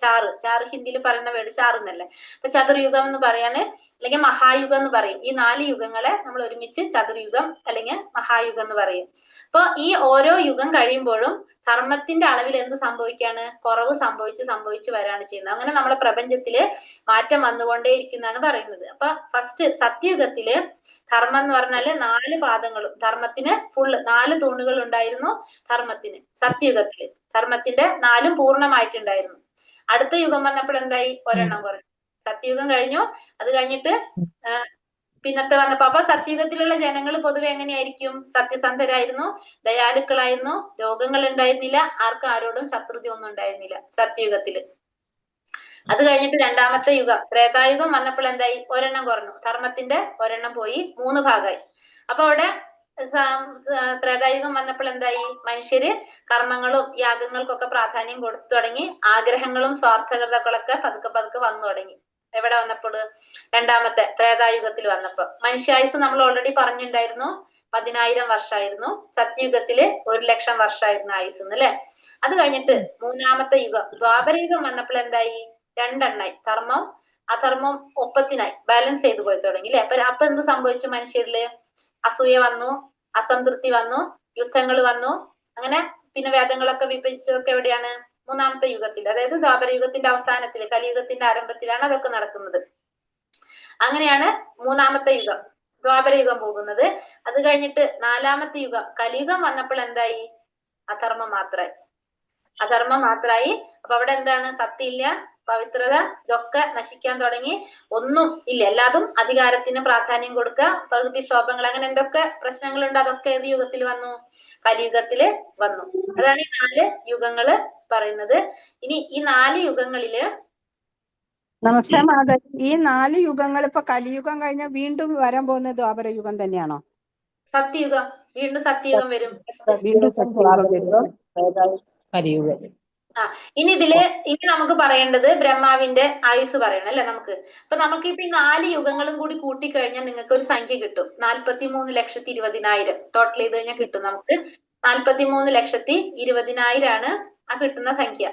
D: ചാറ് ഹിന്ദിയിൽ പറയുന്ന വേർഡ് ചാറ് എന്നല്ലേ. അപ്പൊ ചതുർയുഗം എന്ന് പറയാണ്, അല്ലെങ്കിൽ മഹായുഗം എന്ന് പറയും. ഈ 4 യുഗങ്ങളെ നമ്മൾ ഒരുമിച്ച് ചതുർയുഗം അല്ലെങ്കിൽ മഹായുഗം എന്ന് പറയും. അപ്പൊ ഈ ഓരോ യുഗം കഴിയുമ്പോഴും ധർമ്മത്തിന്റെ അളവിൽ എന്ത് സംഭവിക്കാണ്? കുറവ് സംഭവിച്ച് വരാണ് ചെയ്യുന്നത്. അങ്ങനെ നമ്മളെ പ്രപഞ്ചത്തില് മാറ്റം വന്നുകൊണ്ടേയിരിക്കുന്നതാണ് പറയുന്നത്. അപ്പൊ ഫസ്റ്റ് സത്യയുഗത്തില് ധർമ്മം എന്ന് പറഞ്ഞാല് 4 പാദങ്ങളും, ധർമ്മത്തിന് ഫുള്ള് 4 തൂണുകൾ ഉണ്ടായിരുന്നു ധർമ്മത്തിന്. സത്യയുഗത്തില് ധർമ്മത്തിന്റെ 4 പൂർണ്ണമായിട്ടുണ്ടായിരുന്നു. അടുത്ത യുഗം വന്നപ്പോൾ എന്തായി? ഒരെണ്ണം കുറഞ്ഞു. സത്യയുഗം കഴിഞ്ഞു. അത് കഴിഞ്ഞിട്ട് പിന്നത്തെ വന്നപ്പോ അപ്പൊ സത്യയുഗത്തിലുള്ള ജനങ്ങൾ പൊതുവെ എങ്ങനെയായിരിക്കും? സത്യസന്ധരായിരുന്നു, ദയാലുക്കളായിരുന്നു, രോഗങ്ങൾ ഉണ്ടായിരുന്നില്ല, ആരോടും ശത്രുത ഒന്നും ഉണ്ടായിരുന്നില്ല സത്യയുഗത്തില്. അത് കഴിഞ്ഞിട്ട് രണ്ടാമത്തെ യുഗം ത്രേതായുഗം വന്നപ്പോൾ എന്തായി? ഒരെണ്ണം കുറഞ്ഞു. ധർമ്മത്തിന്റെ ഒരെണ്ണം പോയി 3 ഭാഗമായി. അപ്പൊ അവിടെ ത്രേതായുഗം വന്നപ്പോൾ എന്തായി? മനുഷ്യര് കർമ്മങ്ങളും യാഗങ്ങൾക്കൊക്കെ പ്രാധാന്യം കൊടുത്തു തുടങ്ങി. ആഗ്രഹങ്ങളും സ്വാർത്ഥകതകളൊക്കെ പതുക്കെ വന്നു തുടങ്ങി. എവിടെ വന്നപ്പോൾ? രണ്ടാമത്തെ ത്രേതായുഗത്തിൽ വന്നപ്പോ. മനുഷ്യായുസ് നമ്മൾ ഓൾറെഡി പറഞ്ഞിട്ടുണ്ടായിരുന്നു 10,000 വർഷമായിരുന്നു. സത്യയുഗത്തില് 1,00,000 വർഷമായിരുന്നു ആയുസ് അല്ലെ. അത് കഴിഞ്ഞിട്ട് മൂന്നാമത്തെ യുഗം ദ്വാപരയുഗം വന്നപ്പോൾ എന്തായി? 2 എണ്ണായി. ധർമ്മം അധർമ്മം ഒപ്പത്തിനായി, ബാലൻസ് ചെയ്തു പോയി തുടങ്ങി അല്ലെ. അപ്പൊ എന്ത് സംഭവിച്ചു? മനുഷ്യരില് അസൂയ വന്നു, അസംതൃപ്തി വന്നു, യുദ്ധങ്ങൾ വന്നു. അങ്ങനെ പിന്നെ വേദങ്ങളൊക്കെ വിഭജിച്ചതൊക്കെ എവിടെയാണ്? മൂന്നാമത്തെ യുഗത്തിൽ, അതായത് ദ്വാപരയുഗത്തിന്റെ അവസാനത്തില്, കലിയുഗത്തിന്റെ ആരംഭത്തിലാണ് അതൊക്കെ നടക്കുന്നത്. അങ്ങനെയാണ് മൂന്നാമത്തെ യുഗം ദ്വാപരയുഗം പോകുന്നത്. അത് കഴിഞ്ഞിട്ട് 4ാമത്തെ യുഗം കലിയുഗം വന്നപ്പോൾ എന്തായി? അധർമ്മം മാത്രമായി. അപ്പൊ അവിടെ എന്താണ്? സത്യം ഇല്ല, പവിത്രത ഇതൊക്കെ നശിക്കാൻ തുടങ്ങി. ഒന്നും ഇല്ല, എല്ലാതും അധികാരത്തിന് പ്രാധാന്യം കൊടുക്കുക, പ്രകൃതിക്ഷോഭങ്ങൾ, അങ്ങനെ എന്തൊക്കെ പ്രശ്നങ്ങളുണ്ട് അതൊക്കെ ഏത് യുഗത്തിൽ വന്നു? കലിയുഗത്തില് വന്നു. അതാണ് ഈ 4 യുഗങ്ങള് പറയുന്നത്. ഇനി ഈ 4 യുഗങ്ങളില്
I: നമസ്തേ മാതാജി, ഈ 4 യുഗങ്ങൾ ഇപ്പൊ കലിയുഗം കഴിഞ്ഞ വീണ്ടും വരാൻ പോകുന്ന ദ്വാപരയുഗം തന്നെയാണോ?
D: സത്യയുഗം, വീണ്ടും സത്യയുഗം വരും. ഇനി നമുക്ക് പറയേണ്ടത് ബ്രഹ്മാവിന്റെ ആയുസ് പറയണം അല്ലെ നമുക്ക്. അപ്പൊ നമുക്ക് ഇപ്പൊ ഈ 4 യുഗങ്ങളും കൂടി കൂട്ടിക്കഴിഞ്ഞാൽ നിങ്ങൾക്ക് ഒരു സംഖ്യ കിട്ടും. 43,20,000 ടോട്ടൽ ചെയ്ത് കഴിഞ്ഞാൽ കിട്ടും നമുക്ക്. 43,20,000 ആണ് ആ കിട്ടുന്ന സംഖ്യ.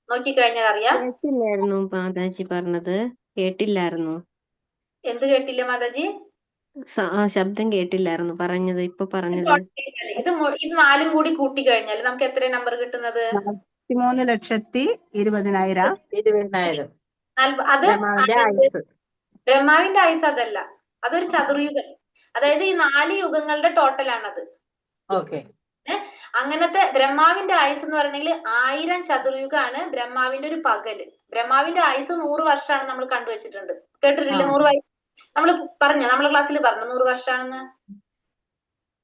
D: നോക്കിക്കഴിഞ്ഞാൽ അറിയാം.
J: കേട്ടില്ലായിരുന്നു മാതാജി പറഞ്ഞത്. കേട്ടില്ലായിരുന്നു.
D: എന്ത് കേട്ടില്ല മാതാജി?
J: ശബ്ദം കേട്ടില്ലായിരുന്നു പറഞ്ഞത്. ഇപ്പൊ പറഞ്ഞത്
D: ഇത് 4 കൂടി കൂട്ടിക്കഴിഞ്ഞാൽ നമുക്ക് എത്ര നമ്പർ കിട്ടുന്നത്?
I: 43,20,000.
D: അത് ബ്രഹ്മാവിന്റെ ആയുസ് അതല്ല, അതൊരു ചതുർയുഗം. അതായത് ഈ 4 യുഗങ്ങളുടെ ടോട്ടലാണത്. അങ്ങനത്തെ ബ്രഹ്മാവിന്റെ ആയുസ് എന്ന് പറഞ്ഞെങ്കിൽ 1000 ചതുർയുഗാണ് ബ്രഹ്മാവിന്റെ ഒരു പകല്. ബ്രഹ്മാവിന്റെ ആയുസ് 100 വർഷമാണ് നമ്മൾ കണ്ടുവച്ചിട്ടുണ്ട്. കേട്ടിട്ടില്ല? 100 വയസ്സ് നമ്മള് നമ്മളെ ക്ലാസ്സിൽ പറഞ്ഞു 100 വർഷമാണെന്ന്.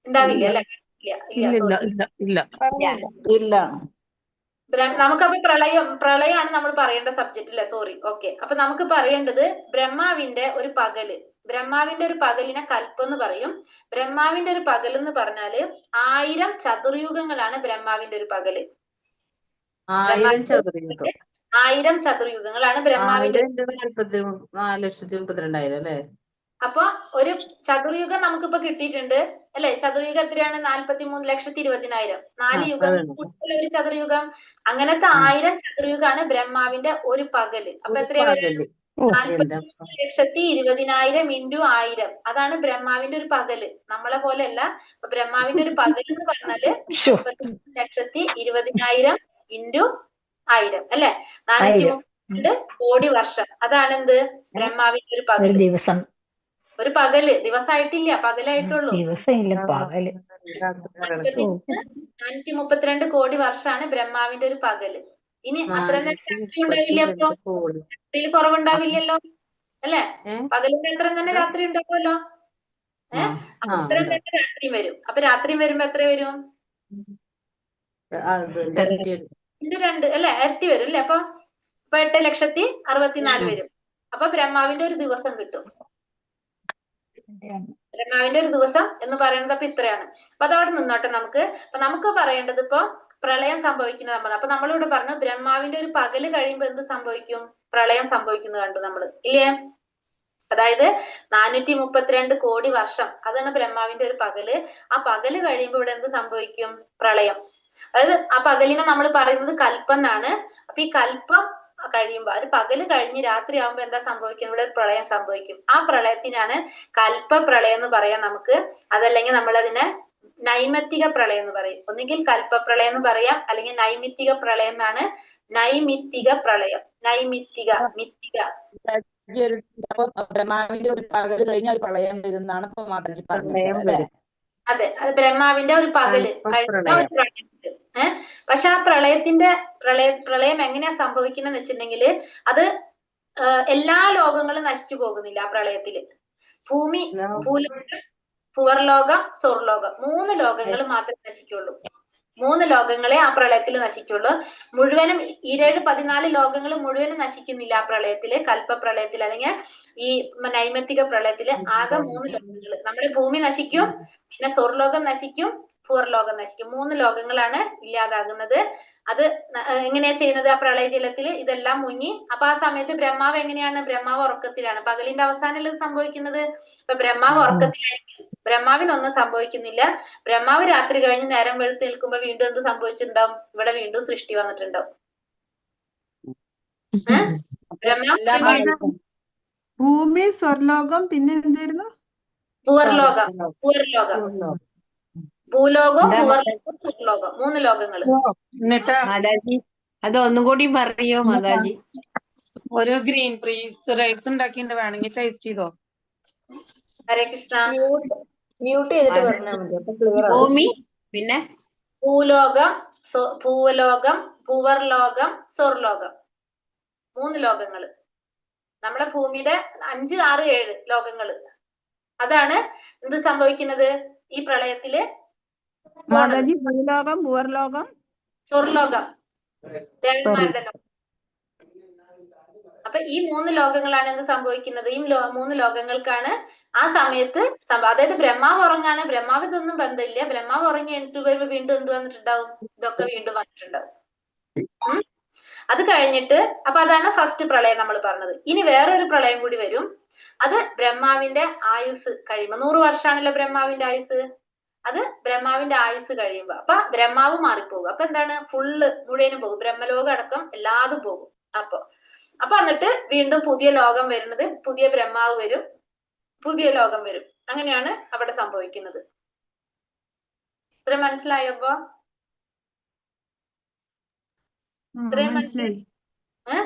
D: ഉണ്ടാവില്ല അല്ലെ?
I: ഇല്ല.
D: നമുക്കപ്പോ പ്രളയമാണ് നമ്മൾ പറയേണ്ട സബ്ജക്റ്റ് അല്ലെ? സോറി. ഓക്കെ. അപ്പൊ നമുക്ക് പറയേണ്ടത് ബ്രഹ്മാവിന്റെ ഒരു പകല്. ബ്രഹ്മാവിന്റെ ഒരു പകലിനെ കൽപ്പം എന്ന് പറയും. ബ്രഹ്മാവിന്റെ ഒരു പകൽ എന്ന് പറഞ്ഞാല് 1000 ചതുർയുഗങ്ങളാണ് ബ്രഹ്മാവിന്റെ ഒരു പകല്. 1000 ചതുർയുഗങ്ങളാണ് ബ്രഹ്മാവിന്റെ.
B: 4,32,000 അല്ലേ?
D: അപ്പൊ ഒരു ചതുർയുഗം നമുക്കിപ്പോ കിട്ടിയിട്ടുണ്ട് അല്ലെ? ചതുർയുഗം എത്രയാണ്? 43,20,000. 4 യുഗം ഒരു ചതുർയുഗം. അങ്ങനത്തെ 1000 ചതുർയുഗാണ് ബ്രഹ്മാവിന്റെ ഒരു പകല്. അപ്പൊ എത്രയാ വരാം? 43,20,000 ഇൻറ്റു 1000. അതാണ് ബ്രഹ്മാവിന്റെ ഒരു പകല്. നമ്മളെ പോലെയല്ല. ബ്രഹ്മാവിന്റെ ഒരു പകൽ എന്ന് പറഞ്ഞാല് 43,20,000 ഇൻറ്റു 1000 അല്ലെ? 432 കോടി വർഷം. അതാണ് എന്ത്? ബ്രഹ്മാവിന്റെ ഒരു പകല്. ഒരു പകല്. ദിവസമായിട്ടില്ല, പകലായിട്ടുള്ളൂ. 432 കോടി വർഷമാണ് ബ്രഹ്മാവിന്റെ ഒരു പകല്. ഇനി അത്ര നേരം രാത്രി ഉണ്ടാവില്ല. അപ്പൊ രാത്രിയിൽ കുറവുണ്ടാവില്ലല്ലോ അല്ലെ? പകലിന്റെ അത്ര തന്നെ രാത്രി ഉണ്ടാവുമല്ലോ. അപ്പൊ ഇത്ര തന്നെ രാത്രി വരും. അപ്പൊ രാത്രി വരുമ്പോ എത്ര വരും? 2 അല്ലെ? ഇരട്ടി വരും അല്ലെ? അപ്പൊ 8,64,000 വരും. അപ്പൊ ബ്രഹ്മാവിന്റെ ഒരു ദിവസം കിട്ടും. ബ്രഹ്മാവിന്റെ ഒരു ദിവസം എന്ന് പറയുന്നത് അപ്പൊ ഇത്രയാണ്. അപ്പൊ അതവിടെ നിന്നോട്ടെ നമുക്ക്. അപ്പൊ നമുക്ക് പറയേണ്ടത് ഇപ്പൊ പ്രളയം സംഭവിക്കുന്നതാണ്. അപ്പൊ നമ്മളിവിടെ പറഞ്ഞു ബ്രഹ്മാവിന്റെ ഒരു പകല് കഴിയുമ്പോ എന്ത് സംഭവിക്കും? പ്രളയം സംഭവിക്കുന്നത് കണ്ടു നമ്മള്, ഇല്ലേ? അതായത് 432 കോടി വർഷം, അതാണ് ബ്രഹ്മാവിന്റെ ഒരു പകല്. ആ പകല് കഴിയുമ്പോൾ ഇവിടെ എന്ത് സംഭവിക്കും? പ്രളയം. അതായത് ആ പകലിനെ നമ്മൾ പറയുന്നത് കൽപ്പം എന്നാണ്. അപ്പൊ ഈ കൽപ്പം കഴിയുമ്പോ, അത് പകല് കഴിഞ്ഞ് രാത്രി ആകുമ്പോ എന്താ സംഭവിക്കുന്നത്? ഇവിടെ ഒരു പ്രളയം സംഭവിക്കും. ആ പ്രളയത്തിനാണ് കൽപ്പ പ്രളയം എന്ന് പറയാം നമുക്ക്. അതല്ലെങ്കിൽ നമ്മളതിനെ നൈമിത്തിക പ്രളയം എന്ന് പറയും. ഒന്നുകിൽ കൽപ്പപ്രളയം എന്ന് പറയാം, അല്ലെങ്കിൽ നൈമിത്തിക പ്രളയം എന്നാണ്. നൈമിത്തിക പ്രളയം, നൈമിത്തിക, മിത്തിക.
C: ബ്രഹ്മാവിന്റെ ഒരു പകല് കഴിഞ്ഞ ഒരു പ്രളയം വരുന്നതാണ് ഇപ്പൊ മാതാജി പറഞ്ഞത് അല്ലേ?
D: അതെ, അത് ബ്രഹ്മാവിന്റെ ഒരു പകല് കഴിഞ്ഞ ഒരു പ്രളയം. പക്ഷെ ആ പ്രളയം എങ്ങനെയാ സംഭവിക്കുന്നതെന്ന് വെച്ചിട്ടുണ്ടെങ്കിൽ അത് എല്ലാ ലോകങ്ങളും നശിച്ചു പോകുന്നില്ല ആ പ്രളയത്തില്. ഭൂമി, ഭൂലോകം, ഭുവർലോകം, സ്വർലോകം, 3 ലോകങ്ങൾ മാത്രമേ നശിക്കുള്ളൂ. 3 ലോകങ്ങളെ ആ പ്രളയത്തിൽ നശിക്കുള്ളൂ. മുഴുവനും 14 ലോകങ്ങൾ മുഴുവനും നശിക്കുന്നില്ല ആ പ്രളയത്തില്, കൽപ്പപ്രളയത്തിൽ അല്ലെങ്കിൽ ഈ നൈമിത്തിക പ്രളയത്തില്. ആകെ 3 ലോകങ്ങൾ. നമ്മുടെ ഭൂമി നശിക്കും, പിന്നെ സ്വർലോകം നശിക്കും, ഭൂവർലോകം നശിക്കും. 3 ലോകങ്ങളാണ് ഇല്ലാതാകുന്നത്. അത് എങ്ങനെയാ ചെയ്യുന്നത്? ആ പ്രളയജലത്തിൽ ഇതെല്ലാം മുങ്ങി. അപ്പൊ ആ സമയത്ത് ബ്രഹ്മാവ് എങ്ങനെയാണ്? ബ്രഹ്മാവ് ഉറക്കത്തിലാണ്. പകലിന്റെ അവസാനമല്ലേ ഇത് സംഭവിക്കുന്നത്? അപ്പൊ ബ്രഹ്മാവ് ഉറക്കത്തിലായിരിക്കും. ബ്രഹ്മാവിനൊന്നും സംഭവിക്കുന്നില്ല. ബ്രഹ്മാവ് രാത്രി കഴിഞ്ഞ് നേരം വെളുത്ത് നിൽക്കുമ്പോ വീണ്ടും എന്ത് സംഭവിച്ചിട്ടുണ്ടാവും? ഇവിടെ വീണ്ടും സൃഷ്ടി വന്നിട്ടുണ്ടാവും.
F: ഭൂമി, സ്വർലോകം, പിന്നെ എന്തായിരുന്നു?
D: ഭൂവർലോകം, ഭൂവർലോകം, ഭൂലോകം, ഭൂവർലോകം, സ്വർലോകം, 3 ലോകങ്ങള്.
B: മാതാജി അത് ഒന്നും കൂടി പറയോ മാതാജി?
C: ഒരു ഗ്രീൻ പീസ് റൈസ് ഉണ്ടാക്കിയിട്ട് വേണമെങ്കിൽ ടേസ്റ്റ് ചെയ്തോ.
D: ഹരേ കൃഷ്ണ.
A: മ്യൂട്ട് ചെയ്തിട്ട് പറഞ്ഞാൽ മതി, അപ്പൊ ക്ലിയർ ആവും.
B: ഭൂമി, പിന്നെ
D: ഭൂലോകം, ഭൂവലോകം, ഭൂവർലോകം, സ്വർലോകം, 3 ലോകങ്ങള്. നമ്മുടെ ഭൂമിയുടെ 5, 6, 7 ലോകങ്ങള്. അതാണ് എന്ത് സംഭവിക്കുന്നത് ഈ പ്രളയത്തില്?
I: മാതാജി ഭൂലോകം, ഭൂവർലോകം,
D: സ്വർലോകം, ദേവന്മാരുടെ ലോകം. അപ്പൊ ഈ 3 ലോകങ്ങളാണ് എന്ത് സംഭവിക്കുന്നത്? ഈ 3 ലോകങ്ങൾക്കാണ് ആ സമയത്ത് അതായത് ബ്രഹ്മാവ് ഉറങ്ങാണ്. ബ്രഹ്മാവ് ഇതൊന്നും ബന്ധമില്ല. ബ്രഹ്മാവ് ഉറങ്ങി എണീറ്റ് വരുമ്പോ വീണ്ടും എന്ത് വന്നിട്ടുണ്ടാവും? ഇതൊക്കെ വീണ്ടും വന്നിട്ടുണ്ടാവും. അത് കഴിഞ്ഞിട്ട് അപ്പൊ അതാണ് ഫസ്റ്റ് പ്രളയം നമ്മൾ പറഞ്ഞത്. ഇനി വേറൊരു പ്രളയം കൂടി വരും. അത് ബ്രഹ്മാവിന്റെ ആയുസ് കഴിയുമ്പോ, 100 വർഷമാണല്ലോ ബ്രഹ്മാവിന്റെ ആയുസ്. അത് ബ്രഹ്മാവിന്റെ ആയുസ് കഴിയുമ്പോ അപ്പൊ ബ്രഹ്മാവ് മാറിപ്പോകും. അപ്പൊ എന്താണ്? ഫുള്ള് മുഴുവനും പോകും. ബ്രഹ്മലോകം അടക്കം എല്ലാതും പോകും. അപ്പൊ എന്നിട്ട് വീണ്ടും പുതിയ ലോകം വരുന്നത്, പുതിയ ബ്രഹ്മാവ് വരും, പുതിയ ലോകം വരും. അങ്ങനെയാണ് അവിടെ സംഭവിക്കുന്നത്. ഇത്ര മനസ്സിലായപ്പോ? ഇത്രയും
F: മനസ്സിലായി.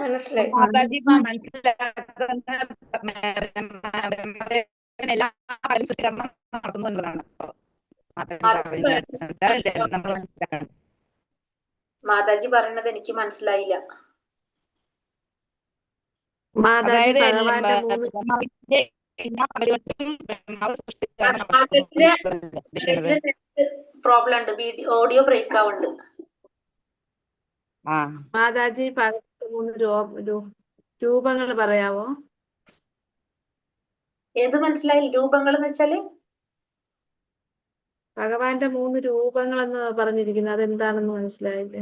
A: മനസ്സിലായി.
D: മാതാജി പറയുന്നത് എനിക്ക് മനസ്സിലായില്ല. പ്രോബ്ലം ഉണ്ട്, ഓഡിയോ ബ്രേക്ക് ആവുന്നുണ്ട്.
F: മാതാജി 3 രൂപങ്ങൾ പറയാവോ?
D: ഏത് മനസ്സിലായി? രൂപങ്ങൾ എന്ന് വെച്ചാല്
F: ഭഗവാന്റെ 3 രൂപങ്ങളെന്ന് പറഞ്ഞിരിക്കുന്നത് അതെന്താണെന്ന് മനസ്സിലായില്ലേ?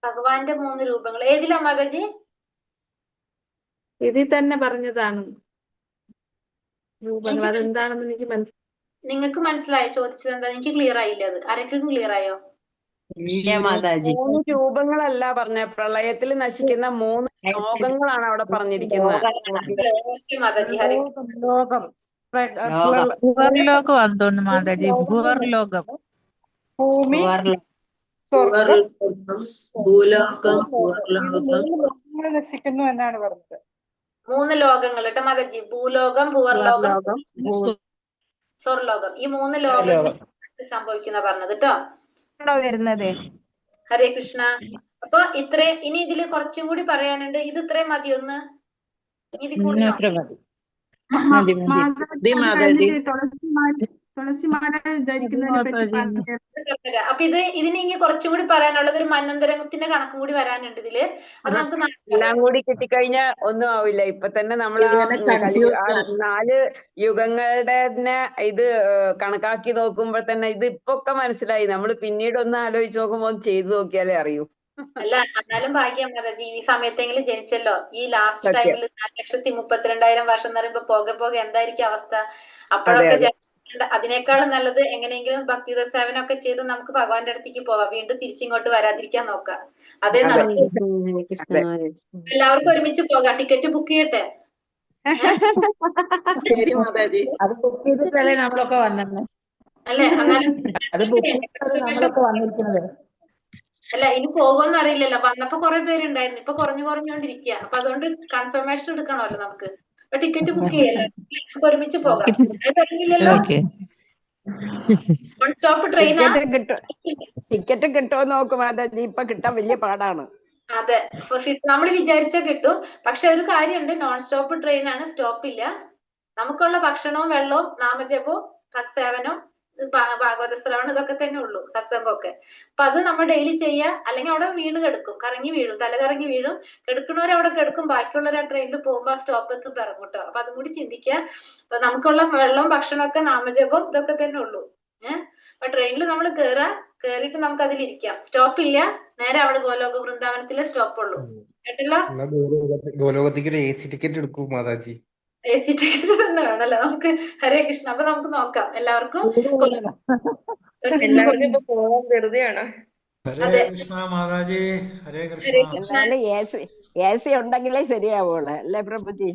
D: ഭഗവാന്റെ 3 രൂപങ്ങൾ ഏതിലാ മാതാജി?
F: ഇതിൽ തന്നെ പറഞ്ഞതാണ് രൂപങ്ങൾ. അതെന്താണെന്ന് എനിക്ക് മനസ്സിലായി.
D: നിങ്ങൾക്ക് മനസ്സിലായോ ചോദിച്ചത് എന്താ? എനിക്ക് ക്ലിയർ ആയില്ല. അത് ആരെങ്കിലും ക്ലിയർ ആയോ?
B: മാതാജി
C: 3 രൂപങ്ങളല്ല പറഞ്ഞ, പ്രളയത്തിൽ നശിക്കുന്ന 3 ലോകങ്ങളാണ് അവിടെ പറഞ്ഞിരിക്കുന്നത്.
D: മാതാജി ഹരി
B: ലോകം
L: ഭൂവർലോകം തോന്നുന്നു മാതാജി. ഭൂവർലോകം,
A: ഭൂമി,
K: ഭൂലോകം,
A: നശിക്കുന്നു എന്നാണ് പറഞ്ഞത്.
D: 3 ലോകങ്ങൾ കേട്ടോ മാതാജി. ഭൂലോകം, ഭൂവർലോകം, സ്വർലോകം. ഈ 3 ലോകങ്ങൾ സംഭവിക്കുന്ന പറഞ്ഞത് കേട്ടോ.
I: വരുന്നത്.
D: ഹരേ കൃഷ്ണ. അപ്പൊ ഇനി ഇതില് കുറച്ചും കൂടി പറയാനുണ്ട്. ഇത് ഇത്രയും മതി. ഒന്ന് ഇത് കൂടുതലോ?
F: മാതാജി തുളസിമാല ധരിക്കുന്നതിനെ പറ്റി പറഞ്ഞു.
D: അപ്പൊ ഇതിന് ഇനി കുറച്ചും കൂടി പറയാനുള്ളത് ഒരു മന്വന്തരത്തിന്റെ കണക്കും കൂടി വരാനുണ്ട് ഇതില്. അത് നമുക്ക്
C: എല്ലാം കൂടി കിട്ടിക്കഴിഞ്ഞാൽ ഒന്നും ആവില്ല. ഇപ്പൊ തന്നെ നമ്മൾ ആ 4 യുഗങ്ങളുടെ തന്നെ ഇത് കണക്കാക്കി നോക്കുമ്പോൾ തന്നെ ഇത് ഇപ്പൊക്കെ മനസ്സിലായി. നമ്മൾ പിന്നീട് ഒന്ന് ആലോചിച്ച് നോക്കുമ്പോൾ ഒന്ന് ചെയ്തു നോക്കിയാലേ അറിയൂ.
D: അല്ല എന്നാലും ഭാഗ്യം മാതാജി ഈ സമയത്തെങ്കിലും ജനിച്ചല്ലോ. ഈ ലാസ്റ്റ് ടൈമിൽ 4,32,000 വർഷം എന്ന് പറയുമ്പോ പോകെ എന്തായിരിക്കും അവസ്ഥ? അപ്പോഴൊക്കെ അതിനേക്കാളും നല്ലത് എങ്ങനെയെങ്കിലും ഭക്തിത സേവനമൊക്കെ ചെയ്ത് നമുക്ക് ഭഗവാന്റെ അടുത്തേക്ക് പോവാം. വീണ്ടും തിരിച്ചിങ്ങോട്ട് വരാതിരിക്കാൻ നോക്കാം. അതേ നടക്കൂ. എല്ലാവർക്കും ഒരുമിച്ച് പോകാം. ടിക്കറ്റ് ബുക്ക് ചെയ്യട്ടെ?
L: അത് ബുക്ക് ചെയ്തിട്ടല്ലേ നമ്മളൊക്കെ വന്നത്.
D: അല്ലെ? എന്നാലും
L: അത് ബുക്ക് ചെയ്തിട്ടല്ലേ നമ്മളൊക്കെ വന്നിരിക്കുന്നത്.
D: അല്ല ഇനി പോകുമെന്ന് അറിയില്ലല്ലോ. വന്നപ്പോ കുറെ പേരുണ്ടായിരുന്നു. ഇപ്പൊ കുറഞ്ഞുകൊണ്ടിരിക്കുക. അപ്പൊ അതുകൊണ്ട് കൺഫർമേഷൻ എടുക്കണമല്ലോ നമുക്ക്. അപ്പൊ ടിക്കറ്റ് ബുക്ക് ചെയ്യല്ലോ. നമുക്ക് ഒരുമിച്ച് പോകാം. തുടങ്ങില്ലല്ലോ. വൺ സ്റ്റോപ്പ് ട്രെയിനാ.
B: ടിക്കറ്റ് കിട്ടുമോ നോക്കും മാതാജി. ഇപ്പൊ കിട്ടാൻ വലിയ പാടാണ്.
D: അതെ നമ്മൾ വിചാരിച്ചാൽ കിട്ടും. പക്ഷെ ഒരു കാര്യമുണ്ട്, നോൺ സ്റ്റോപ്പ് ട്രെയിൻ ആണ്, സ്റ്റോപ്പ് ഇല്ല. നമുക്കുള്ള ഭക്ഷണവും വെള്ളവും നാമജപവും സേവനവും ഭാഗവത ശ്രവണം ഇതൊക്കെ തന്നെ ഉള്ളൂ, സത്സംഗമൊക്കെ. അപ്പൊ അത് നമ്മൾ ഡെയിലി ചെയ്യുക. അല്ലെങ്കിൽ അവിടെ വീണ് കിടക്കും, കറങ്ങി വീഴും, തല കറങ്ങി വീഴും. കിടക്കുന്നവരെ അവിടെ കിടക്കും. ബാക്കിയുള്ളവർ ആ ട്രെയിനിൽ പോകുമ്പോൾ ആ സ്റ്റോപ്പ് ഇറങ്ങും കേട്ടോ. അപ്പൊ അതും കൂടി ചിന്തിക്കുക. അപ്പൊ നമുക്കുള്ള വെള്ളവും ഭക്ഷണമൊക്കെ നാമജപം ഇതൊക്കെ തന്നെ ഉള്ളൂ. അപ്പൊ ട്രെയിനിൽ നമ്മൾ കേറിയിട്ട് നമുക്ക് അതിലിരിക്കാം. സ്റ്റോപ്പ് ഇല്ല. നേരെ അവിടെ ഗോലോക വൃന്ദാവനത്തിലെ സ്റ്റോപ്പ് ഉള്ളൂ. കേട്ടല്ലോ?
E: ഗോലോകത്തേക്ക് ഒരു AC ടിക്കറ്റ് എടുക്കൂ മാതാജി.
D: AC ടിക്കറ്റ് തന്നെ വേണല്ലോ നമുക്ക്. ഹരേ കൃഷ്ണ. അപ്പൊ നമുക്ക് നോക്കാം എല്ലാവർക്കും.
A: എല്ലാവർക്കും ഇപ്പൊ പോകാൻ വെറുതെയാണ്.
G: ഹരേ കൃഷ്ണ മാതാജി. ഹരേ കൃഷ്ണ.
B: എന്നാലും AC ഉണ്ടെങ്കിലേ ശരിയാവുള്ളൂ അല്ലേ പ്രഭുജി?